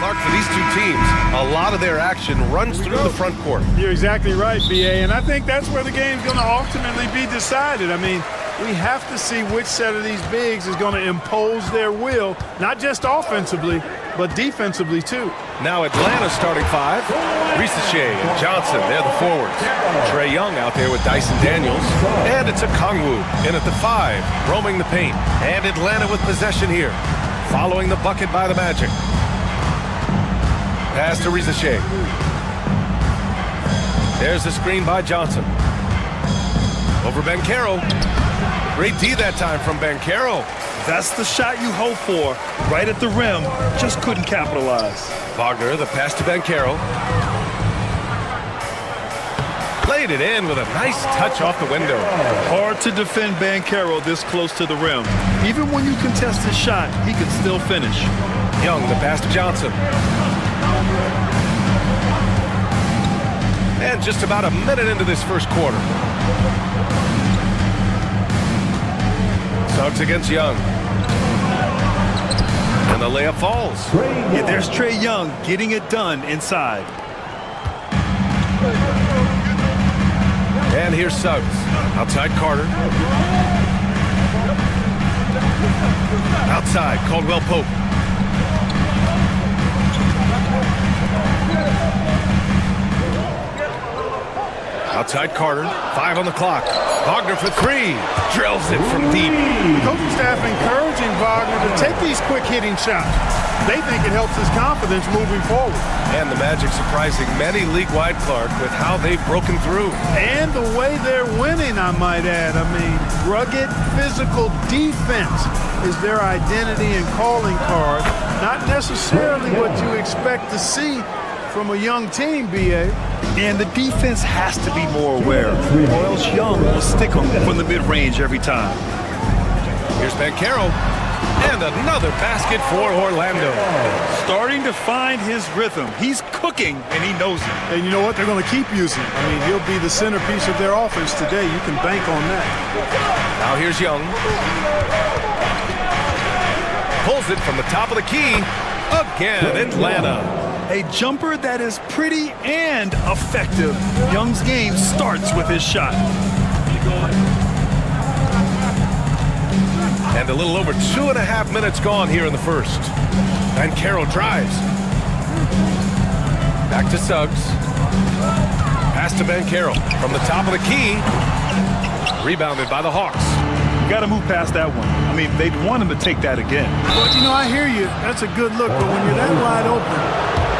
Clark, for these two teams, a lot of their action runs through the front court. You're exactly right, B.A., and I think that's where the game's going to ultimately be decided. I mean, we have to see which set of these bigs is going to impose their will, not just offensively, but defensively, too. Now Atlanta starting five. Risacher and Johnson, they're the forwards. Trae Young out there with Dyson Daniels. And it's a Kongwu in at the 5, roaming the paint. And Atlanta with possession here, following the bucket by the Magic. Pass to Risacher. There's the screen by Johnson. Over Banchero. Great D that time from Banchero. That's the shot you hope for. Right at the rim. Just couldn't capitalize. Wagner, the pass to Banchero. Played it in with a nice touch off the window. Hard to defend Banchero this close to the rim. Even when you contest his shot, he can still finish. Young, the pass to Johnson. And just about a minute into this first quarter. Suggs against Young. And the layup falls. Yeah, there's Trae Young getting it done inside. And here's Suggs. Outside Carter. Outside Caldwell Pope. Outside Carter. 5 on the clock. Wagner for 3. Drills it from deep. The coaching staff encouraging Wagner to take these quick-hitting shots. They think it helps his confidence moving forward. And the Magic surprising many league-wide, Clark, with how they've broken through. And the way they're winning, I might add. I mean, rugged physical defense is their identity and calling card. Not necessarily what you expect to see from a young team, B.A. And the defense has to be more aware, or else Young will stick them from the mid-range every time. Here's Banchero. And another basket for Orlando. Starting to find his rhythm. He's cooking, and he knows it. And you know what? They're going to keep using him. I mean, he'll be the centerpiece of their offense today. You can bank on that. Now here's Young. Pulls it from the top of the key. Again, Atlanta. A jumper that is pretty and effective. Young's game starts with his shot. And a little over 2.5 minutes gone here in the first. Banchero drives. Back to Suggs. Pass to Banchero from the top of the key. Rebounded by the Hawks. Got to move past that one. I mean, they'd want him to take that again. But, you know, I hear you. That's a good look. But when you're that wide open,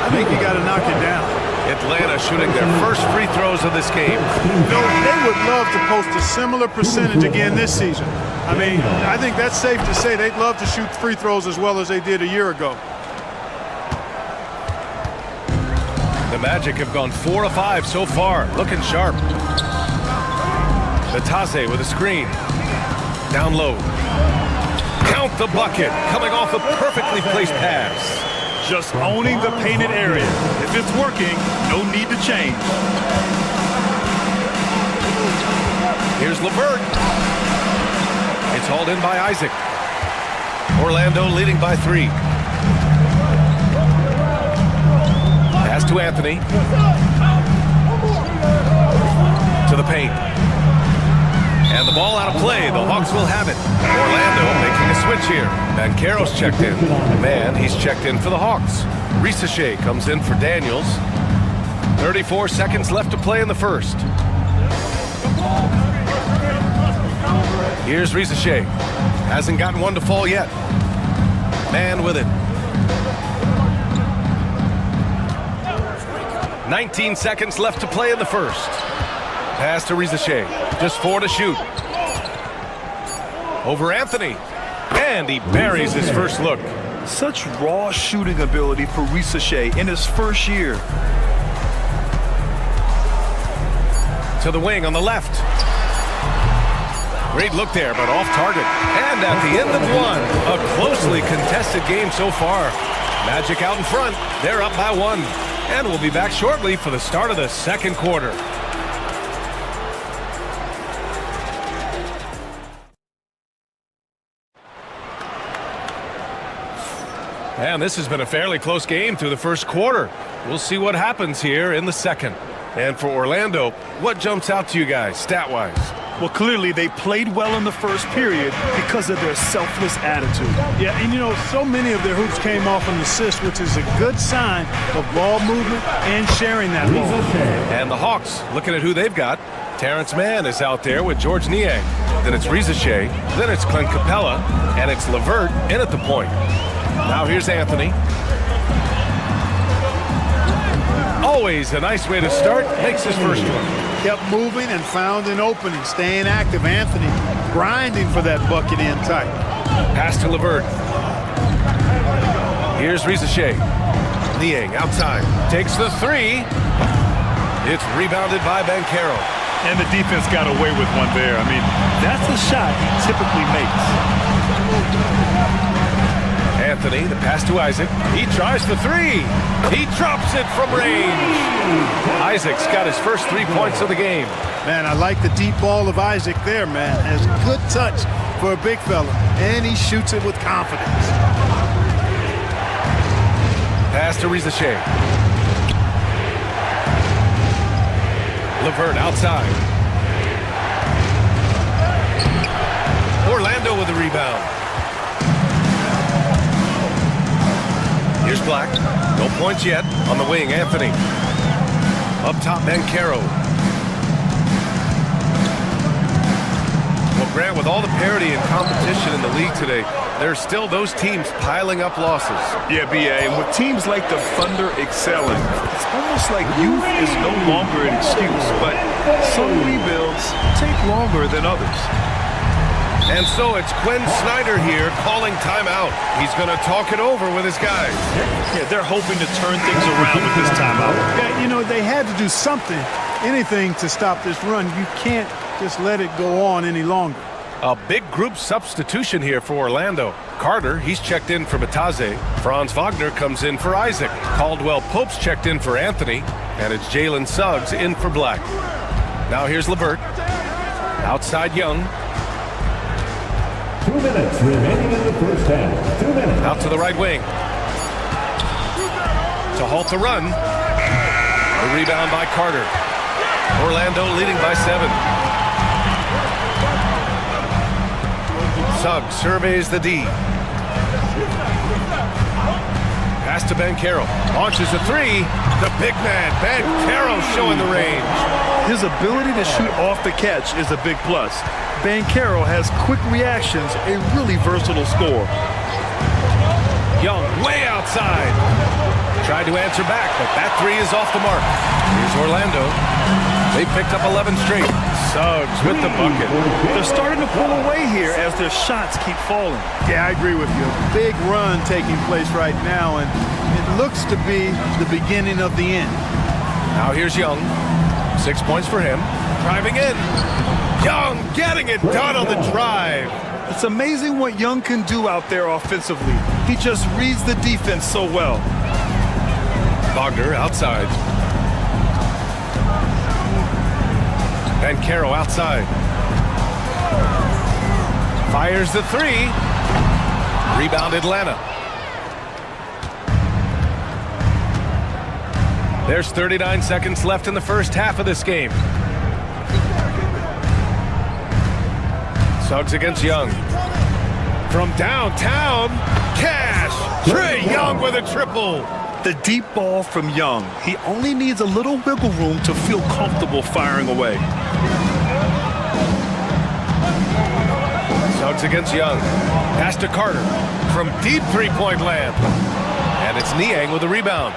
I think you got to knock it down. Atlanta shooting their first free throws of this game. You know, they would love to post a similar percentage again this season. I mean, I think that's safe to say they'd love to shoot free throws as well as they did a year ago. The Magic have gone 4 of 5 so far, looking sharp. Natase with a screen. Down low. Count the bucket, coming off a perfectly placed pass. Just owning the painted area. If it's working, no need to change. Here's LeVert. It's hauled in by Isaac. Orlando leading by 3. Pass to Anthony. To the paint. And the ball out of play. The Hawks will have it. Orlando making a switch here. Banchero's checked in. Man, he's checked in for the Hawks. Risacher comes in for Daniels. 34 seconds left to play in the first. Here's Risacher. Hasn't gotten one to fall yet. Man with it. 19 seconds left to play in the first. Pass to Risacher. Just 4 to shoot. Over Anthony. And he buries his first look. Such raw shooting ability for Risacher in his first year. To the wing on the left. Great look there, but off target. And at the end of 1, a closely contested game so far. Magic out in front. They're up by 1. And we'll be back shortly for the start of the second quarter. And this has been a fairly close game through the first quarter. We'll see what happens here in the second. And for Orlando, what jumps out to you guys, stat-wise? Well, clearly they played well in the first period because of their selfless attitude. Yeah, and so many of their hoops came off an assist, which is a good sign of ball movement and sharing that ball. And the Hawks, looking at who they've got. Terrence Mann is out there with George Niang. Then it's Riza Shea. Then it's Clint Capella. And it's LeVert in at the point. Now here's Anthony. Always a nice way to start. Makes his first one. Kept moving and found an opening. Staying active. Anthony grinding for that bucket in tight. Pass to LeVert. Here's Riza Shea. Niang outside. Takes the three. It's rebounded by Banchero. And the defense got away with one there. I mean, that's a shot he typically makes. Anthony, the pass to Isaac. He tries the three. He drops it from range. Isaac's got his first 3 points of the game. Man, I like the deep ball of Isaac there, man. Has good touch for a big fella. And he shoots it with confidence. Pass to Riza Shea. LeVert outside. Orlando with the rebound. Here's Black. No points yet. On the wing, Anthony. Up top, Banchero. Well, Grant, with all the parity and competition in the league today, there's still those teams piling up losses. Yeah, B.A., and with teams like the Thunder excelling, it's almost like youth is no longer an excuse, but some rebuilds take longer than others. And so it's Quinn Snyder here calling timeout. He's going to talk it over with his guys. Yeah, they're hoping to turn things around with this timeout. Yeah, they had to do something, anything to stop this run. You can't just let it go on any longer. A big group substitution here for Orlando. Carter, he's checked in for Bataze. Franz Wagner comes in for Isaac. Caldwell Pope's checked in for Anthony. And it's Jalen Suggs in for Black. Now here's LeVert. Outside Young. 2 minutes remaining in the first half. 2 minutes. Out to the right wing. To halt the run. A rebound by Carter. Orlando leading by 7. Suggs surveys the D. Pass to Banchero. Launches a three. The big man, Banchero, showing the range. His ability to shoot off the catch is a big plus. Banchero has quick reactions, a really versatile scorer. Young way outside. Tried to answer back, but that three is off the mark. Here's Orlando. They picked up 11 straight. Suggs with the bucket. They're starting to pull away here as their shots keep falling. Yeah, I agree with you. A big run taking place right now, and it looks to be the beginning of the end. Now here's Young. 6 points for him. Driving in. Young getting it done on the drive. It's amazing what Young can do out there offensively. He just reads the defense so well. Wagner outside. Banchero outside. Fires the three. Rebound Atlanta. There's 39 seconds left in the first half of this game. Suggs against Young. From downtown, Cash. Trae Young with a triple. The deep ball from Young. He only needs a little wiggle room to feel comfortable firing away. Suggs against Young. Pass to Carter from deep three-point land. And it's Niang with the rebound.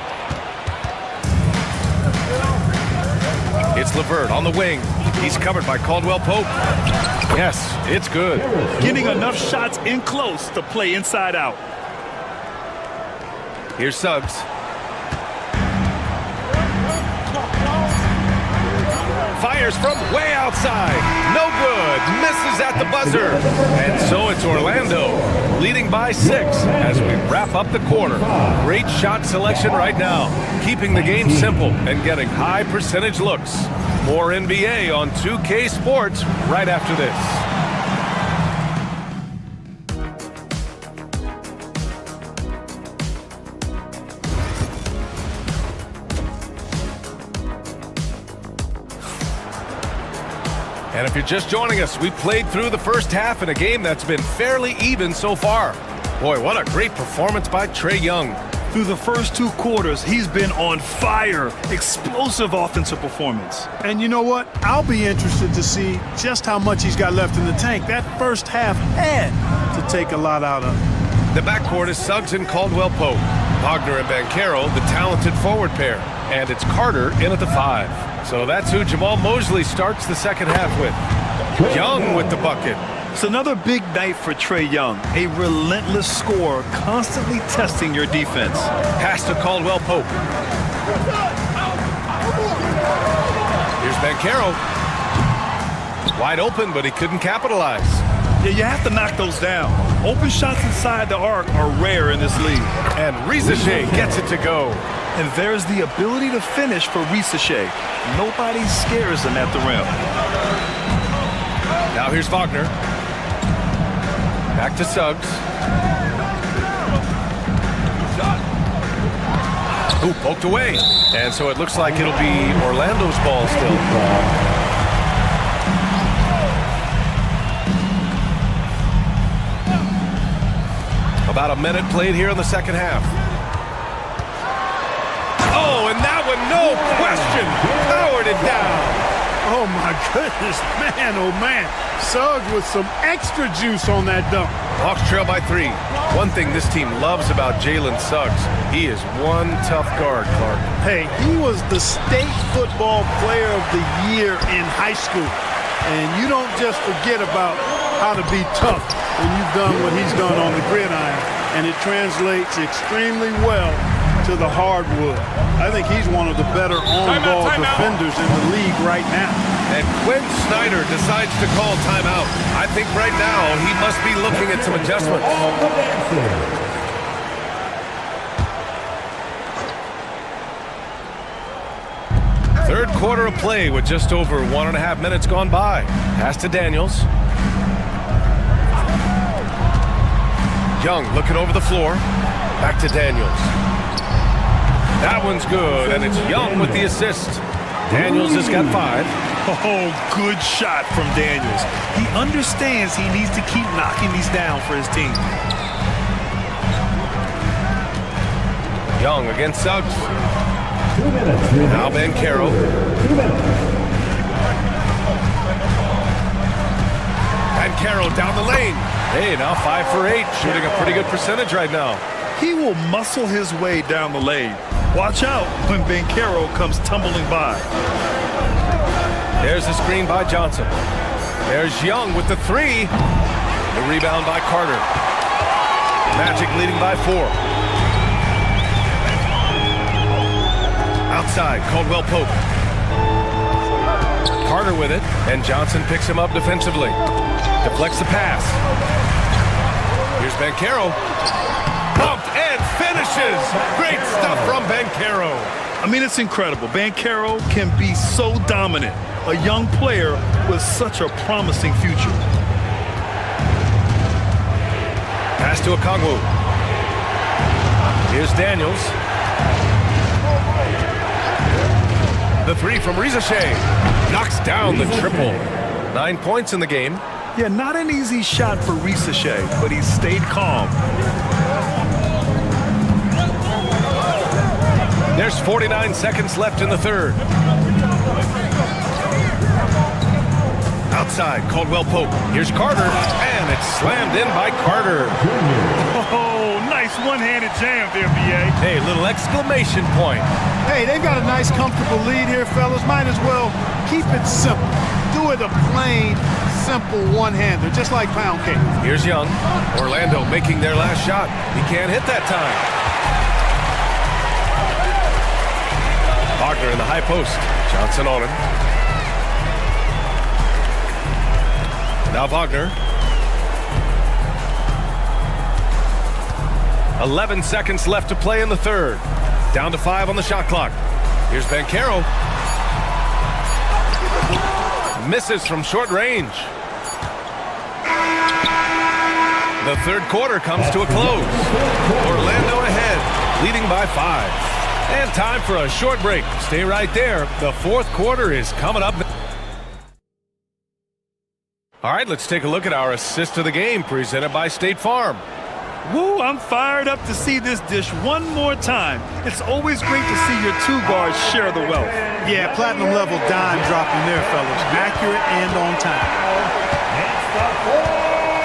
It's LeVert on the wing. He's covered by Caldwell Pope. Yes, it's good. Getting enough shots in close to play inside out. Here's Suggs. Fires from way outside. No good. Misses at the buzzer. And so it's Orlando leading by 6 as we wrap up the quarter. Great shot selection right now. Keeping the game simple and getting high percentage looks. More NBA on 2K Sports right after this. And if you're just joining us, we played through the first half in a game that's been fairly even so far. Boy, what a great performance by Trae Young. Through the first 2 quarters, he's been on fire. Explosive offensive performance. And you know what? I'll be interested to see just how much he's got left in the tank. That first half had to take a lot out of him. The backcourt is Suggs and Caldwell-Pope. Wagner and Banchero, the talented forward pair. And it's Carter in at the 5. So that's who Jamal Mosley starts the second half with. Young with the bucket. It's another big night for Trae Young, a relentless scorer, constantly testing your defense. Pass to Caldwell-Pope. Here's Banchero. Wide open, but he couldn't capitalize. Yeah, you have to knock those down. Open shots inside the arc are rare in this league. And Risache gets it to go. And there's the ability to finish for Risache. Nobody scares him at the rim. Now here's Wagner. Back to Suggs. Ooh, poked away. And so it looks like it'll be Orlando's ball still. About a minute played here in the second half. Oh, and that one, no question, powered it down. Oh, my goodness, man, oh, man. Suggs with some extra juice on that dunk. Hawks trail by 3. One thing this team loves about Jalen Suggs, he is one tough guard, Clark. Hey, he was the state football player of the year in high school. And you don't just forget about how to be tough when you've done what he's done on the gridiron. And it translates extremely well to the hardwood. I think he's one of the better on-ball defenders in the league right now. And Quinn Snyder decides to call timeout. I think right now he must be looking at some adjustments. Third quarter of play with just over 1.5 minutes gone by. Pass to Daniels. Young looking over the floor. Back to Daniels. That one's good, and it's Young with the assist. Daniels has got 5. Oh, good shot from Daniels. He understands he needs to keep knocking these down for his team. Young against Suggs. Now Banchero. Banchero down the lane. Hey, now 5 for 8, shooting a pretty good percentage right now. He will muscle his way down the lane. Watch out when Banchero comes tumbling by. There's the screen by Johnson. There's Young with the 3. The rebound by Carter. Magic leading by 4. Outside, Caldwell-Pope. Carter with it, and Johnson picks him up defensively. Deflects the pass. Here's Banchero. Bumped and finishes. Great stuff from Banchero. I mean, it's incredible. Banchero can be so dominant. A young player with such a promising future. Pass to Okongwu. Here's Daniels. The 3 from Risache. Knocks down the triple. 9 points in the game. Yeah, not an easy shot for Risache, but he stayed calm. There's 49 seconds left in the third. Outside, Caldwell-Pope. Here's Carter, and it's slammed in by Carter. Oh, nice one-handed jam there, B.A. Hey, little exclamation point. Hey, they've got a nice, comfortable lead here, fellas. Might as well keep it simple. Do it a plain, simple one-hander, just like pound cake. Here's Young. Orlando making their last shot. He can't hit that time. Wagner in the high post. Johnson on him. Now Wagner. 11 seconds left to play in the third. Down to 5 on the shot clock. Here's Banchero. Misses from short range. The third quarter comes to a close. Orlando ahead, leading by 5. And time for a short break. Stay right there. The fourth quarter is coming up. All right, let's take a look at our assist of the game presented by State Farm. Woo, I'm fired up to see this dish one more time. It's always great to see your two guards share the wealth. Yeah, platinum level dime dropping there, fellas. Accurate and on time.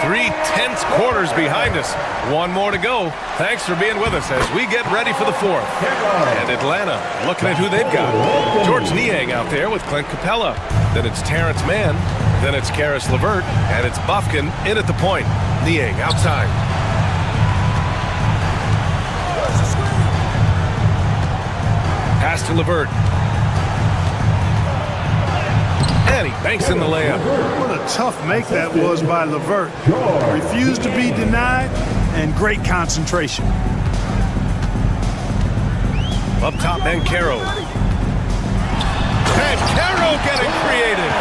3 tense quarters behind us. One more to go. Thanks for being with us as we get ready for the fourth. And Atlanta looking at who they've got. George Niang out there with Clint Capella. Then it's Terrence Mann. Then it's Karis LeVert. And it's Bufkin in at the point. Niang outside. Pass to LeVert. And he banks in the layup. What a tough make that was by LeVert. Refused to be denied, and great concentration. Up top, Banchero. Banchero getting creative.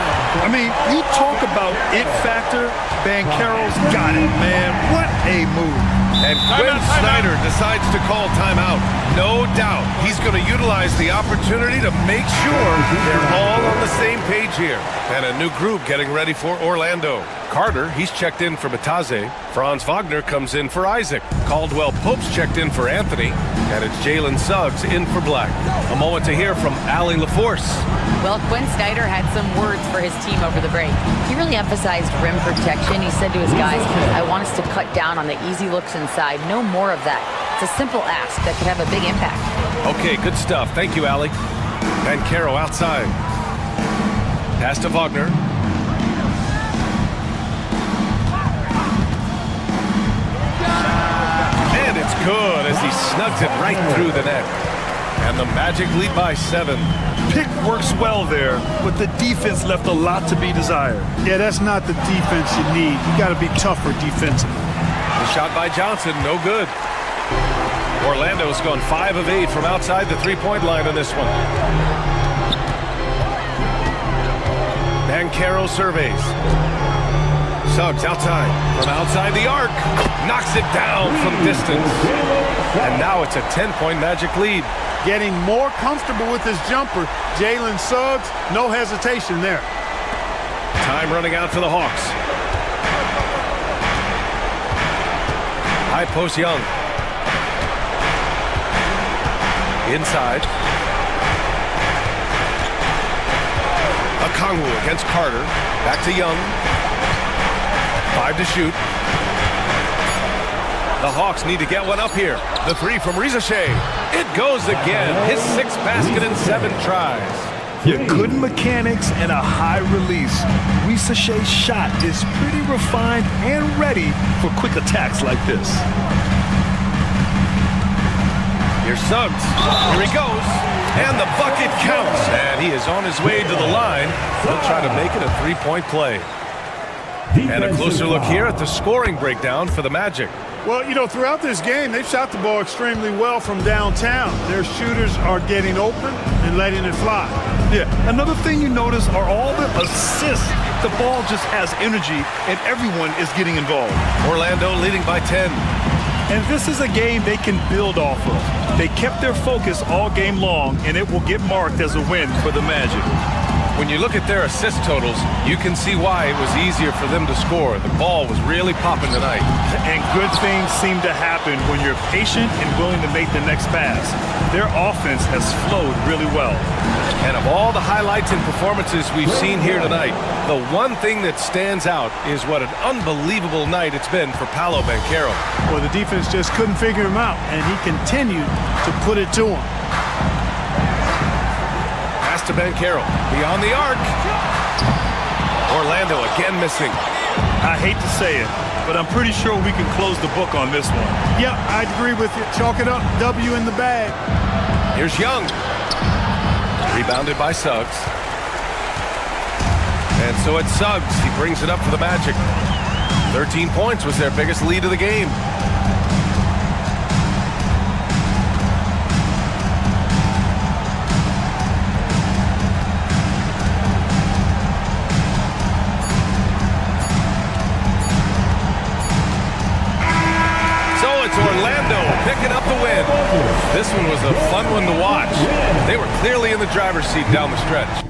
I mean, you talk about it factor. Banchero's got it, man. What a move. And Quinn Snyder decides to call timeout. No doubt he's going to utilize the opportunity to make sure they're all on the same page here. And a new group getting ready for Orlando. Carter, he's checked in for Bataze. Franz Wagner comes in for Isaac. Caldwell Pope's checked in for Anthony. And it's Jalen Suggs in for Black. A moment to hear from Allie LaForce. Well, Quinn Snyder had some words for his team over the break. He really emphasized rim protection. He said to his guys, I want us to cut down on the easy looks inside. No more of that. It's a simple ask that could have a big impact. Okay, good stuff. Thank you, Allie. Banchero outside. Pass to Wagner. And it's good as he snugs it right through the net. And the Magic lead by 7. Pick works well there, but the defense left a lot to be desired. Yeah, that's not the defense you need. You got to be tougher defensively. The shot by Johnson, no good. Orlando's gone 5 of 8 from outside the three-point line on this one. Banchero surveys. Suggs outside. From outside the arc. Knocks it down from distance. And now it's a 10-point Magic lead. Getting more comfortable with his jumper. Jalen Suggs, no hesitation there. Time running out for the Hawks. High post Young. Inside. Okongwu against Carter. Back to Young. 5 to shoot. The Hawks need to get one up here. The 3 from Rizashe. It goes again. His 6th basket in 7 tries. Your good mechanics and a high release. Rizashe's shot is pretty refined and ready for quick attacks like this. Here's Suggs. Here he goes. And the bucket counts. And he is on his way to the line. He'll try to make it a 3-point play. And a closer look here at the scoring breakdown for the Magic. Well, you know, throughout this game, they've shot the ball extremely well from downtown. Their shooters are getting open and letting it fly. Yeah, another thing you notice are all the assists. The ball just has energy, and everyone is getting involved. Orlando leading by 10. And this is a game they can build off of. They kept their focus all game long, and it will get marked as a win for the Magic. When you look at their assist totals, you can see why it was easier for them to score. The ball was really popping tonight. And good things seem to happen when you're patient and willing to make the next pass. Their offense has flowed really well. And of all the highlights and performances we've seen here tonight, the one thing that stands out is what an unbelievable night it's been for Paolo Banchero. Well, the defense just couldn't figure him out, and he continued to put it to him. To Banchero, beyond the arc. Orlando again missing. I hate to say it, but I'm pretty sure we can close the book on this one. Yep, I'd agree with you. Chalk it up, W in the bag. Here's Young. Rebounded by Suggs. And so it's Suggs. He brings it up for the Magic. 13 points was their biggest lead of the game. Picking up the win. This one was a fun one to watch. They were clearly in the driver's seat down the stretch.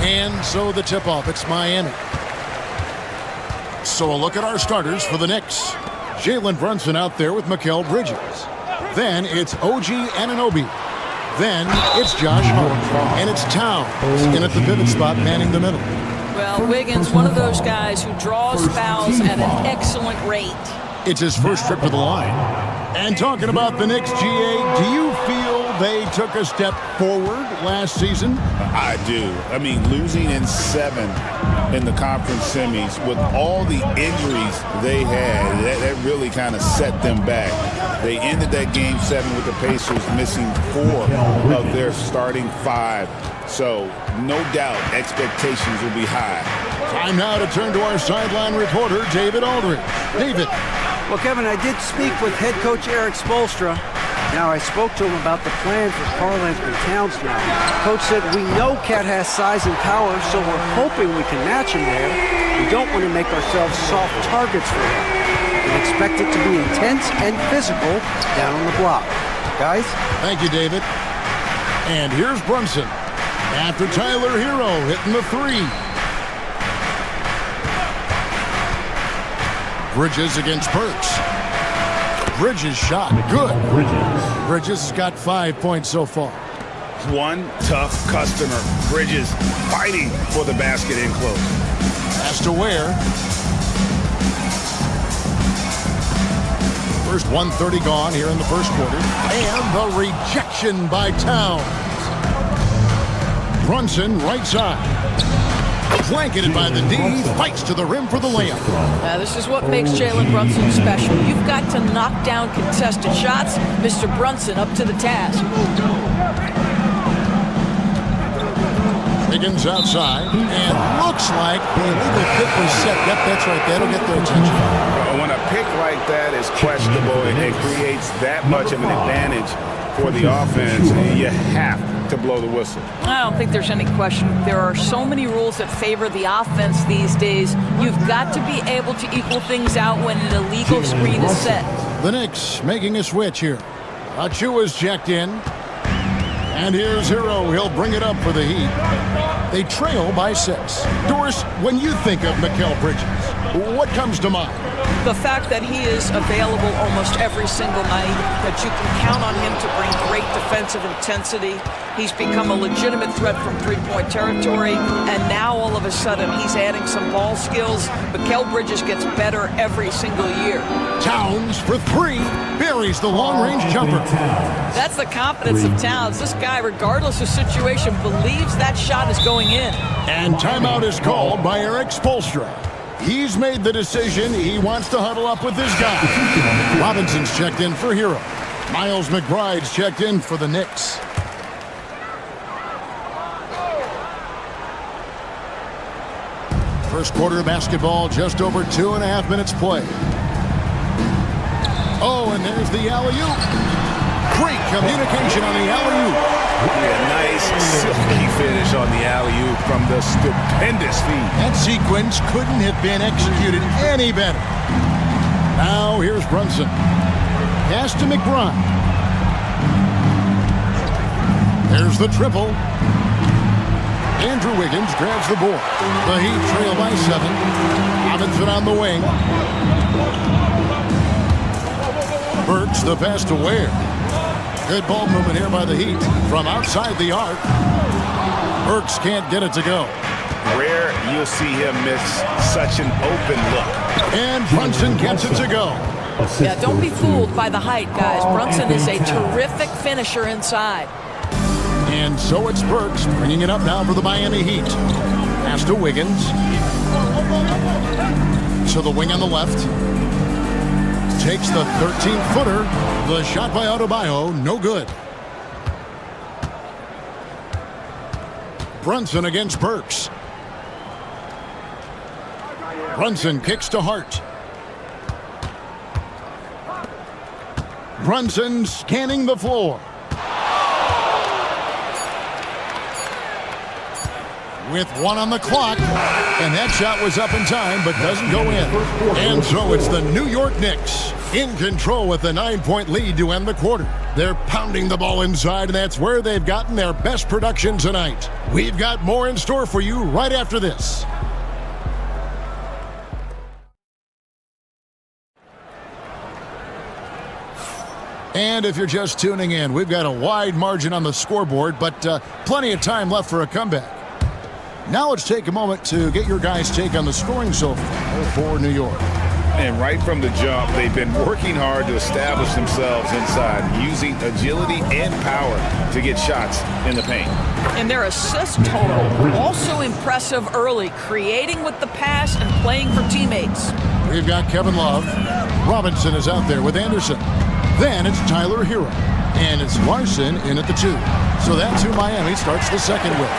And so the tip-off, it's Miami. So a look at our starters for the Knicks. Jalen Brunson out there with Mikal Bridges. Then it's OG Anunoby. Then it's Josh Hart. And it's Towns in at the pivot spot, manning the middle. Well, Wiggins, one of those guys who draws fouls at an excellent rate. It's his first trip to the line. And talking about the Knicks, GA, do you feel they took a step forward last season? I do. I mean, losing in 7 in the conference semis with all the injuries they had, that really kind of set them back. They ended that game 7 with the Pacers missing 4 of their starting 5. So, no doubt, expectations will be high. Time now to turn to our sideline reporter, David Aldridge. David. Well, Kevin, I did speak with head coach Eric Spoelstra. Now, I spoke to him about the plan for Karl-Anthony Towns now. Coach said, we know Cat has size and power, so we're hoping we can match him there. We don't want to make ourselves soft targets for him. We expect it to be intense and physical down on the block. Guys? Thank you, David. And here's Brunson. After Tyler Hero hitting the 3. Bridges against Burks. Bridges shot. Good. Bridges has got 5 points so far. One tough customer. Bridges fighting for the basket in close. Has to Ware. First 1:30 gone here in the first quarter. And the rejection by Towns. Brunson right side. Blanketed by the D, fights to the rim for the layup. This is what makes Jalen Brunson special. You've got to knock down contested shots. Mr. Brunson up to the task. Higgins outside, and looks like the illegal pick was set. Yep, that's right. That'll get their attention. When a pick like that is questionable and it creates that much of an advantage for the offense, you have to blow the whistle. I don't think there's any question. There are so many rules that favor the offense these days. You've got to be able to equal things out when an illegal screen is set. The Knicks making a switch here. Achua's checked in. And here's Hero. He'll bring it up for the Heat. They trail by 6. Doris, when you think of Mikal Bridges, what comes to mind? The fact that he is available almost every single night, that you can count on him to bring great defensive intensity. He's become a legitimate threat from three-point territory, and now all of a sudden he's adding some ball skills. Mikal Bridges gets better every single year. Towns for 3, buries the long-range jumper. That's the confidence of Towns. This guy, regardless of situation, believes that shot is going in. And timeout is called by Eric Spoelstra. He's made the decision. He wants to huddle up with this guy. Robinson's checked in for Hero. Miles McBride's checked in for the Knicks. First quarter of basketball, just over 2.5 minutes play. Oh, and there's the alley-oop. Great communication on the alley-oop. Yeah, nice silky finish on the alley-oop from the stupendous feed. That sequence couldn't have been executed any better. Now here's Brunson. Pass to McBride. There's the triple. Andrew Wiggins grabs the board. The Heat trail by 7. Robinson on the wing. Burks the pass to Ware. Good ball movement here by the Heat from outside the arc. Burks can't get it to go. Rare you'll see him miss such an open look. And Brunson gets it to go. Yeah, don't be fooled by the height, guys. Brunson is a terrific finisher inside. And so it's Burks bringing it up now for the Miami Heat. Pass to Wiggins. To the wing on the left. Takes the 13-footer. The shot by Adebayo, no good. Brunson against Burks. Brunson kicks to Hart. Brunson scanning the floor. With 1 on the clock, and that shot was up in time, but doesn't go in. And so it's the New York Knicks in control with a 9-point lead to end the quarter. They're pounding the ball inside, and that's where they've gotten their best production tonight. We've got more in store for you right after this. And if you're just tuning in, we've got a wide margin on the scoreboard, but plenty of time left for a comeback. Now let's take a moment to get your guys' take on the scoring so far for New York. And right from the jump, they've been working hard to establish themselves inside, using agility and power to get shots in the paint. And their assist total, also impressive early, creating with the pass and playing for teammates. We've got Kevin Love. Robinson is out there with Anderson. Then it's Tyler Hero. And it's Larson in at the 2. So that's who Miami starts the second with.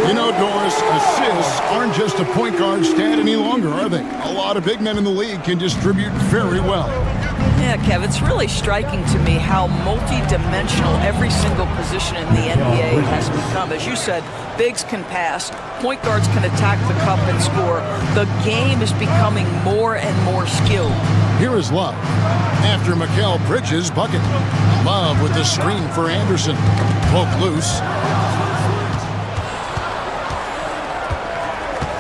You know, Doris, assists aren't just a point guard stat any longer, are they? A lot of big men in the league can distribute very well. Yeah, Kev, it's really striking to me how multi-dimensional every single position in the NBA has become. As you said, bigs can pass, point guards can attack the cup and score. The game is becoming more and more skilled. Here is Love after Mikal Bridges' bucket. Love with the screen for Anderson. Poke loose.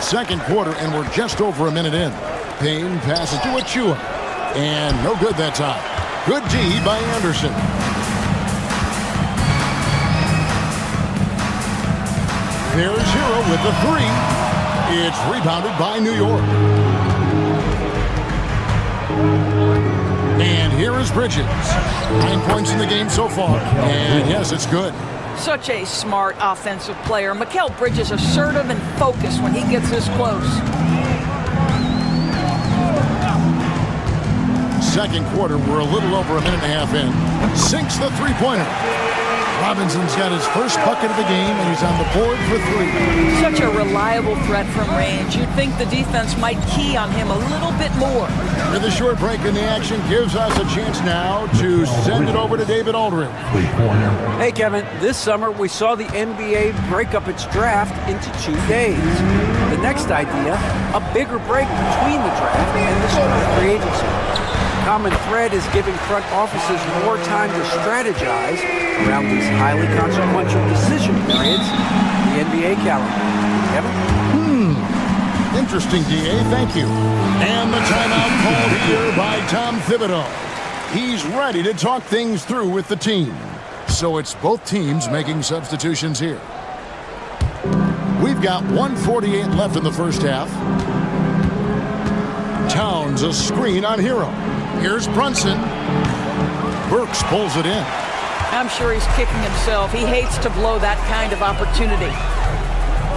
Second quarter, and we're just over a minute in. Payne passes to Achua. And no good that time. Good D by Anderson. There's Hero with the 3. It's rebounded by New York. And here is Bridges. 9 points in the game so far. And yes, it's good. Such a smart offensive player. Mikal Bridges assertive and focused when he gets this close. Second quarter, we're a little over a minute and a half in. Sinks the three-pointer. Robinson's got his first bucket of the game, and he's on the board for 3. Such a reliable threat from range. You'd think the defense might key on him a little bit more. With a short break in the action gives us a chance now to send it over to David Aldridge. Hey, Kevin, this summer we saw the NBA break up its draft into 2 days. The next idea, a bigger break between the draft and the start of free agency. Common thread is giving front offices more time to strategize around these highly consequential decision periods in the NBA calendar. Kevin? Interesting, DA. Thank you. And the timeout called here by Tom Thibodeau. He's ready to talk things through with the team. So it's both teams making substitutions here. We've got 1:48 left in the first half. Towns a screen on Hero. Here's Brunson. Burks pulls it in. I'm sure he's kicking himself. He hates to blow that kind of opportunity.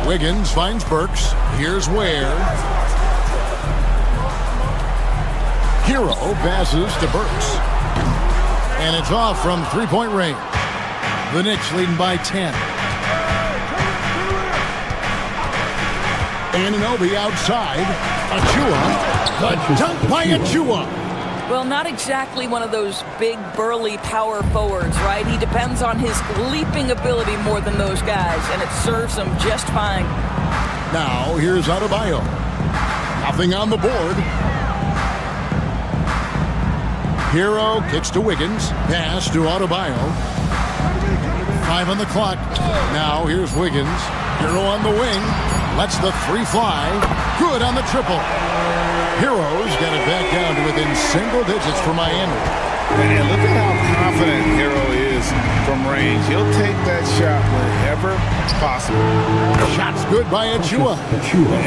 Wiggins finds Burks. Here's Ware. Hero passes to Burks. And it's off from three-point range. The Knicks leading by 10. Anunoby outside. Achua. The dunk by Achua. Well, not exactly one of those big, burly power forwards, right? He depends on his leaping ability more than those guys, and it serves him just fine. Now, here's Adebayo. Nothing on the board. Hero kicks to Wiggins. Pass to Adebayo. 5 on the clock. Now here's Wiggins. Hero on the wing. Lets the 3 fly. Good on the triple. Hero's got it back down to within single digits for Miami. And look at how confident Hero is from range. He'll take that shot wherever possible. Shot's good by Achua.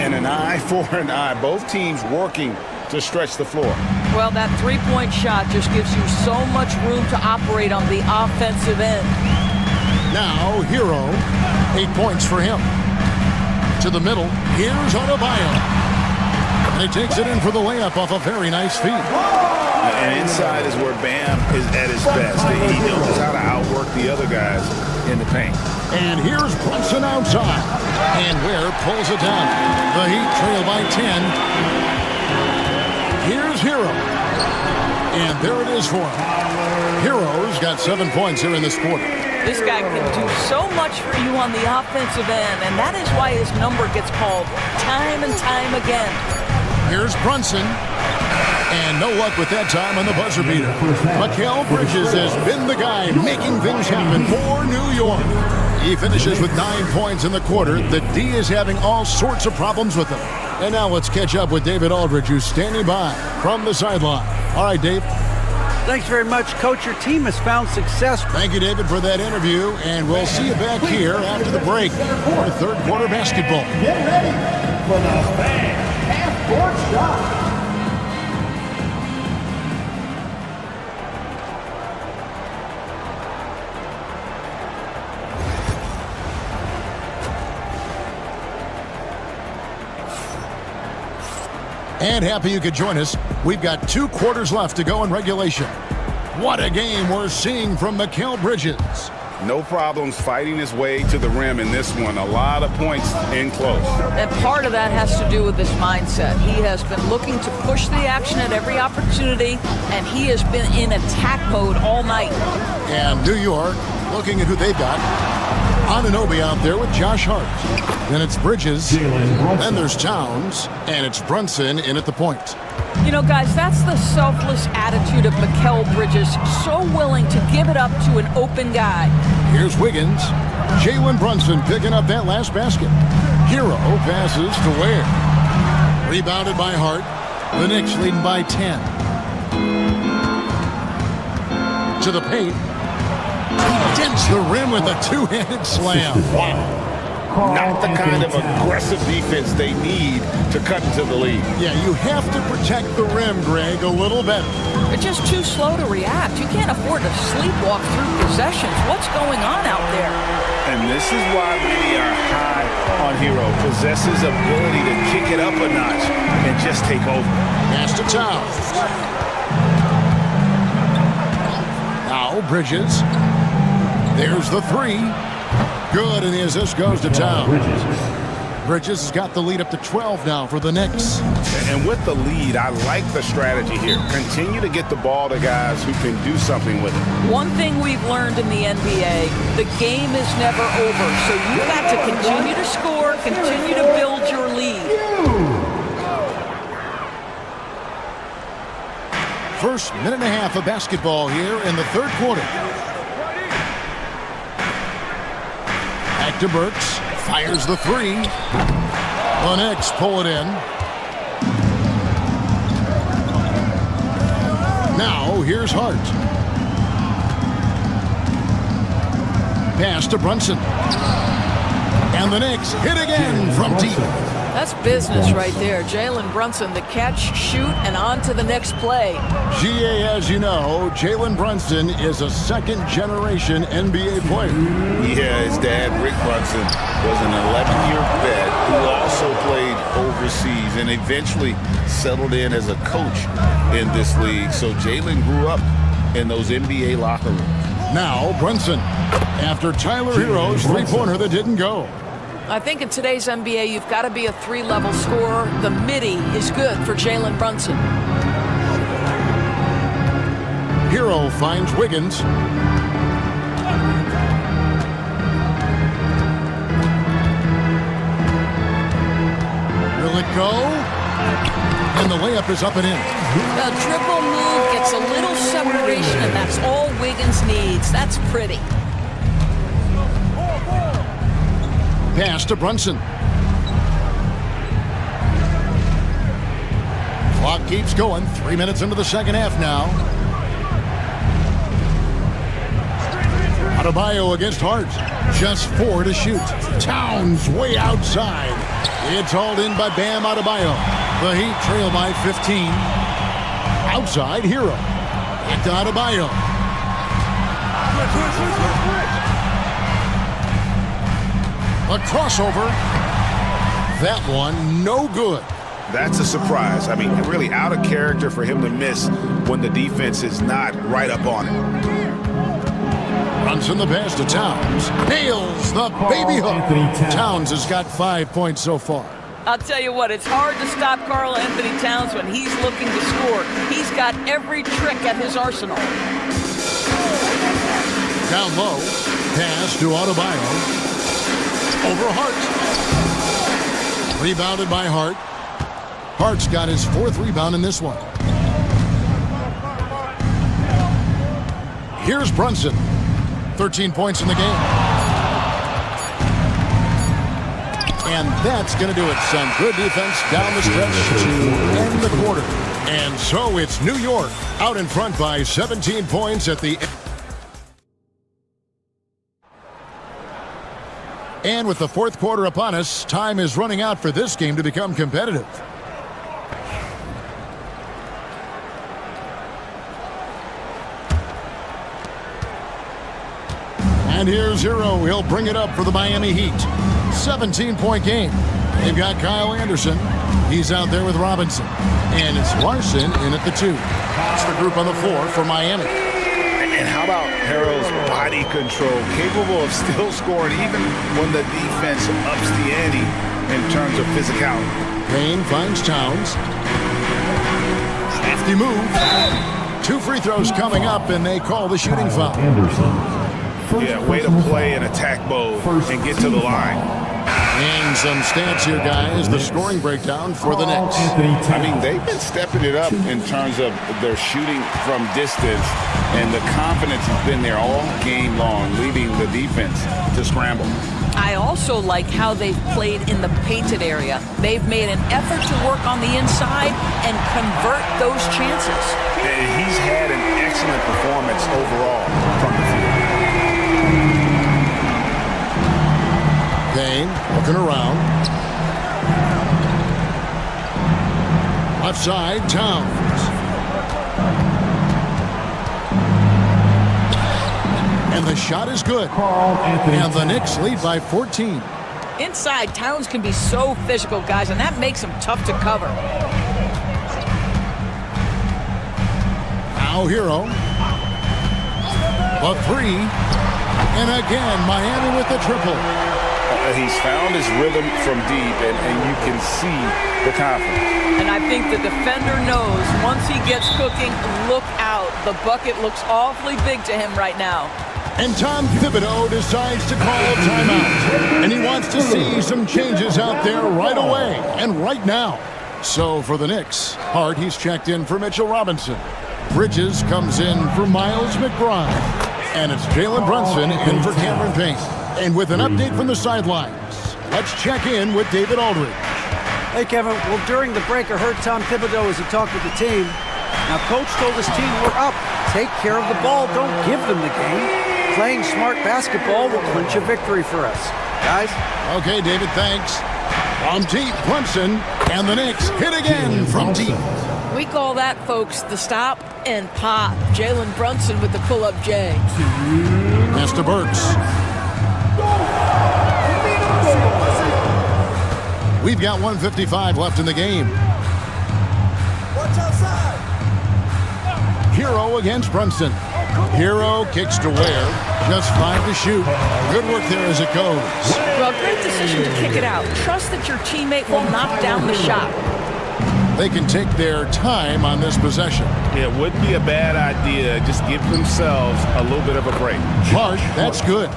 And an eye for an eye. Both teams working to stretch the floor. Well, that three-point shot just gives you so much room to operate on the offensive end. Now, Hero, 8 points for him. To the middle, here's Adebayo. And he takes it in for the layup off a very nice feed. And inside is where Bam is at his best. He knows how to outwork the other guys in the paint. And here's Brunson outside. And Ware pulls it down. The Heat trail by 10. Here's Hero. And there it is for him. Hero's got 7 points here in this quarter. This guy can do so much for you on the offensive end, and that is why his number gets called time and time again. Here's Brunson. And no luck with that time on the buzzer beater. Mikal Bridges has been the guy making things happen for New York. He finishes with 9 points in the quarter. The D is having all sorts of problems with him. And now let's catch up with David Aldridge, who's standing by from the sideline. All right, Dave. Thanks very much, Coach. Your team has found success. Thank you, David, for that interview. And we'll see you back here after the break for third quarter basketball. Get ready for the fan half-court shot. And happy you could join us. We've got 2 quarters left to go in regulation. What a game we're seeing from Mikal Bridges. No problems fighting his way to the rim in this one. A lot of points in close. And part of that has to do with his mindset. He has been looking to push the action at every opportunity, and he has been in attack mode all night. And New York, looking at who they've got. Anunoby out there with Josh Hart. Then it's Bridges. Then there's Towns. And it's Brunson in at the point. You know, guys, that's the selfless attitude of Mikal Bridges. So willing to give it up to an open guy. Here's Wiggins. Jalen Brunson picking up that last basket. Hero passes to Ware. Rebounded by Hart. The Knicks leading by 10. To the paint. He dents the rim with a 2-handed slam. Wow. Not the kind of aggressive defense they need to cut into the lead. Yeah, you have to protect the rim, Greg, a little better. They're just too slow to react. You can't afford to sleepwalk through possessions. What's going on out there? And this is why many are high on Hero. Possesses ability to kick it up a notch and just take over. Pass to Towns. Now Bridges. There's the 3. Good, and the assist goes to Towns. Bridges has got the lead up to 12 now for the Knicks. And with the lead, I like the strategy here. Continue to get the ball to guys who can do something with it. One thing we've learned in the NBA, the game is never over. So you've got to continue to score, continue to build your lead. First minute and a half of basketball here in the third quarter. Back to Burks. Fires the 3. The Knicks pull it in. Now here's Hart. Pass to Brunson. And the Knicks hit again from deep. That's business right there. Jalen Brunson, the catch, shoot, and on to the next play. GA, as you know, Jalen Brunson is a second-generation NBA player. Yeah, his dad, Rick Brunson, was an 11-year vet who also played overseas and eventually settled in as a coach in this league. So Jalen grew up in those NBA locker rooms. Now Brunson, after Tyler Hero's three-pointer that didn't go. I think in today's NBA, you've got to be a 3-level scorer. The midi is good for Jalen Brunson. Hero finds Wiggins. Will it go? And the layup is up and in. The dribble move gets a little separation, and that's all Wiggins needs. That's pretty. Pass to Brunson. Clock keeps going. 3 minutes into the second half now. Adebayo against Hart. Just 4 to shoot. Towns way outside. It's hauled in by Bam Adebayo. The Heat trail by 15. Outside, Hero. Back to Adebayo. A crossover. That one, no good. That's a surprise. I mean, really out of character for him to miss when the defense is not right up on it. Brunson the pass to Towns. Nails the baby hook. Towns has got 5 points so far. I'll tell you what, it's hard to stop Karl Anthony Towns when he's looking to score. He's got every trick at his arsenal. Down low. Pass to Adebayo. Over Hart. Rebounded by Hart. Hart's got his 4th rebound in this one. Here's Brunson. 13 points in the game. And that's going to do it. Some good defense down the stretch to end the quarter. And so it's New York out in front by 17 points at the end. And with the 4th quarter upon us, time is running out for this game to become competitive. And here's Hero. He'll bring it up for the Miami Heat. 17-point game. They've got Kyle Anderson. He's out there with Robinson. And it's Larson in at the 2. That's the group on the floor for Miami. And how about Harrell's body control? Capable of still scoring even when the defense ups the ante in terms of physicality. Payne finds Towns. Hefty move. 2 free throws coming up, and they call the shooting foul. Yeah, way to play in attack mode and get to the line. And some stats here, guys. The scoring breakdown for the Knicks. I mean, they've been stepping it up in terms of their shooting from distance, and the confidence has been there all game long, leaving the defense to scramble. I also like how they've played in the painted area. They've made an effort to work on the inside and convert those chances. And he's had an excellent performance overall from the field. Payne looking around. Left side, Towns. And the shot is good. And the Knicks lead by 14. Inside, Towns can be so physical, guys, and that makes him tough to cover. Now Hero. A 3. And again, Miami with the triple. He's found his rhythm from deep, and you can see the confidence. And I think the defender knows once he gets cooking, look out. The bucket looks awfully big to him right now. And Tom Thibodeau decides to call a timeout. And he wants to see some changes out there right away and right now. So for the Knicks, Hart, he's checked in for Mitchell Robinson. Bridges comes in for Miles McBride. And it's Jalen Brunson in for Cameron Payne. And with an update from the sidelines, let's check in with David Aldridge. Hey, Kevin. Well, during the break, I heard Tom Thibodeau as he talked with the team. Now, Coach told his team, we're up. Take care of the ball. Don't give them the game. Playing smart basketball will clinch a victory for us. Guys? Okay, David, thanks. From deep, Brunson, and the Knicks hit again from deep. We call that, folks, the stop and pop. Jalen Brunson with the pull-up J. Pass to Burks. We've got 1:55 left in the game. Watch outside. Hero against Brunson. Hero kicks to Ware. Just 5 to shoot. Good work there as it goes. Well, great decision to kick it out. Trust that your teammate will knock down the shot. They can take their time on this possession. It wouldn't be a bad idea. Just give themselves a little bit of a break. Hart, that's good.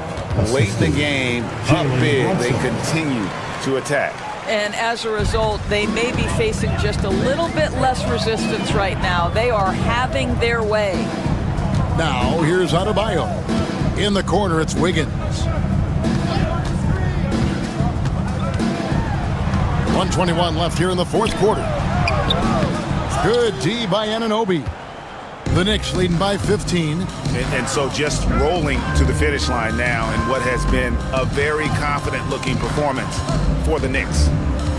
Late in the game, up big, they continue to attack. And as a result, they may be facing just a little bit less resistance right now. They are having their way. Now, here's Adebayo. In the corner, it's Wiggins. 1:21 left here in the fourth quarter. Good D by Anunoby. The Knicks leading by 15. And so just rolling to the finish line now in what has been a very confident-looking performance for the Knicks.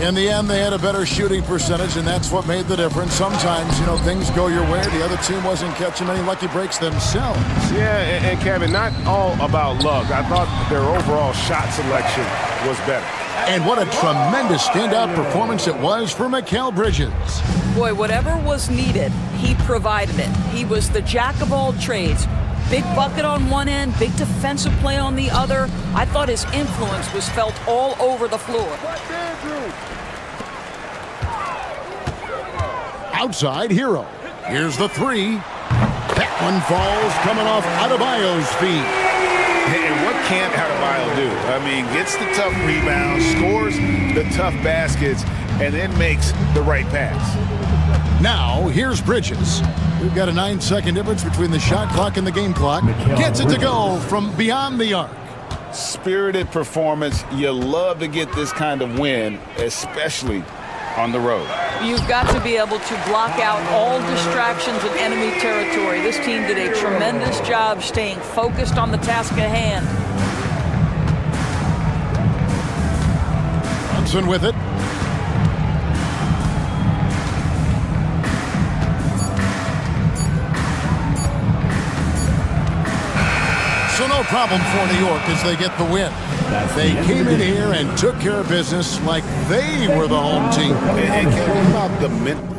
In the end, they had a better shooting percentage, and that's what made the difference. Sometimes, things go your way. The other team wasn't catching any lucky breaks themselves. Yeah, and Kevin, not all about luck. I thought their overall shot selection was better. And what a tremendous standout performance it was for Mikal Bridges. Boy, whatever was needed, he provided it. He was the jack of all trades. Big bucket on one end, big defensive play on the other. I thought his influence was felt all over the floor. Outside Hero. Here's the three. That one falls coming off Adebayo's feet. And what can't Adebayo do? I mean, gets the tough rebound, scores the tough baskets, and then makes the right pass. Now, here's Bridges. We've got a 9-second difference between the shot clock and the game clock. Gets it to go from beyond the arc. Spirited performance. You love to get this kind of win, especially on the road. You've got to be able to block out all distractions in enemy territory. This team did a tremendous job staying focused on the task at hand. Brunson with it. So no problem for New York as they get the win. They came in here and took care of business like they were the home team. And what about the mental?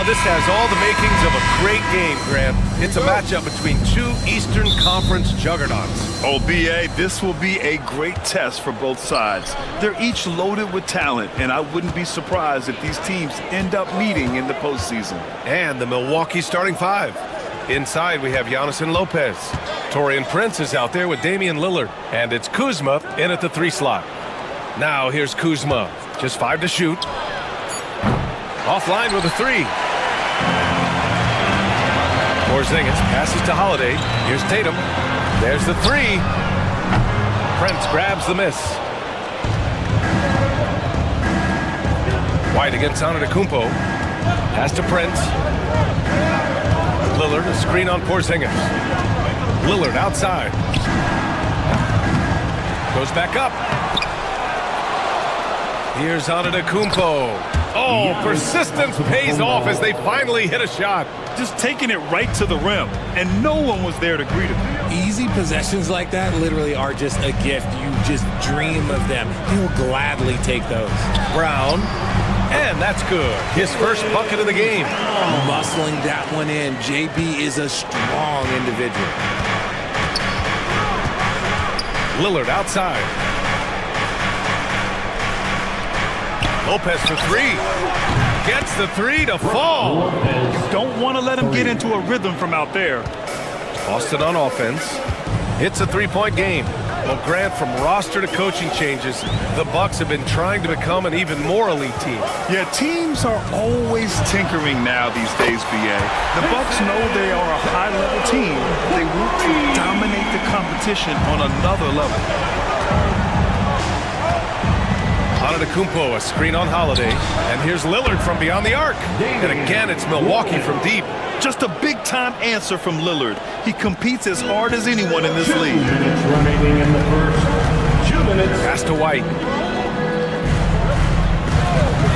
this has all the makings of a great game, Grant. It's a matchup between two Eastern Conference juggernauts. Oh, B.A., this will be a great test for both sides. They're each loaded with talent, and I wouldn't be surprised if these teams end up meeting in the postseason. And the Milwaukee starting five. Inside, we have Giannis and Lopez. Taurean Prince is out there with Damian Lillard. And it's Kuzma in at the 3 slot. Now here's Kuzma. Just 5 to shoot. Offline with a 3. Porzingis passes to Holiday. Here's Tatum. There's the 3. Prince grabs the miss. White against Antetokounmpo. Pass to Prince. Lillard, a screen on Porzingis. Lillard outside. Goes back up. Here's Antetokounmpo. Oh, persistence pays off as they finally hit a shot. Just taking it right to the rim, and no one was there to greet him. Easy possessions like that literally are just a gift. You just dream of them. He'll gladly take those. Brown. And that's good. His first bucket of the game. Muscling that one in. JB is a strong individual. Lillard outside. Lopez for 3. Gets the 3 to fall. You don't want to let him get into a rhythm from out there. Boston on offense. It's a 3-point game. Well, Grant, from roster to coaching changes, the Bucks have been trying to become an even more elite team. Yeah, teams are always tinkering now these days, B.A. The Bucks know they are a high-level team. They want to dominate the competition on another level. Antetokounmpo, a screen on Holiday. And here's Lillard from beyond the arc. And again, it's Milwaukee from deep. Just a big-time answer from Lillard. He competes as hard as anyone in this league. 2 minutes remaining in the first. 2 minutes. Pass to White.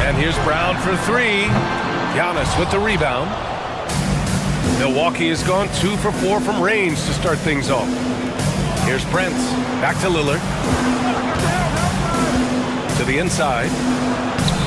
And here's Brown for 3. Giannis with the rebound. Milwaukee has gone 2 for 4 from range to start things off. Here's Prince. Back to Lillard. To the inside.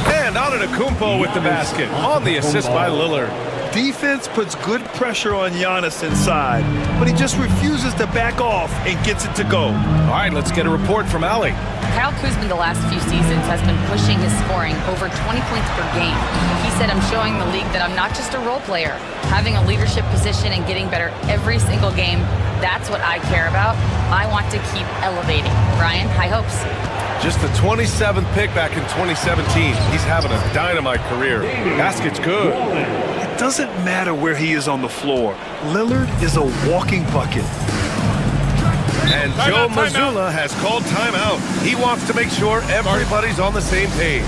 And Antetokounmpo with the basket on the assist by Lillard. Defense puts good pressure on Giannis inside, but he just refuses to back off and gets it to go. All right, let's get a report from Allie. Kyle Kuzma the last few seasons has been pushing his scoring over 20 points per game. He said, I'm showing the league that I'm not just a role player. Having a leadership position and getting better every single game, that's what I care about. I want to keep elevating. Brian, high hopes. Just the 27th pick back in 2017. He's having a dynamite career. Basket's good. It doesn't matter where he is on the floor. Lillard is a walking bucket. And Joe Mazzulla has called timeout. He wants to make sure everybody's on the same page.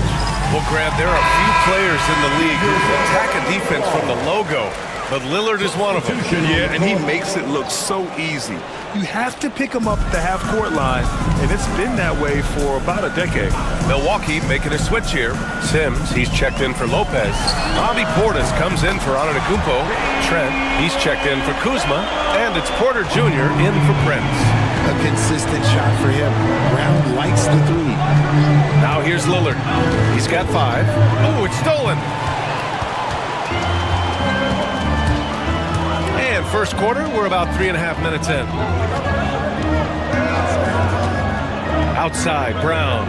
Well, Grant, there are a few players in the league who attack a defense from the logo, but Lillard is one of them. Yeah, and he makes it look so easy. You have to pick him up at the half-court line, and it's been that way for about a decade. Milwaukee making a switch here. Sims, he's checked in for Lopez. Bobby Portis comes in for Antetokounmpo. Trent, he's checked in for Kuzma. And it's Porter Jr. in for Prince. A consistent shot for him. Brown likes the 3. Now here's Lillard. He's got 5. Oh, it's stolen. And first quarter, we're about 3.5 minutes in. Outside, Brown.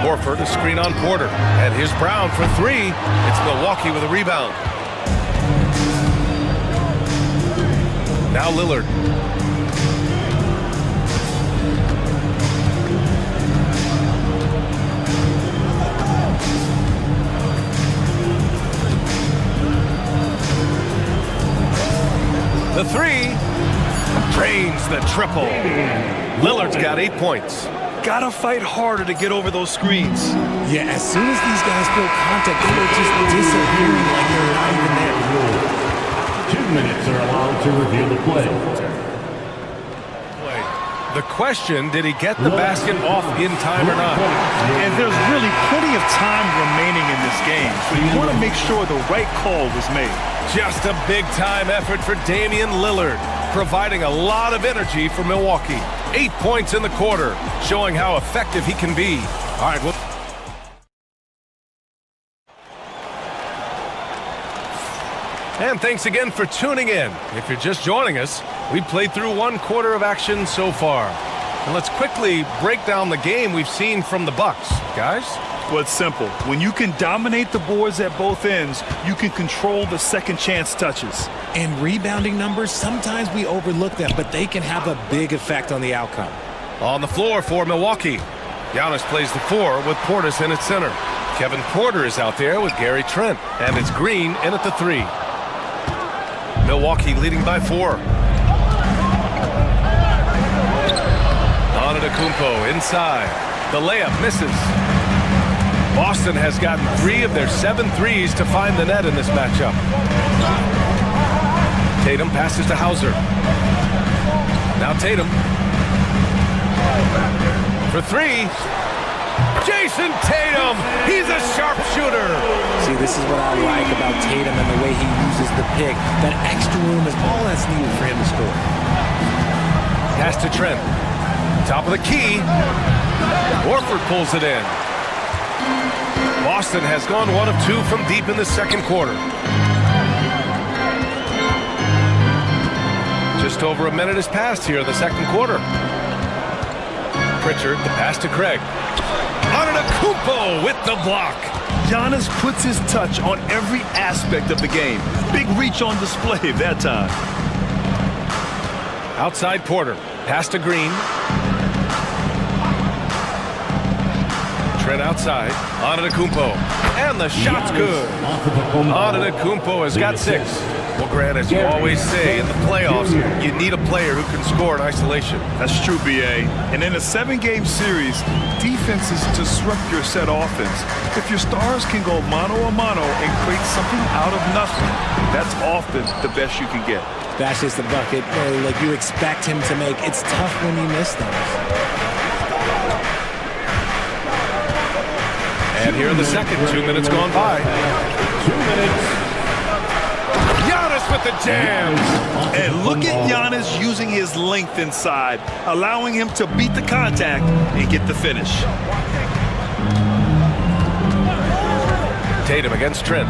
Horford, a screen on Porter. And here's Brown for 3. It's Milwaukee with a rebound. Now Lillard. The 3 drains the triple. Lillard's got 8 points. Gotta fight harder to get over those screens. Yeah, as soon as these guys feel contact, they're just disappearing like they're not even there. 2 minutes are allowed to reveal the play. The question, did he get the basket off in time or not? And there's really plenty of time remaining in this game, so you want to make sure the right call was made. Just a big-time effort for Damian Lillard, providing a lot of energy for Milwaukee. 8 points in the quarter, showing how effective he can be. All right, well. And thanks again for tuning in. If you're just joining us, we played through 1 quarter of action so far. And let's quickly break down the game we've seen from the Bucks. Guys? Well, it's simple. When you can dominate the boards at both ends, you can control the second chance touches. And rebounding numbers, sometimes we overlook them, but they can have a big effect on the outcome. On the floor for Milwaukee, Giannis plays the 4 with Portis in at center. Kevin Porter is out there with Gary Trent, and it's Green in at the 3. Milwaukee leading by 4. Antetokounmpo inside. The layup misses. Boston has gotten 3 of their 7 threes to find the net in this matchup. Tatum passes to Hauser. Now Tatum. For 3. Jason Tatum! He's a sharpshooter! See, this is what I like about Tatum and the way he uses the pick. That extra room is all that's needed for him to score. Pass to Trent. Top of the key. Horford pulls it in. Boston has gone 1 of 2 from deep in the second quarter. Just over a minute has passed here in the second quarter. Pritchard, the pass to Craig. Antetokounmpo with the block. Giannis puts his touch on every aspect of the game. Big reach on display that time. Outside Porter. Pass to Green. Trent outside. Antetokounmpo. And the shot's good. Antetokounmpo has got 6. Well, Grant, as you always say, in the playoffs, you need a player who can score in isolation. That's true, B.A. And in a 7-game series, defense is to disrupt your set offense. If your stars can go mano-a-mano and create something out of nothing, that's often the best you can get. That's just the bucket like you expect him to make. It's tough when you miss things. And here in the second, 2 minutes gone by. 2 minutes. Giannis with the jams. And look at Giannis using his length inside, allowing him to beat the contact and get the finish. Tatum against Trent.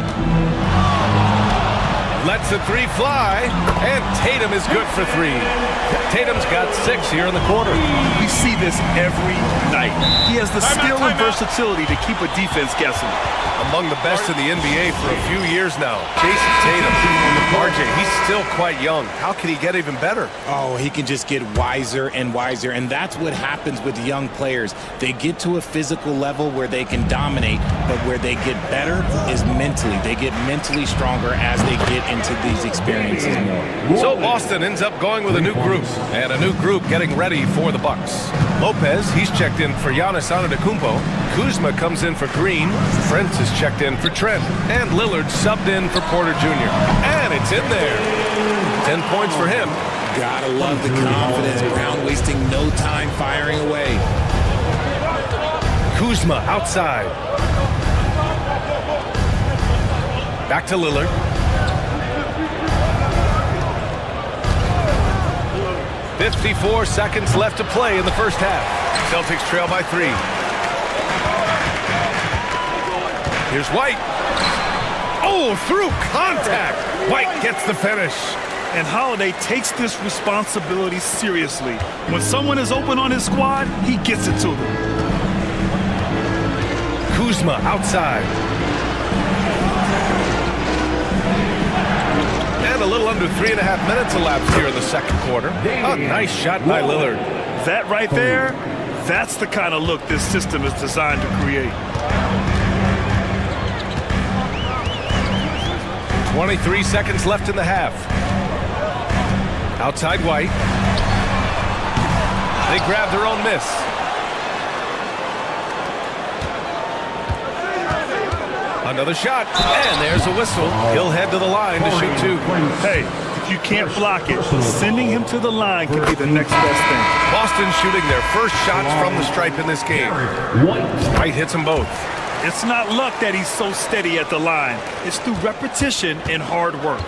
Lets the 3 fly, and Tatum is good for 3. Tatum's got 6 here in the quarter. We see this every night. He has the skill and versatility to keep a defense guessing. Among the best in the NBA for a few years now. Jason Tatum. RJ, he's still quite young. How can he get even better? Oh, he can just get wiser and wiser, and that's what happens with young players. They get to a physical level where they can dominate, but where they get better is mentally. They get mentally stronger as they get into these experiences more. So Boston ends up going with a new group, and a new group getting ready for the Bucks. Lopez, he's checked in for Giannis Antetokounmpo. Kuzma comes in for Green. Prince is checked in for Trent. And Lillard subbed in for Porter Jr. And it's in there. 10 points for him. Gotta love the confidence. Brown wasting no time firing away. Kuzma outside. Back to Lillard. .54 seconds left to play in the first half. Celtics trail by 3. Here's White. Oh, through contact. White gets the finish. And Holiday takes this responsibility seriously. When someone is open on his squad, he gets it to them. Kuzma outside. And a little under 3.5 minutes elapsed here in the second quarter. A nice shot by Lillard. That right there, that's the kind of look this system is designed to create. 23 seconds left in the half. Outside White. They grab their own miss. Another shot, and there's a whistle. He'll head to the line to shoot 2. Hey, if you can't block it, sending him to the line could be the next best thing. Boston shooting their first shots from the stripe in this game. White hits them both. It's not luck that he's so steady at the line. It's through repetition and hard work.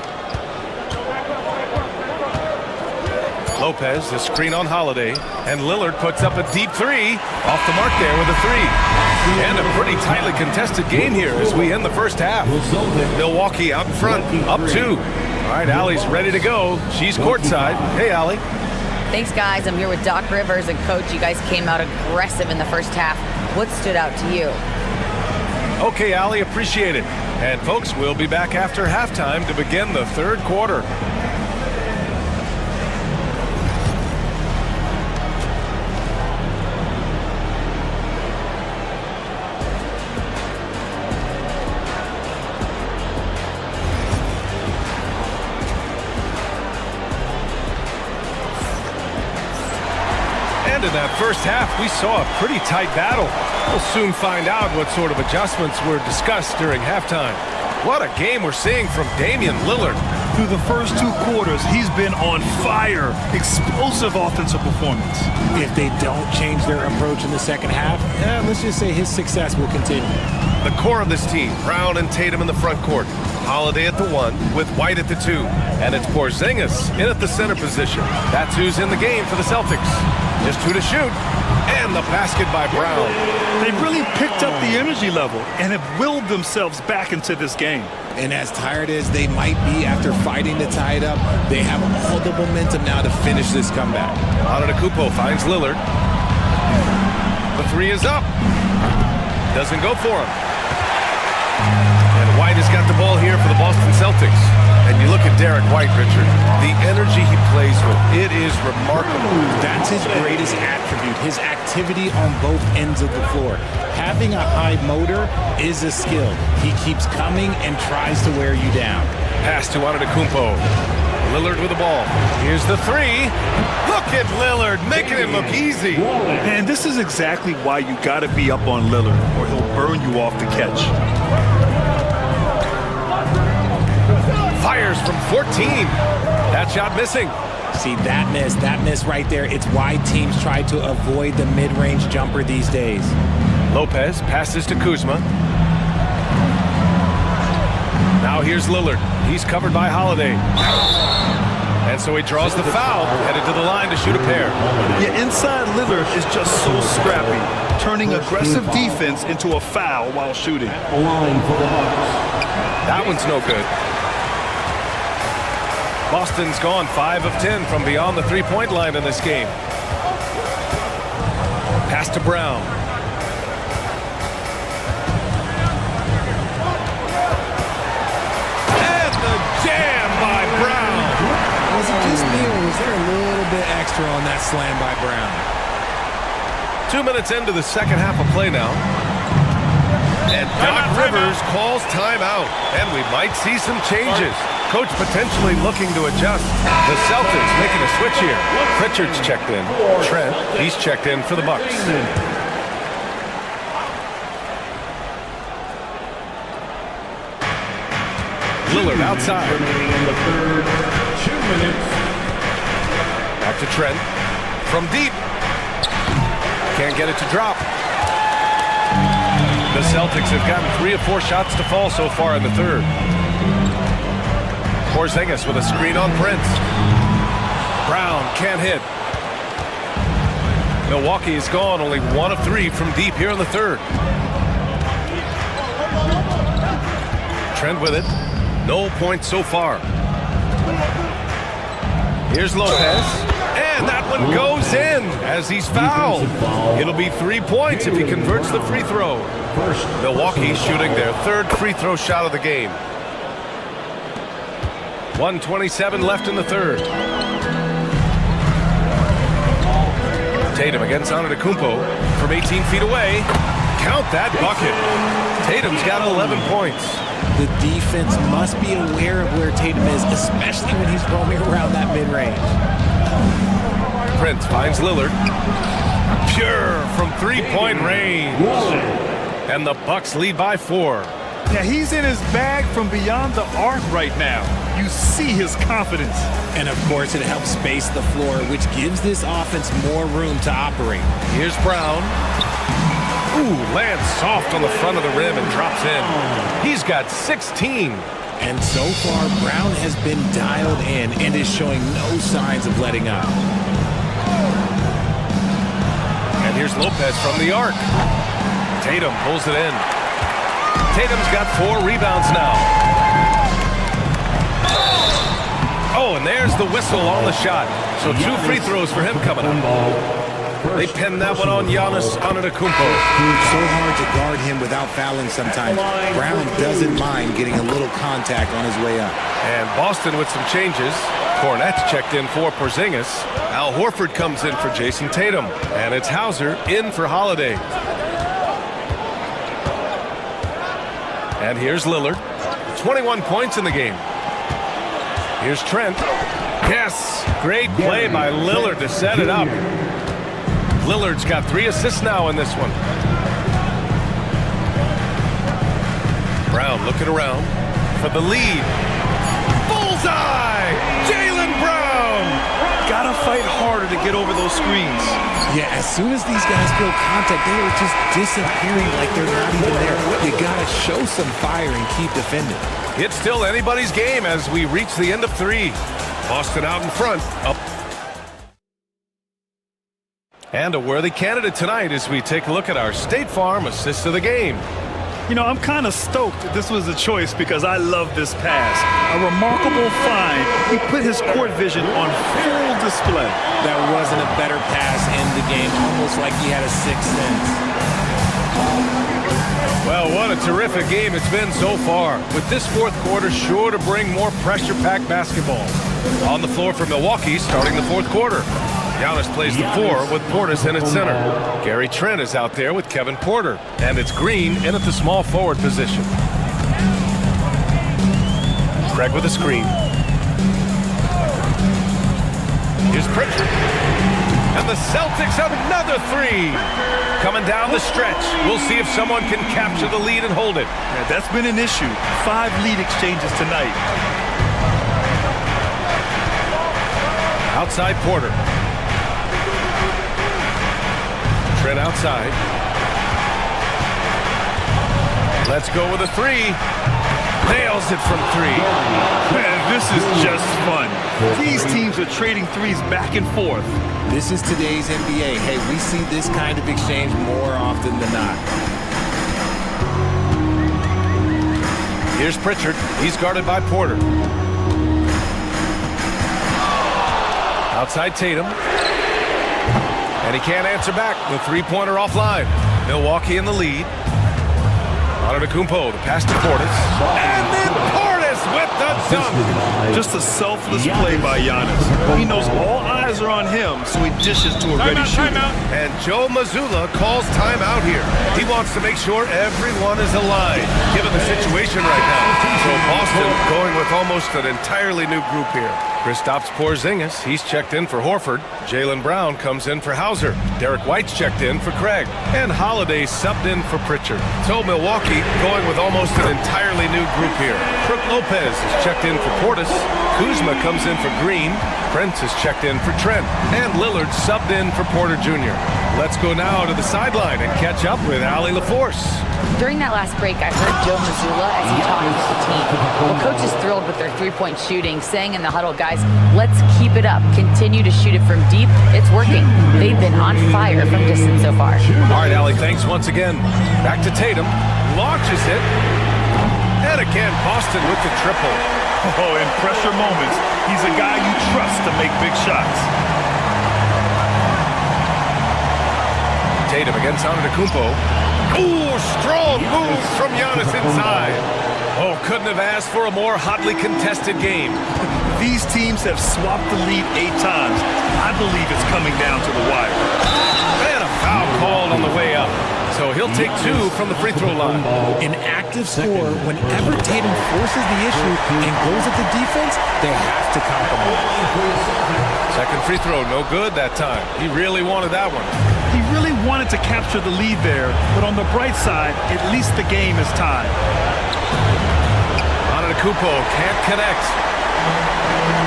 Lopez, the screen on Holiday, and Lillard puts up a deep three. Off the mark there with a three. And a pretty tightly contested game here as we end the first half. Milwaukee out in front, up 2. All right, Allie's ready to go. She's courtside. Hey, Allie. Thanks, guys. I'm here with Doc Rivers. And, Coach, you guys came out aggressive in the first half. What stood out to you? Okay, Allie, appreciate it. And, folks, we'll be back after halftime to begin the third quarter. In that first half, we saw a pretty tight battle. We'll soon find out what sort of adjustments were discussed during halftime. What a game we're seeing from Damian Lillard. Through the first 2 quarters, he's been on fire. Explosive offensive performance. If they don't change their approach in the second half, let's just say his success will continue. The core of this team, Brown and Tatum in the front court. Holiday at the 1 with White at the 2. And it's Porzingis in at the center position. That's who's in the game for the Celtics. Just 2 to shoot. And the basket by Brown. They really picked up the energy level and have willed themselves back into this game. And as tired as they might be after fighting to tie it up, they have all the momentum now to finish this comeback. Antetokounmpo finds Lillard. The 3 is up. Doesn't go for him. And White has got the ball here for the Boston Celtics. And you look at Derek White, Richard, the energy he plays with, it is remarkable. That's his greatest attribute, his activity on both ends of the floor. Having a high motor is a skill. He keeps coming and tries to wear you down. Pass to Antetokounmpo. Lillard with the ball. Here's the 3. Look at Lillard, making it look easy. And this is exactly why you got to be up on Lillard, or he'll burn you off the catch. Fires from 14. That shot missing. See, that miss right there. It's why teams try to avoid the mid-range jumper these days. Lopez passes to Kuzma. Now here's Lillard. He's covered by Holiday. And so he draws the foul, headed to the line to shoot a pair. Yeah, inside Lillard is just so scrappy, turning aggressive defense into a foul while shooting. That one's no good. Boston's gone 5 of 10 from beyond the three-point line in this game. Pass to Brown. And the jam by Brown. Was it just me, or was there a little bit extra on that slam by Brown? 2 minutes into the second half of play now. And Doc Rivers calls timeout. And we might see some changes. Coach potentially looking to adjust. The Celtics making a switch here. Pritchard's checked in. Trent, he's checked in for the Bucks. Lillard outside. Back to Trent. From deep. Can't get it to drop. The Celtics have gotten 3 of 4 shots to fall so far in the third. Porzingis with a screen on Prince. Brown can't hit. Milwaukee is gone only 1 of 3 from deep here in the third. Trent with it. No points so far. Here's Lopez. And that one goes in as he's fouled. It'll be 3 points if he converts the free throw. Milwaukee shooting their third free throw shot of the game. 1:27 left in the third. Tatum against Antetokounmpo from 18 feet away. Count that bucket. Tatum's got 11 points. The defense must be aware of where Tatum is, especially when he's roaming around that mid-range. Prince finds Lillard. Pure from three-point range. And the Bucks lead by 4. Yeah, he's in his bag from beyond the arc right now. You see his confidence. And, of course, it helps space the floor, which gives this offense more room to operate. Here's Brown. Ooh, lands soft on the front of the rim and drops in. He's got 16. And so far, Brown has been dialed in and is showing no signs of letting up. And here's Lopez from the arc. Tatum pulls it in. Tatum's got 4 rebounds now. Oh, and there's the whistle on the shot. So 2 free throws for him coming up. They pinned that one on Giannis Antetokounmpo. It's so hard to guard him without fouling sometimes. Brown doesn't mind getting a little contact on his way up. And Boston with some changes. Kornet's checked in for Porzingis. Al Horford comes in for Jason Tatum. And it's Hauser in for Holiday. And here's Lillard. 21 points in the game. Here's Trent. Yes, great play by Lillard to set it up. Lillard's got 3 assists now in this one. Brown looking around for the lead. Bullseye! Jaylen Brown! Gotta fight harder to get over those screens. Yeah, as soon as these guys feel contact, they are just disappearing like they're not even there. You gotta show some fire and keep defending. It's still anybody's game as we reach the end of 3. Boston out in front, up. And a worthy candidate tonight as we take a look at our State Farm assist of the game. You know, I'm kind of stoked that this was a choice because I love this pass. A remarkable find. He put his court vision on full display. That wasn't a better pass in the game, almost like he had a 6th sense. Well, what a terrific game it's been so far, with this 4th quarter sure to bring more pressure-packed basketball. On the floor for Milwaukee starting the 4th quarter. Giannis plays the 4 with Portis in at center. Gary Trent is out there with Kevin Porter. And it's Green in at the small forward position. Craig with a screen. Here's Pritchard. And the Celtics have another 3. Coming down the stretch. We'll see if someone can capture the lead and hold it. Yeah, that's been an issue. 5 lead exchanges tonight. Outside Porter. Trent outside. Let's go with a 3. Nails it from 3. Man, this is just fun. These teams are trading threes back and forth. This is today's NBA. Hey, we see this kind of exchange more often than not. Here's Pritchard. He's guarded by Porter. Outside Tatum. And he can't answer back. The 3-pointer offline. Milwaukee in the lead. Antetokounmpo, the pass to Portis. And then Portis with the dunk. Just a selfless play by Giannis. He knows all eyes are on him, so he dishes to a ready shooter. And Joe Mazzulla calls timeout here. He wants to make sure everyone is aligned, given the situation right now. So Boston going with almost an entirely new group here. Kristaps Porzingis, he's checked in for Horford. Jaylen Brown comes in for Hauser. Derek White's checked in for Craig. And Holiday subbed in for Pritchard. So Milwaukee going with almost an entirely new group here. Brook Lopez is checked in for Portis. Kuzma comes in for Green. Prince is checked in for Trent. And Lillard subbed in for Porter Jr. Let's go now to the sideline and catch up with Allie LaForce. During that last break, I heard Joe Mazzulla as he talked with the team. Well, coach is thrilled with their 3-point shooting, saying in the huddle, guys, let's keep it up. Continue to shoot it from deep. It's working. They've been on fire from distance so far. All right, Allie, thanks once again. Back to Tatum. Launches it. And again, Boston with the triple. Oh, in pressure moments, he's a guy you trust to make big shots. Tatum against Antetokounmpo. Ooh, strong move from Giannis inside. Oh, couldn't have asked for a more hotly contested game. These teams have swapped the lead 8 times. I believe it's coming down to the wire. And a foul called on the way up. So he'll take 2 from the free throw line. An active scorer, whenever Tatum forces the issue and goes at the defense, they have to compromise. Second free throw, no good that time. He really wanted that one. He really wanted to capture the lead there, but on the bright side, at least the game is tied. Antetokounmpo can't connect.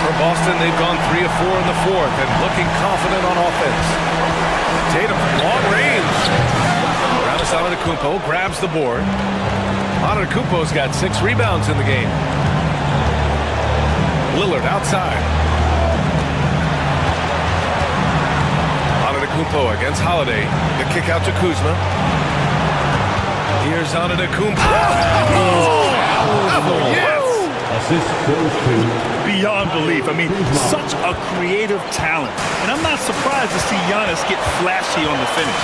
For Boston, they've gone 3 of 4 in the 4th and looking confident on offense. Tatum, long range. Giannis Antetokounmpo grabs the board. Antetokounmpo's got 6 rebounds in the game. Lillard outside. Antetokounmpo against Holiday. The kick out to Kuzma. Here's Antetokounmpo. Oh, yes! Assist goes to beyond belief. I mean, such a creative talent. And I'm not surprised to see Giannis get flashy on the finish.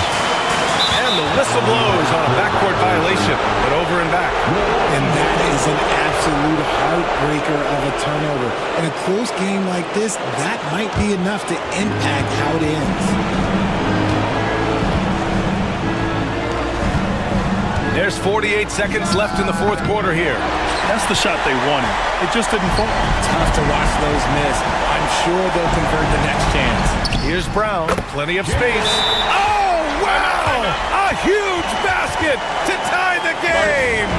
And the whistle blows on a backcourt violation, but over and back. And that is an absolute heartbreaker of a turnover. In a close game like this, that might be enough to impact how it ends. There's 48 seconds left in the fourth quarter here. That's the shot they wanted. It just didn't fall. Tough to watch those miss. I'm sure they'll convert the next chance. Here's Brown. Plenty of space. Oh, wow! A huge basket to tie the game.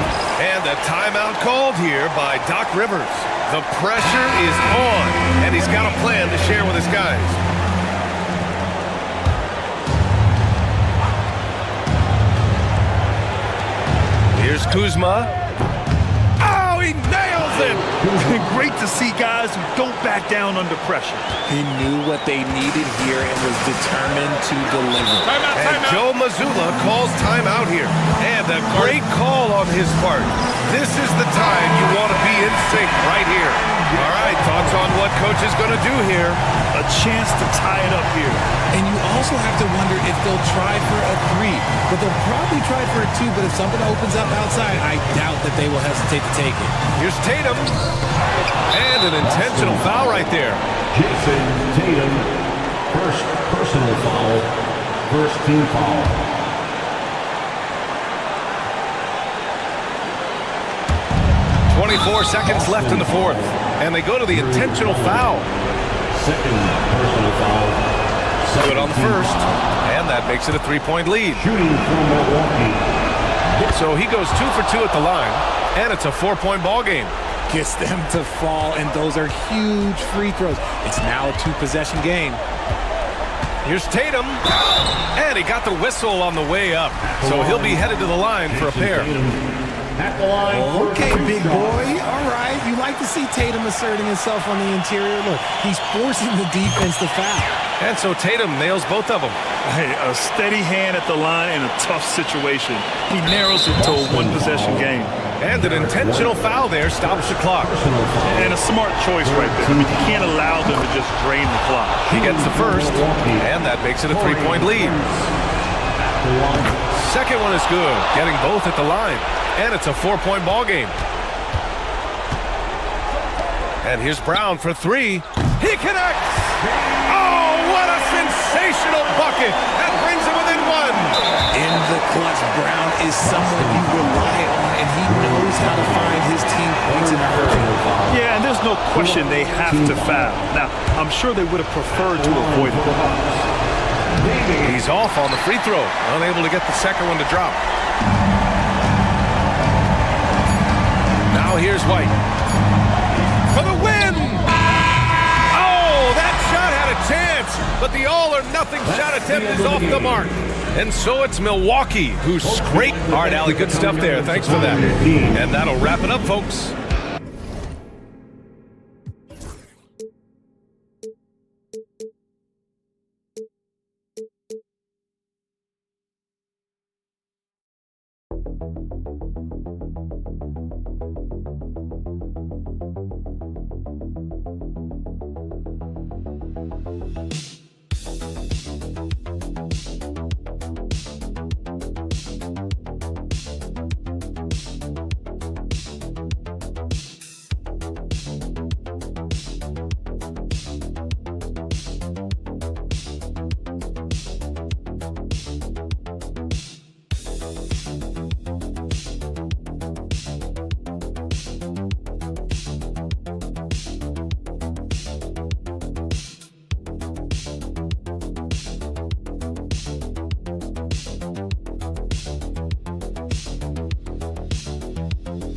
And a timeout called here by Doc Rivers. The pressure is on, and he's got a plan to share with his guys. Here's Kuzma. Oh, he nails it! Great to see guys who don't back down under pressure. He knew what they needed here and was determined to deliver. And Joe Mazzulla calls timeout here. And a great call on his part. This is the time you want to be in sync right here. All right, thoughts on what coach is going to do here? A chance to tie it up here. And you also have to wonder if they'll try for a three. But they'll probably try for a two, but if something opens up outside, I doubt that they will hesitate to take it. Here's Tatum. And an intentional foul right there. Jason Tatum, first personal foul, first team foul. 24 seconds left in the fourth. And they go to the intentional foul. Second personal foul. Good on the first. And that makes it a three-point lead. Shooting from Milwaukee. So he goes 2 for 2 at the line. And it's a 4-point ball game. Gets them to fall, and those are huge free throws. It's now a two-possession game. Here's Tatum. And he got the whistle on the way up. So he'll be headed to the line for a pair. At the line. Okay, big boy. All right. You like to see Tatum asserting himself on the interior. Look, he's forcing the defense to foul. And so Tatum nails both of them. Hey, a steady hand at the line in a tough situation. He narrows it to a one-possession game. And an intentional foul there stops the clock. And a smart choice right there. I mean, you can't allow them to just drain the clock. He gets the first, and that makes it a three-point lead. Second one is good, getting both at the line. And it's a 4-point ball game. And here's Brown for three. He connects! Oh, what a sensational bucket! That brings him within one. In the clutch, Brown is someone you rely on, and he knows how to find his team points in a hurry. Yeah, and there's no question they have to foul. Now, I'm sure they would have preferred to avoid it. He's off on the free throw, unable to get the second one to drop. Now here's White. For the win! Oh, that shot had a chance, but the all-or-nothing shot attempt is off the mark. And so it's Milwaukee who scraped. All right, Allie, good stuff there. Thanks for that. And that'll wrap it up, folks.